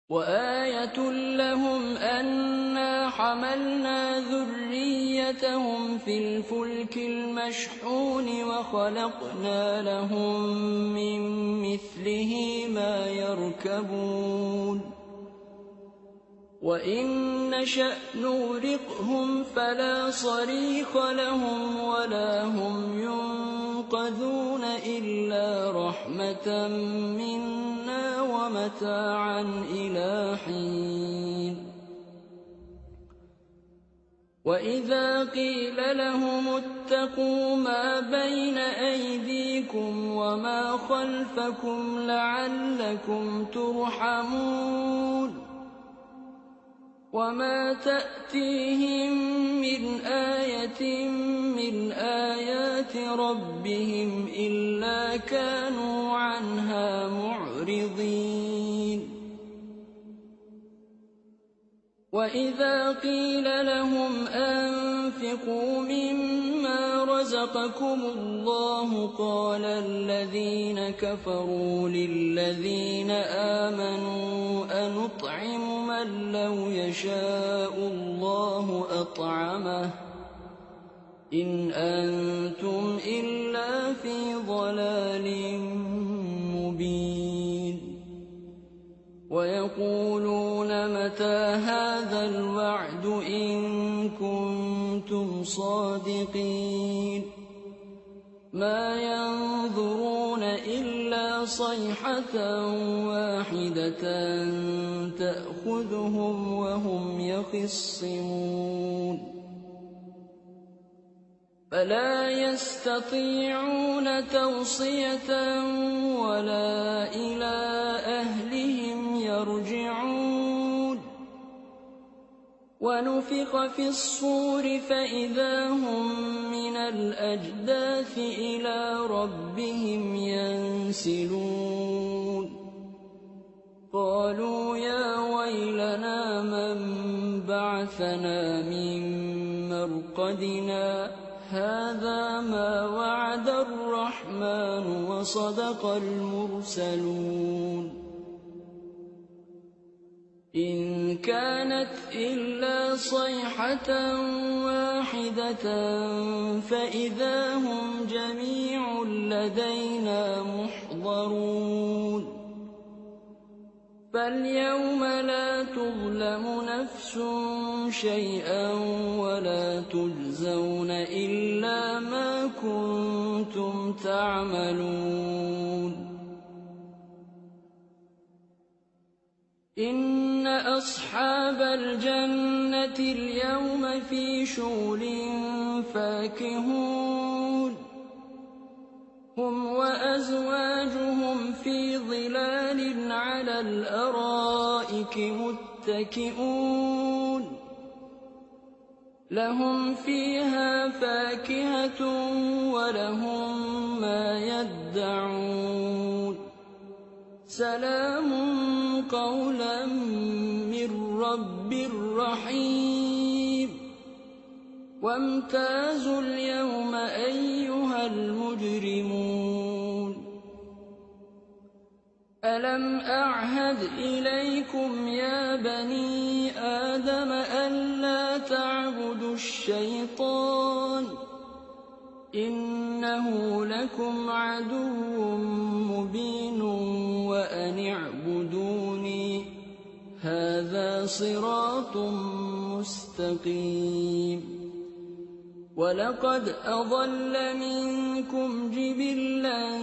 وآية لهم أنا حملنا ذريتهم في الفلك المشحون وخلقنا لهم من مثله ما يركبون وإن نشأ نغرقهم فلا صريخ لهم ولا هم ينقذون إلا رحمة منا ومتاعا إلى حين وإذا قيل لهم اتقوا ما بين أيديكم وما خلفكم لعلكم ترحمون وما تأتيهم من آية من آيات ربهم إلا كانوا عنها معرضين وإذا قيل لهم أنفقوا مما رزقكم الله قال الذين كفروا للذين آمنوا أنطعم من لو يشاء الله أطعمه إن أنتم إلا في ضلال مبين ويقولون متى هذا الوعد إن كنتم صادقين ما ينظرون إلا صيحة واحدة تأخذهم وهم يخصمون فلا يستطيعون توصية ولا إلى أهلهم يرجعون ونفخ في الصور فإذا هم من الأجداث إلى ربهم ينسلون قالوا يا ويلنا من بعثنا من مرقدنا هذا ما وعد الرحمن وصدق المرسلون إن كانت إلا صيحة واحدة فإذا هم جميع لدينا محضرون فاليوم لا تظلم نفس شيئا ولا تجزون إلا ما كنتم تعملون إن أصحاب الجنة اليوم في شغل فاكهون هم وأزواجهم في ظلال على الأرائك متكئون لهم فيها فاكهة ولهم ما يدعون سلام قولا من رب رحيم وامتازوا اليوم أيها المجرمون ألم أعهد إليكم يا بني آدم ألا تعبدوا الشيطان إنه لكم عدو مبين وأن اعبدوني هذا صراط مستقيم ولقد أضل منكم جبلا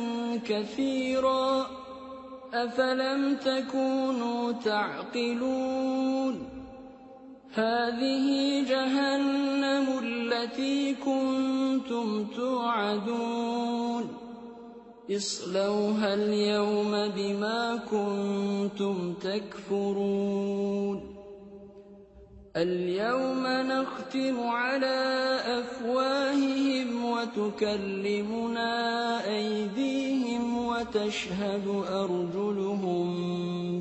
كثيرا أفلم تكونوا تعقلون هذه جهنم التي كنتم توعدون اصلوها اليوم بما كنتم تكفرون اليوم نختم على أفواههم وتكلمنا أيديهم وتشهد أرجلهم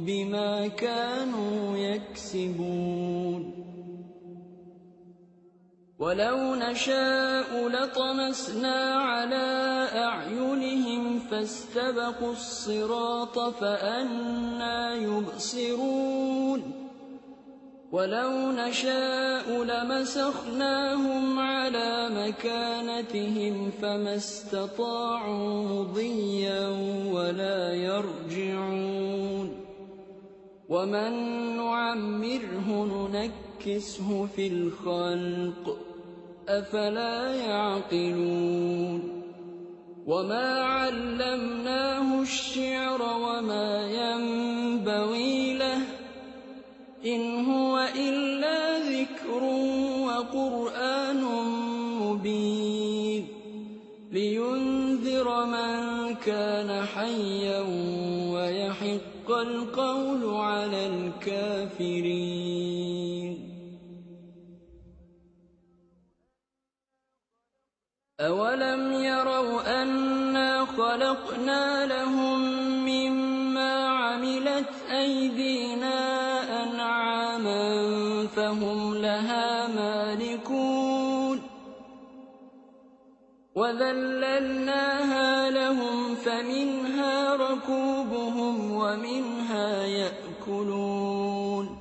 بما كانوا يكسبون ولو نشاء لطمسنا على أعينهم فاستبقوا الصراط فأنى يبصرون ولو نشاء لمسخناهم على مكانتهم فما استطاعوا مضيا ولا يرجعون ومن نعمره ننكسه في الخلق أفلا يعقلون وما علمناه الشعر وما ينبغي له إن هو إلا ذكر وقرآن مبين لينذر من كان حيا ويحق القول على الكافرين أولم يروا أنا خلقنا لهم مما عملت أيدينا أنعاما فهم لها مالكون وذللناها لهم فمنها ركوبهم ومنها يأكلون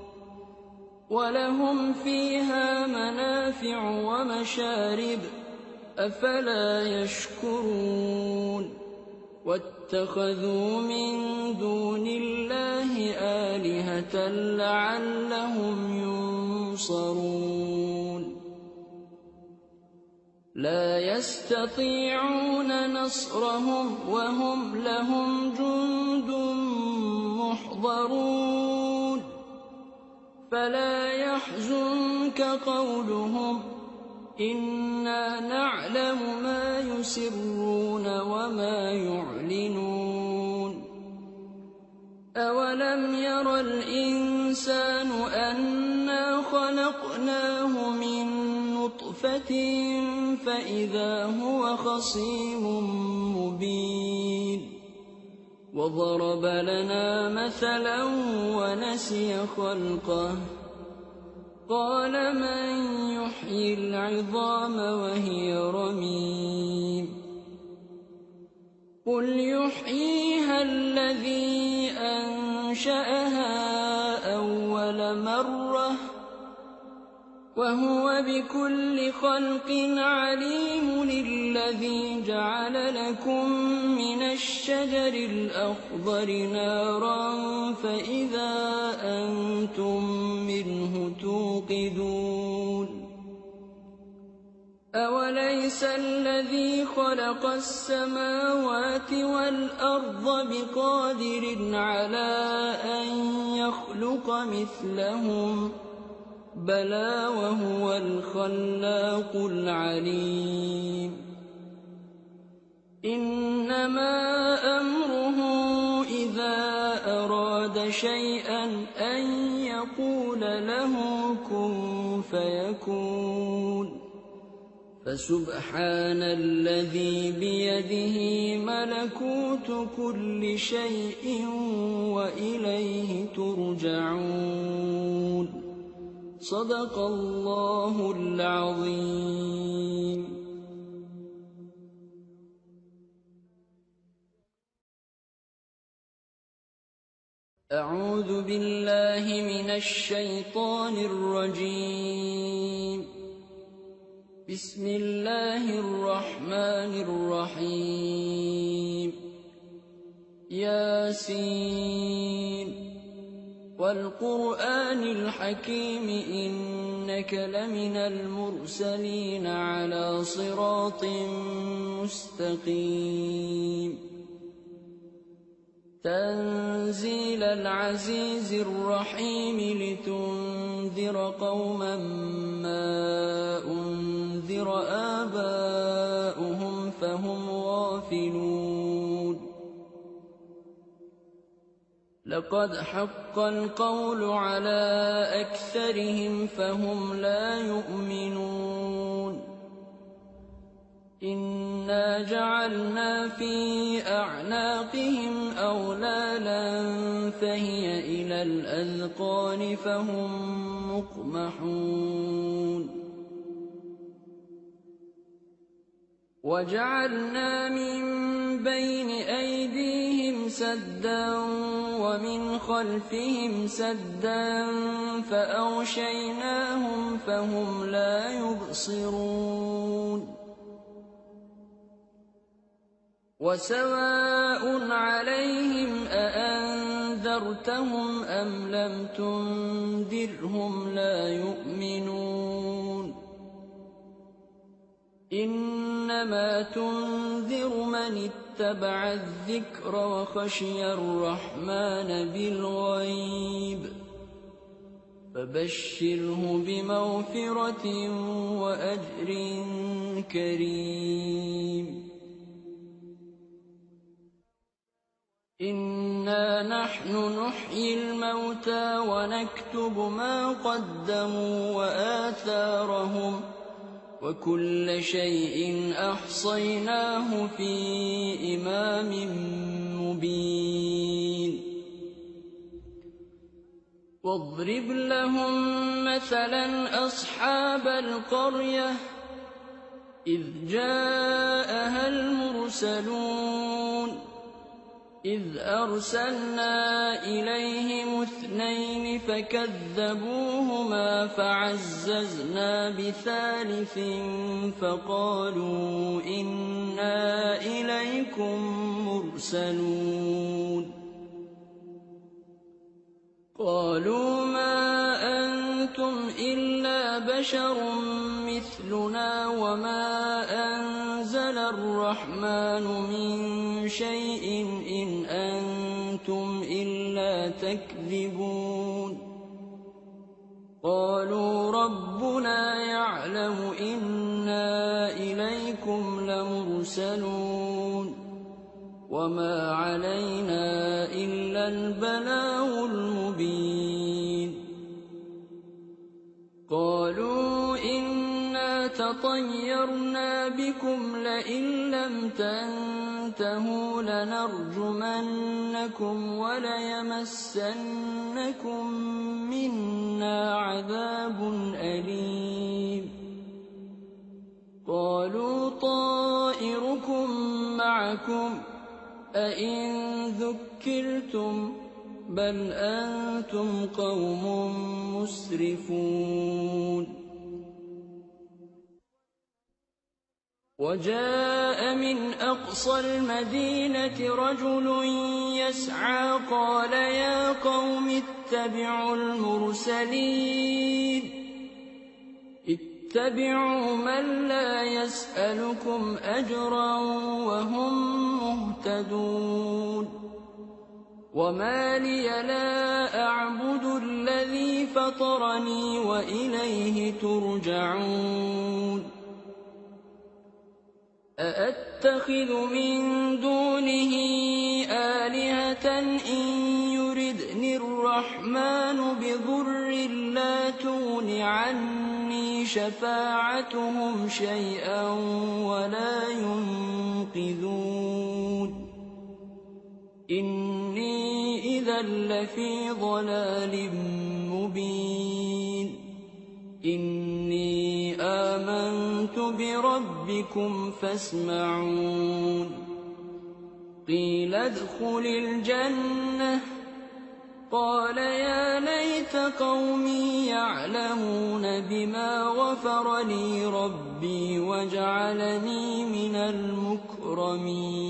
ولهم فيها منافع ومشارب أفلا يشكرون واتخذوا من دون الله آلهة لعلهم ينصرون لا يستطيعون نصرهم وهم لهم جند محضرون فلا يحزنك قولهم إنا نعلم ما يسرون وما يعلنون أولم ير الإنسان أنا خلقناه من نطفة فإذا هو خصيم مبين وضرب لنا مثلا ونسي خلقه قال من يحيي العظام وهي رميم قل يحييها الذي أنشأها أول أول مرة وهو بكل خلق عليم. الذي جعل لكم من الشجر الأخضر نارا فإذا أنتم منه توقدون. أوليس الذي خلق السماوات والأرض بقادر على أن يخلق مثلهم بلى وهو الخلاق العليم. إنما أمره إذا أراد شيئا أن يقول له كن فيكون. فسبحان الذي بيده ملكوت كل شيء وإليه ترجعون. صدق الله العظيم. أعوذ بالله من الشيطان الرجيم. بسم الله الرحمن الرحيم. ياسين والقرآن الحكيم إنك لمن المرسلين على صراط مستقيم. تنزيل العزيز الرحيم لتنذر قوما ما أنذر آباؤهم فهم غافلون. لقد حق القول على أكثرهم فهم لا يؤمنون. إنا جعلنا في أعناقهم أغلالا فهي إلى الأذقان فهم مقمحون. وجعلنا من بين أيديهم سدا ومن خلفهم سدا فأغشيناهم فهم لا يبصرون. وسواء عليهم أأنذرتهم أم لم تنذرهم لا يؤمنون. إنما تنذر من اتبع الذكر وخشي الرحمن بالغيب فبشره بمغفرة وأجر كريم. إنا نحن نحيي الموتى ونكتب ما قدموا وآثارهم وكل شيء أحصيناه في إمام مبين. واضرب لهم مثلا أصحاب القرية إذ جاءها المرسلون إذ أرسلنا إليهم 2 فكذبوهما فعززنا بثالث فقالوا إنا إليكم مرسلون. قالوا ما أنتم إلا بشر مثلنا وما أنزل الرحمن من شيء إن أنتم إلا تكذبون. قالوا ربنا يعلم إنا إليكم لمرسلون وما علينا إلا البلاغ المبين. قالوا إنا تطيرنا بكم لئن لم تنتهوا لنرجمنكم وليمسنكم منا عذاب أليم. قالوا طائركم معكم أئن ذكرتم بل أنتم قوم مسرفون وجاء من أقصى المدينة رجل يسعى قال يا قوم اتبعوا المرسلين اتبعوا من لا يسألكم أجرا وهم مهتدون وما لي لا أعبد الذي فطرني وإليه ترجعون أأتخذ من دونه آلهة إن يردني الرحمن بضر لا تغن عني شفاعتهم شيئا ولا ينقذون إني إذا لفي ضلال مبين إني آمنت بربكم فاسمعون قيل ادخل الجنة قال يا ليت قومي يعلمون بما غفر لي ربي وجعلني من المكرمين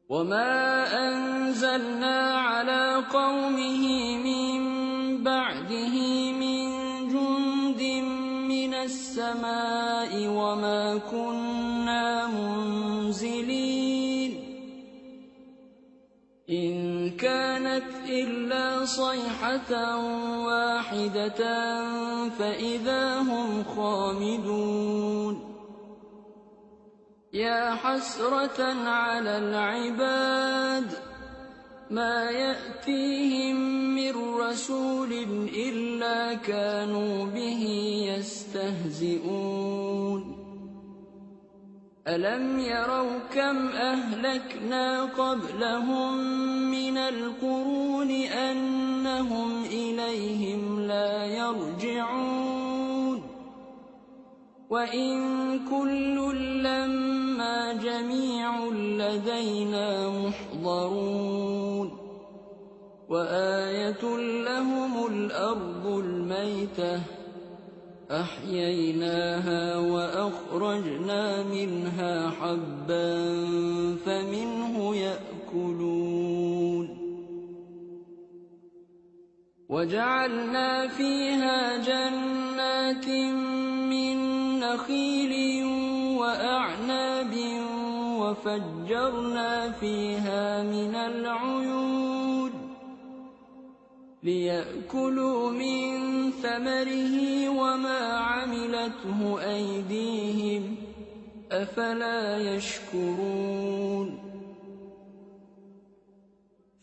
وما أنزلنا على قومه من بعده من جند من السماء وما كنا منزلين إن كانت إلا صيحة واحدة فإذا هم خامدون يا حسرة على العباد ما يأتيهم من رسول إلا كانوا به يستهزئون ألم يروا كم أهلكنا قبلهم من القرون أنهم إليهم لا يرجعون وإن كل لما جميع لدينا محضرون وآية لهم الأرض الميتة أحييناها وأخرجنا منها حبا فمنه يأكلون وجعلنا فيها جنات من نخيل وأعناب وفجرنا فيها من العيون ليأكلوا من ثمره وما عملته أيديهم أفلا يشكرون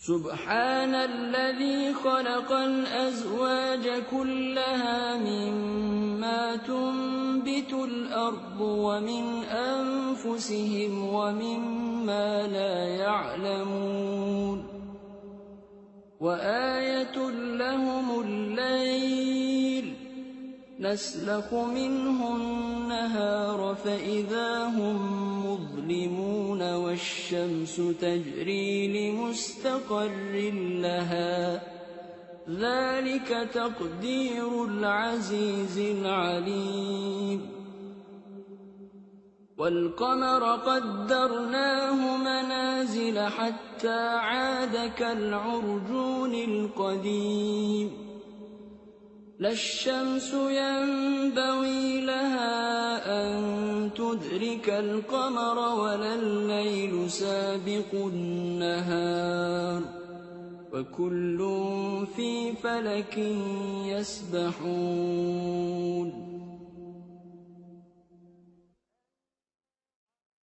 سبحان الذي خلق الأزواج كلها مما تنبت الأرض ومن أنفسهم ومما لا يعلمون وآية لهم الليل نسلخ منه النهار فإذا هم مظلمون والشمس تجري لمستقر لها ذلك تقدير العزيز العليم والقمر قدرناه منازل حتى عاد كالعرجون القديم لا الشمس ينبغي لها أن تدرك القمر ولا الليل سابق النهار وكل في فلك يسبحون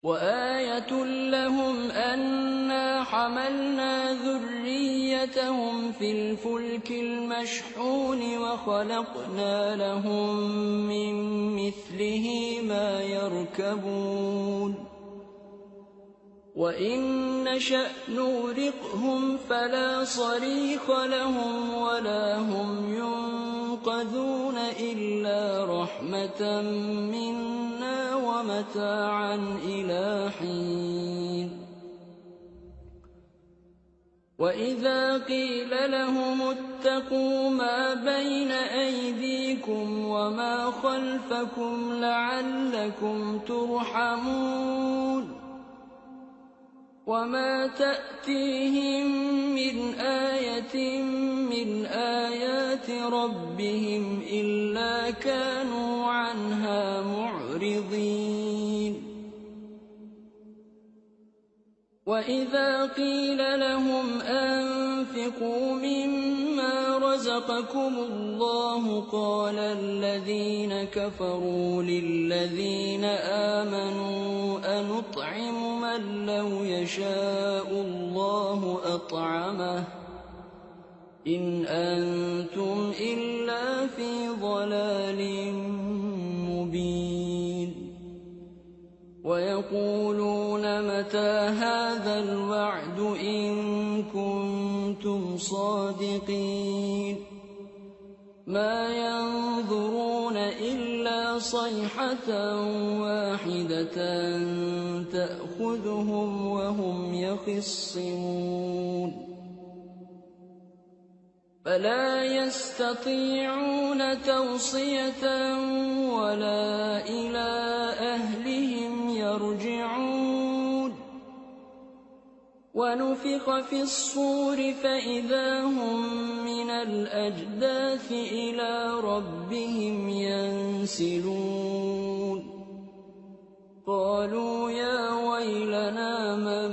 وآية لهم أنا حملنا ذريتهم في الفلك المشحون وخلقنا لهم من مثله ما يركبون وإن نشأ نغرقهم فلا صريخ لهم ولا هم ينقذون إلا رحمة منا ومتاعا إلى حين وَإِذَا قِيلَ لَهُمُ اتَّقُوا مَا بَيْنَ أَيْدِيكُمْ وَمَا خَلْفَكُمْ لَعَلَّكُمْ تُرْحَمُونَ وَمَا تَأْتِيهِم مِّنْ آيَةٍ مِّنْ آيَاتِ رَبِّهِمْ إِلَّا كَانُوا عَنْهَا مُعْرِضِينَ وَإِذَا قِيلَ لَهُمْ أَنفِقُوا مِمَّا رَزَقَكُمُ اللَّهُ قَالَ الَّذِينَ كَفَرُوا لِلَّذِينَ آمَنُوا أَنُطْعِمُ مَن لَّوْ يَشَاءُ اللَّهُ أَطْعَمَهُ إِنْ أَنتُمْ إِلَّا فِي ضَلَالٍ مُّبِينٍ وَيَقُولُونَ مَتَىٰ هَٰذَا الْوَعْدُ إِن كُنتُمْ صَادِقِينَ مَا يَنظُرُونَ إِلَّا صَيْحَةً وَاحِدَةً تَأْخُذُهُمْ وَهُمْ يَخِصِّمُونَ فَلَا يَسْتَطِيعُونَ تَوْصِيَةً وَلَا إِلَىٰ أَهْلِهِمْ يَرْجِعُونَ وَنُفِخَ فِي الصُّورِ فَإِذَا هُم مِّنَ الْأَجْدَاثِ إِلَىٰ رَبِّهِمْ يَنسِلُونَ قَالُوا يَا وَيْلَنَا مَن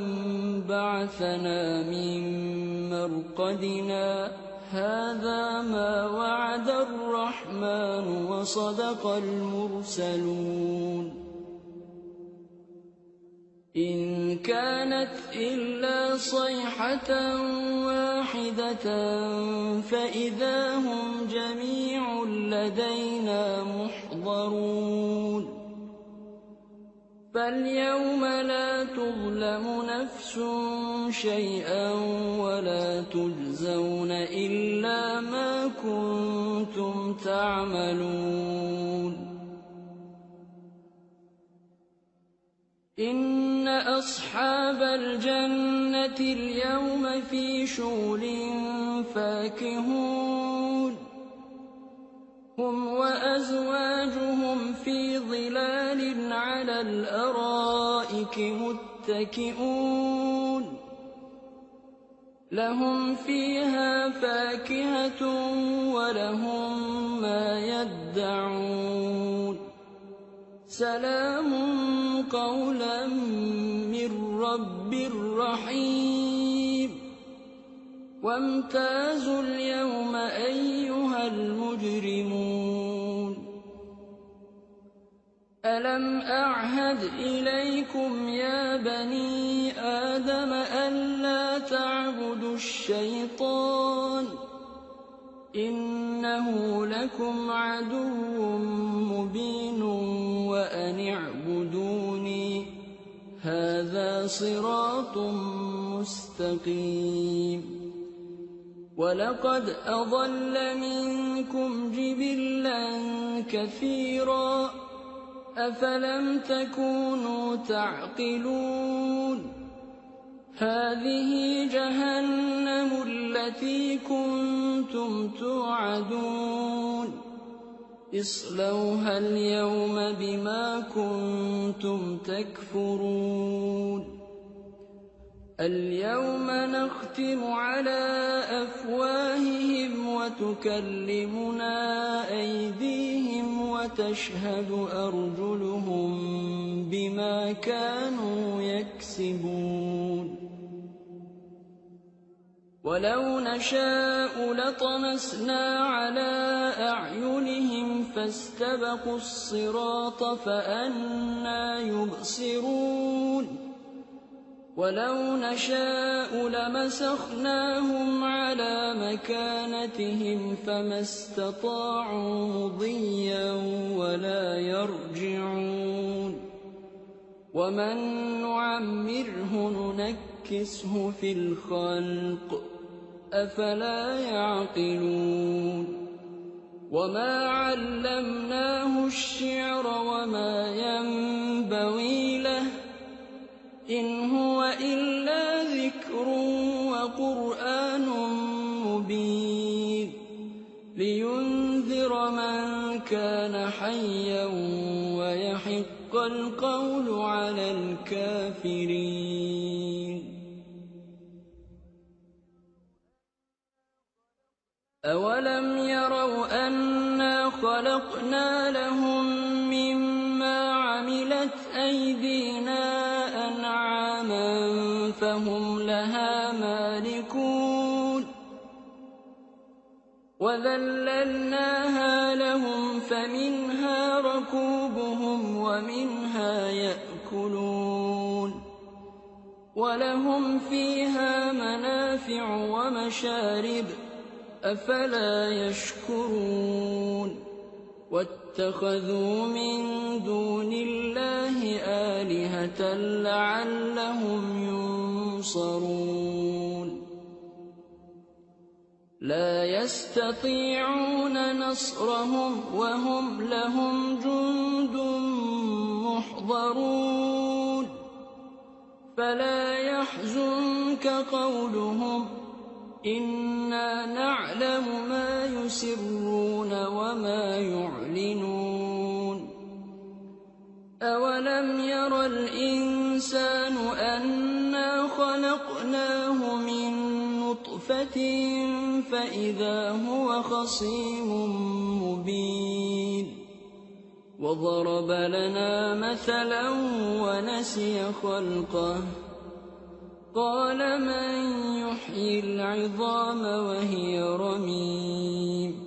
بَعَثَنَا مِن مَّرْقَدِنَا هَٰذَا مَا وَعَدَ الرَّحْمَٰنُ وَصَدَقَ الْمُرْسَلُونَ إِن كَانَتْ إِلَّا صَيْحَةً وَاحِدَةً فَإِذَا هُمْ جَمِيعٌ لَّدَيْنَا مُحْضَرُونَ فَالْيَوْمَ لَا تُظْلَمُ نَفْسٌ شَيْئًا وَلَا تُجْزَوْنَ إِلَّا مَا كُنتُمْ تَعْمَلُونَ إِنَّ أَصْحَابَ الْجَنَّةِ الْيَوْمَ فِي شُغُلٍ فَاكِهُونَ هُمْ وَأَزْوَاجُهُمْ فِي ظِلَالٍ عَلَى الْأَرَائِكِ مُتَّكِئُونَ لَهُمْ فِيهَا فَاكِهَةٌ وَلَهُم مَّا يَدَّعُونَ سَلَامٌ قَوْلًا مِّن رَّبٍّ رَّحِيمٍ وَامْتَازُوا الْيَوْمَ أَيُّهَا الْمُجْرِمُونَ أَلَمْ أَعْهَدْ إِلَيْكُمْ يَا بَنِي آدَمَ أَلَّا تَعْبُدُوا الشَّيْطَانَ إِنَّهُ لَكُمْ عَدُوٌّ مُّبِينٌ وَأَنِ اعْبُدُونِي هَٰذَا صِرَاطٌ مُّسْتَقِيمٌ وَلَقَدْ أَضَلَّ مِنكُمْ جِبِلًّا كَثِيرًا أَفَلَمْ تَكُونُوا تَعْقِلُونَ هَٰذِهِ جَهَنَّمُ الَّتِي كُنتُمْ تُوعَدُونَ اصْلَوْهَا الْيَوْمَ بِمَا كُنتُمْ تَكْفُرُونَ الْيَوْمَ نَخْتِمُ عَلَىٰ أَفْوَاهِهِمْ وَتُكَلِّمُنَا أَيْدِيهِمْ وَتَشْهَدُ أَرْجُلُهُم بِمَا كَانُوا يَكْسِبُونَ وَلَوْ نَشَاءُ لَطَمَسْنَا عَلَىٰ أَعْيُنِهِمْ فَاسْتَبَقُوا الصِّرَاطَ فَأَنَّىٰ يُبْصِرُونَ وَلَوْ نَشَاءُ لَمَسَخْنَاهُمْ عَلَىٰ مَكَانَتِهِمْ فَمَا اسْتَطَاعُوا مُضِيًّا وَلَا يَرْجِعُونَ وَمَن نُّعَمِّرْهُ نُنَكِّسْهُ فِي الْخَلْقِ أَفَلَا يَعْقِلُونَ وَمَا عَلَّمْنَاهُ الشِّعْرَ وَمَا يَنبَغِي لَهُ إِنْ هُوَ إِلَّا ذِكْرٌ لقرآن مبين لينذر من كان حيا ويحق القول على الكافرين أولم يروا أنا خلقنا لهم مما عملت أيدينا أنعاما فهم لها مالكون وذللناها لهم فمنها ركوبهم ومنها يأكلون ولهم فيها منافع ومشارب أفلا يشكرون واتخذوا من دون الله آلهة لعلهم ينصرون لا يستطيعون نصرهم وهم لهم جند محضرون فلا يحزنك قولهم إنا نعلم ما يسرون وما يعلنون أولم ير الإنسان أنا خلقناه من نطفة فإذا هو خصيم مبين وضرب لنا مثلا ونسي خلقه قال من يحيي العظام وهي رميم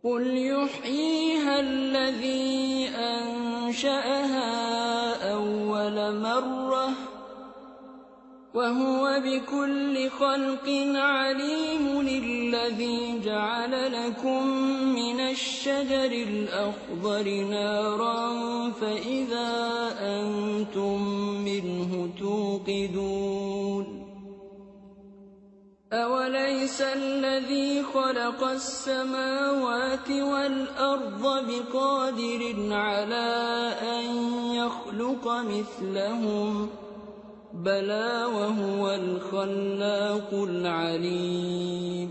قل يحييها الذي أنشأها أول مرة وهو بكل خلق عليم الذي جعل لكم من الشجر الأخضر نارا فإذا أنتم منه توقدون أوليس الذي خلق السماوات والأرض بقادر على أن يخلق مثلهم بلى وهو الخلاق العليم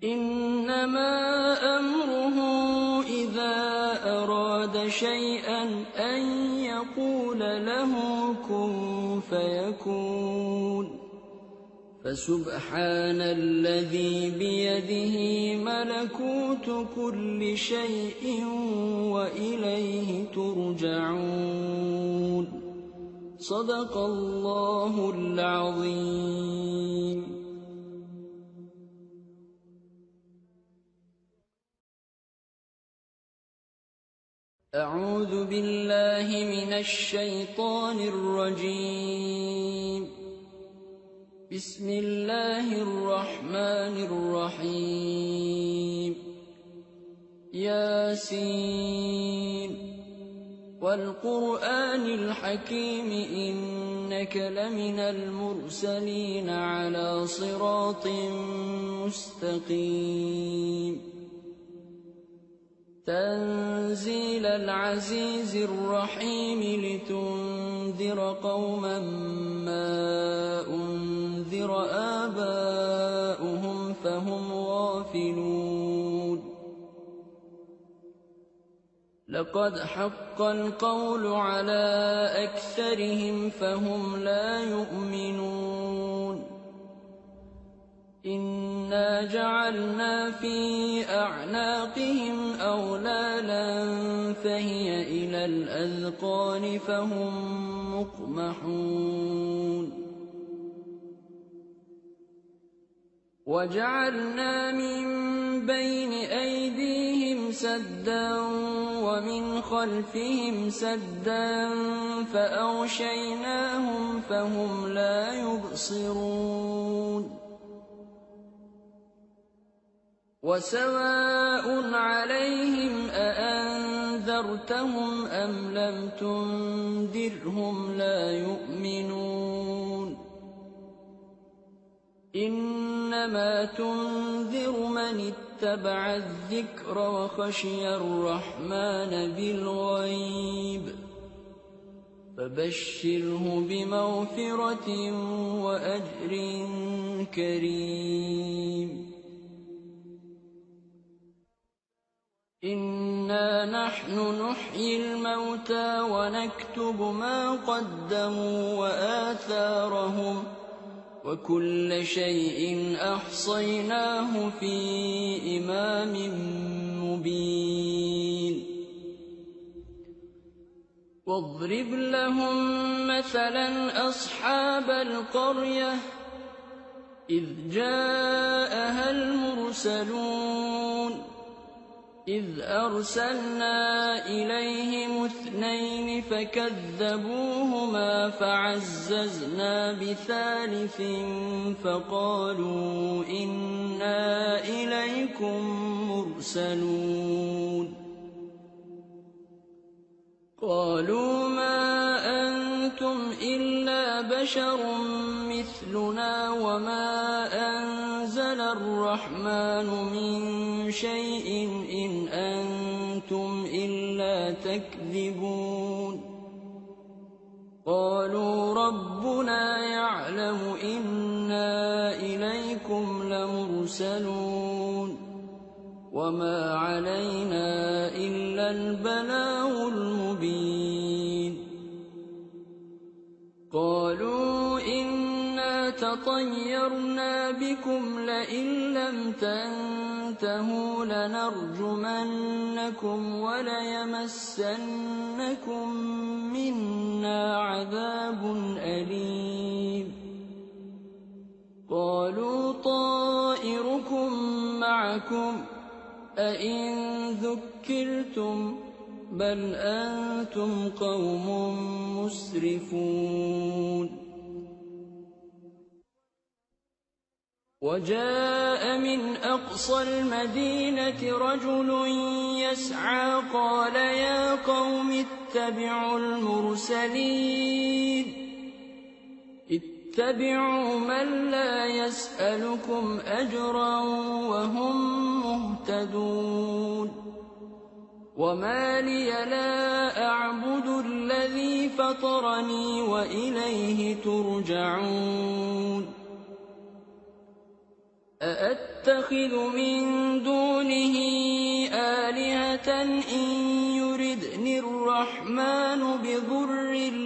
إنما أمره إذا أراد شيئا أن يقول له كن فيكون فسبحان الذي بيده ملكوت كل شيء وإليه ترجعون صدق الله العظيم. أعوذ بالله من الشيطان الرجيم. بسم الله الرحمن الرحيم. ياسين والقرآن الحكيم إنك لمن المرسلين على صراط مستقيم تنزيل العزيز الرحيم لتنذر قوما ما أنذر آباؤهم فهم غافلون لقد حق القول على أكثرهم فهم لا يؤمنون إنا جعلنا في أعناقهم أغلالا فهي إلى الأذقان فهم مقمحون وجعلنا من بين أيديهم سدا ومن خلفهم سدا فأغشيناهم فهم لا يبصرون وسواء عليهم أأنذرتهم أم لم تنذرهم لا يؤمنون إنما تنذر من اتبع الذكر وخشي الرحمن بالغيب فبشره بمغفرة وأجر كريم. إنا نحن نحيي الموتى ونكتب ما قدموا وآثارهم وكل شيء أحصيناه في إمام مبين. واضرب لهم مثلا أصحاب القرية إذ جاءها المرسلون إذ أرسلنا إليهم 2 فكذبوهما فعززنا ب3 فقالوا إنا إليكم مرسلون. قالوا ما أنتم إلا بشر مثلنا وما أنزل الرحمن من شيء إن أنتم إلا تكذبون. قالوا ربنا يعلم إنا إليكم لمرسلون وما علينا إلا البلاغ المبين. قالوا إنا تطيرنا بكم لئن لم تنتهوا لنرجمنكم وليمسنكم منا عذاب أليم. قالوا طائركم معكم أئن ذكرتم بل أنتم قوم مسرفون. وجاء من أقصى المدينة رجل يسعى قال يا قوم اتبعوا المرسلين اتبعوا من لا يسألكم أجرا وهم مهتدون. وما لي لا أعبد الذي فطرني وإليه ترجعون. أأتخذ من دونه آلهة إن يردني الرحمن بضر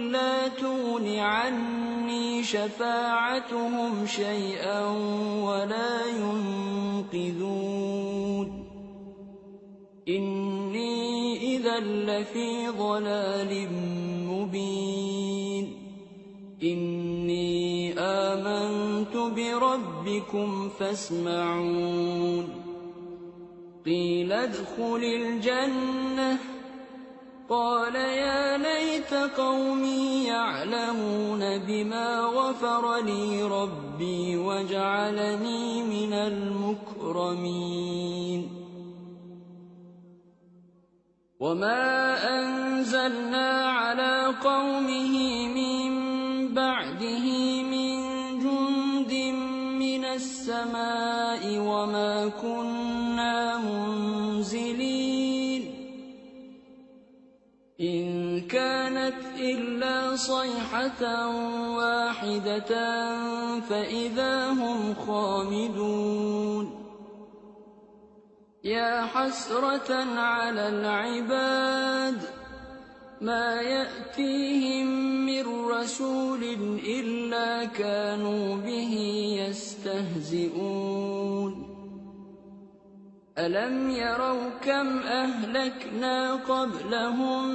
لا تغن عني شفاعتهم شيئا ولا ينقذون. إني إذا لفي ضلال مبين. إني آمنت بربكم فاسمعون. قيل ادخل الجنة قال يا ليت قومي يعلمون بما غفر لي ربي وجعلني من المكرمين. وما أنزلنا على قومه من بعده من جند من السماء وما كنا منزلين. إن كانت إلا صيحة واحدة فإذا هم خامدون. يا حسرة على العباد ما يأتيهم من رسول إلا كانوا به يستهزئون. ألم يروا كم أهلكنا قبلهم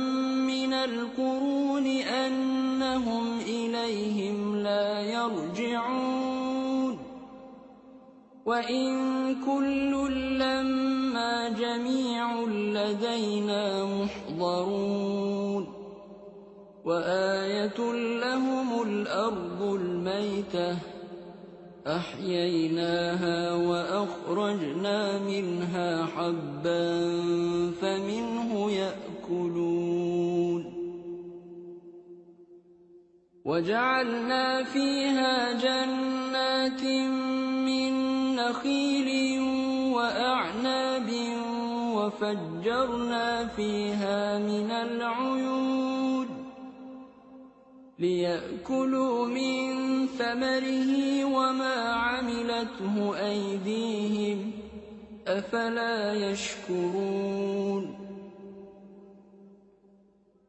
من القرون أنهم إليهم لا يرجعون. وإن كل لما جميع لدينا محضرون. وآية لهم الأرض الميتة أحييناها وأخرجنا منها حبا فمنه يأكلون. وجعلنا فيها جنات من نخيل وأعناب وفجرنا فيها من العيون ليأكلوا من ثمره وما عملته أيديهم أفلا يشكرون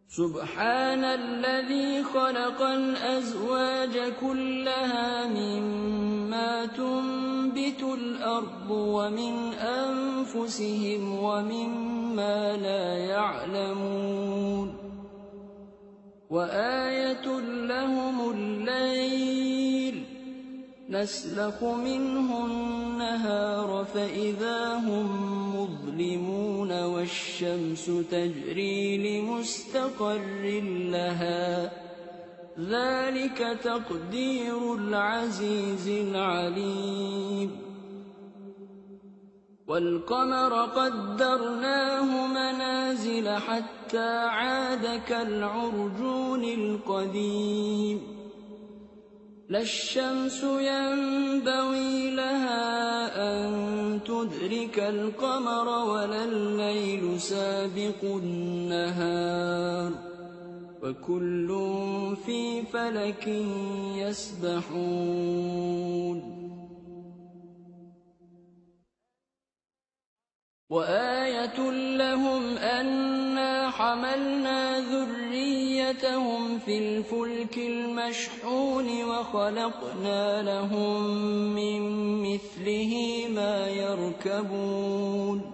سبحان الذي خلق الأزواج كلها مما تنبت الأرض ومن أنفسهم ومما لا يعلمون وآية لهم الليل نسلخ منه النهار فإذا هم مظلمون والشمس تجري لمستقر لها ذلك تقدير العزيز العليم والقمر قدرناه منازل حتى عاد كالعرجون القديم لا الشمس ينبغي لها أن تدرك القمر ولا الليل سابق النهار وكل في فلك يسبحون وآية لهم أنا حملنا ذريتهم في الفلك المشحون وخلقنا لهم من مثله ما يركبون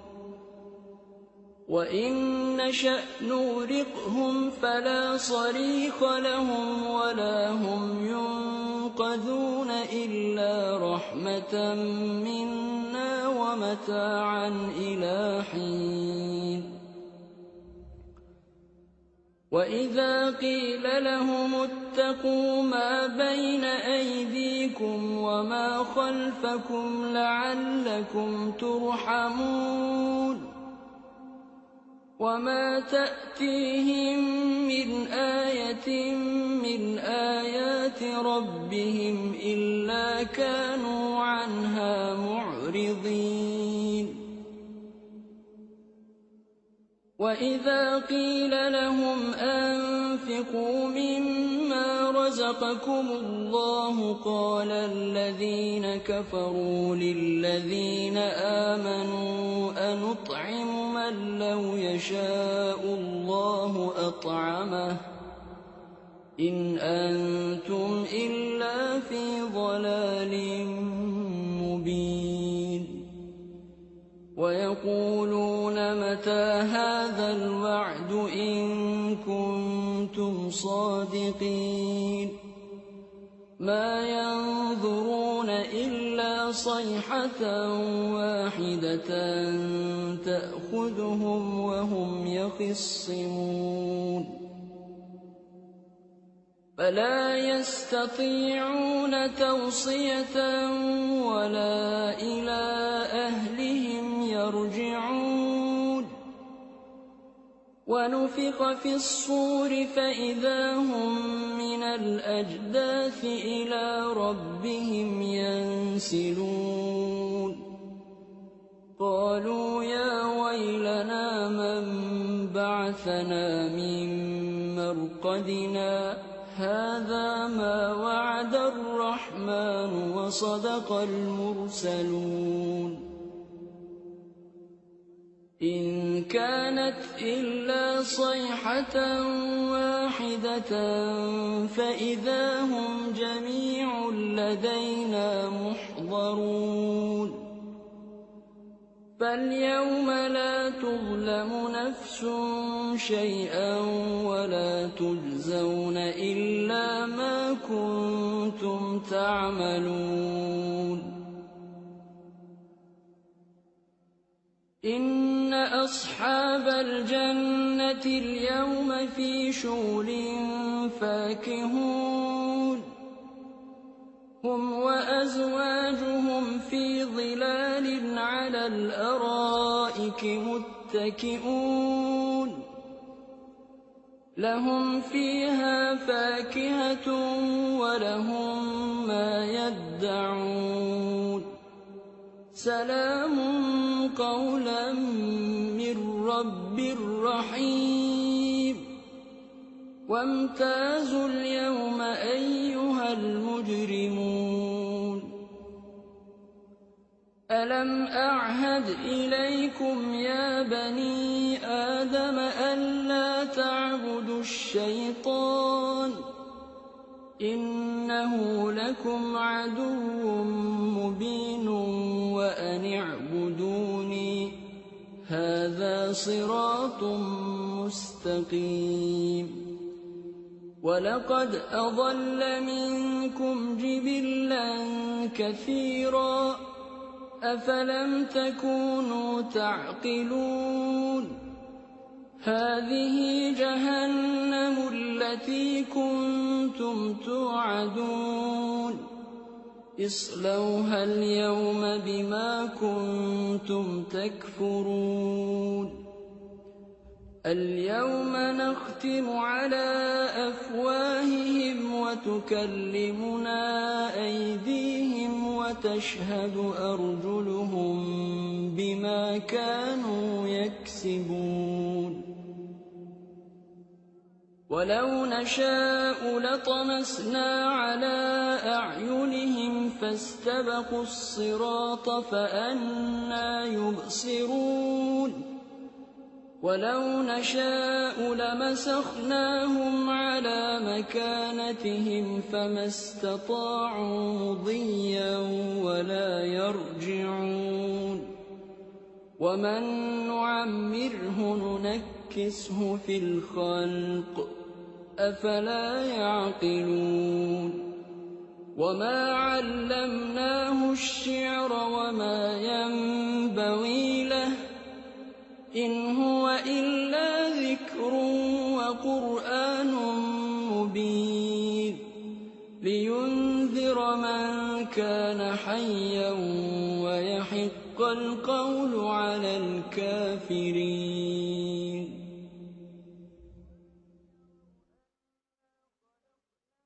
وإن نشأ نغرقهم فلا صريخ لهم ولا هم ينقذون إلا رحمة منا ومتاعا إلى حين وإذا قيل لهم اتقوا ما بين أيديكم وما خلفكم لعلكم ترحمون وما تأتيهم من آية من آيات ربهم إلا كانوا عنها معرضين وإذا قيل لهم أنفقوا مما رزقكم الله قال الذين كفروا للذين آمنوا أنطعم من لو يشاء الله أطعمه إن أنتم إلا في ضلال مبين ويقولون متى هذا الوعد إن كنتم صادقين ما ينظرون إلا صيحة واحدة تأخذهم وهم يخصمون فلا يستطيعون توصية ولا إلى أهلهم يرجعون ونفخ في الصور فإذا هم من الأجداث إلى ربهم ينسلون قالوا يا ويلنا من بعثنا من مرقدنا هذا ما وعد الرحمن وصدق المرسلون إن كانت إلا صيحة واحدة فإذا هم جميع لدينا محضرون فاليوم لا تظلم نفس شيئا ولا تجزون إلا ما كنتم تعملون إن أصحاب الجنة اليوم في شغل فاكهون هم وأزواجهم في ظلال على الأرائك متكئون لهم فيها فاكهة ولهم ما يدعون سلام قولا من رب رحيم وامتازوا اليوم أيها المجرمون ألم أعهد إليكم يا بني آدم ألا تعبدوا الشيطان إنه لكم عدو مبين وأن اعبدوني هذا صراط مستقيم ولقد أضل منكم جبلا كثيرا أفلم تكونوا تعقلون هذه جهنم التي كنتم توعدون اصلوها اليوم بما كنتم تكفرون اليوم نختم على أفواههم وتكلمنا أيديهم وتشهد أرجلهم بما كانوا يكسبون ولو نشاء لطمسنا على أعينهم فاستبقوا الصراط فأنى يبصرون ولو نشاء لمسخناهم على مكانتهم فما استطاعوا مضيا ولا يرجعون ومن نعمره ننكسه في الخلق أفلا يعقلون وما علمناه الشعر وما ينبغي له إن هو إلا ذكر وقرآن مبين لينذر من كان حيا ويحق القول على الكافرين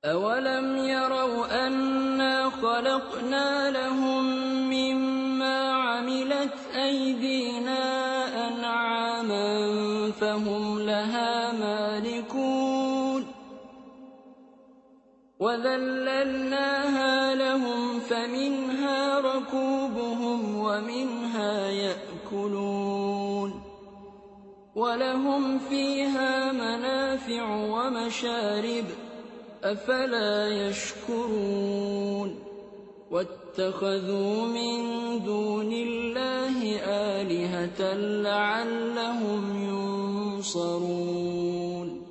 أولم يروا أنا خلقنا لهم مما عملت أيدينا أنعاما فهم لها مالكون وذللناها لهم فمنها ركوبهم ومنها يأكلون ولهم فيها منافع ومشارب أفلا يشكرون واتخذوا من دون الله آلهة لعلهم ينصرون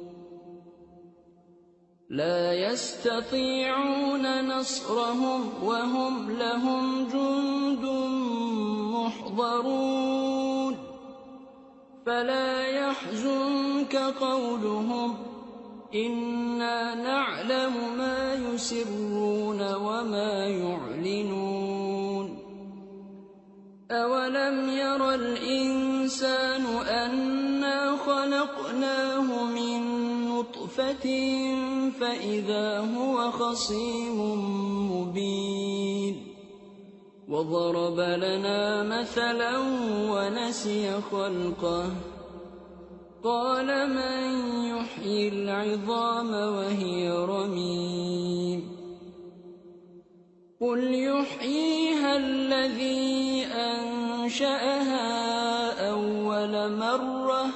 لا يستطيعون نصرهم وهم لهم جند محضرون فلا يحزنك قولهم إنا نعلم ما يسرون وما يعلنون أولم ير الإنسان أنا خلقناه من نطفة فإذا هو خصيم مبين وضرب لنا مثلا ونسي خلقه قال من يحيي العظام وهي رميم قل يحييها الذي أنشأها أول مرة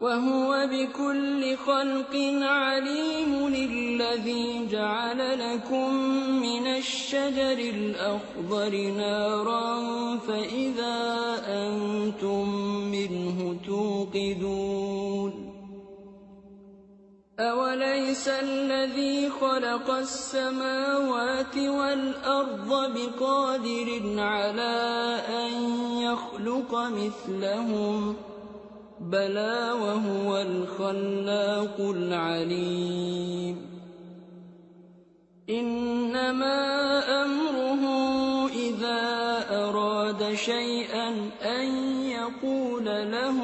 وهو بكل خلق عليم الذي جعل لكم من الشجر الأخضر نارا فإذا أنتم منه توقدون أوليس الذي خلق السماوات والأرض بقادر على أن يخلق مثلهم بلى وهو الخلاق العليم إنما أمره إذا أراد شيئا أن يقول له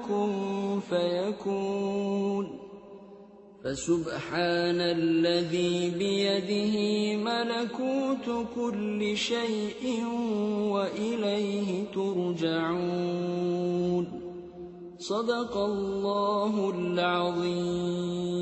كن فيكون فسبحان الذي بيده ملكوت كل شيء وإليه ترجعون صدق الله العظيم.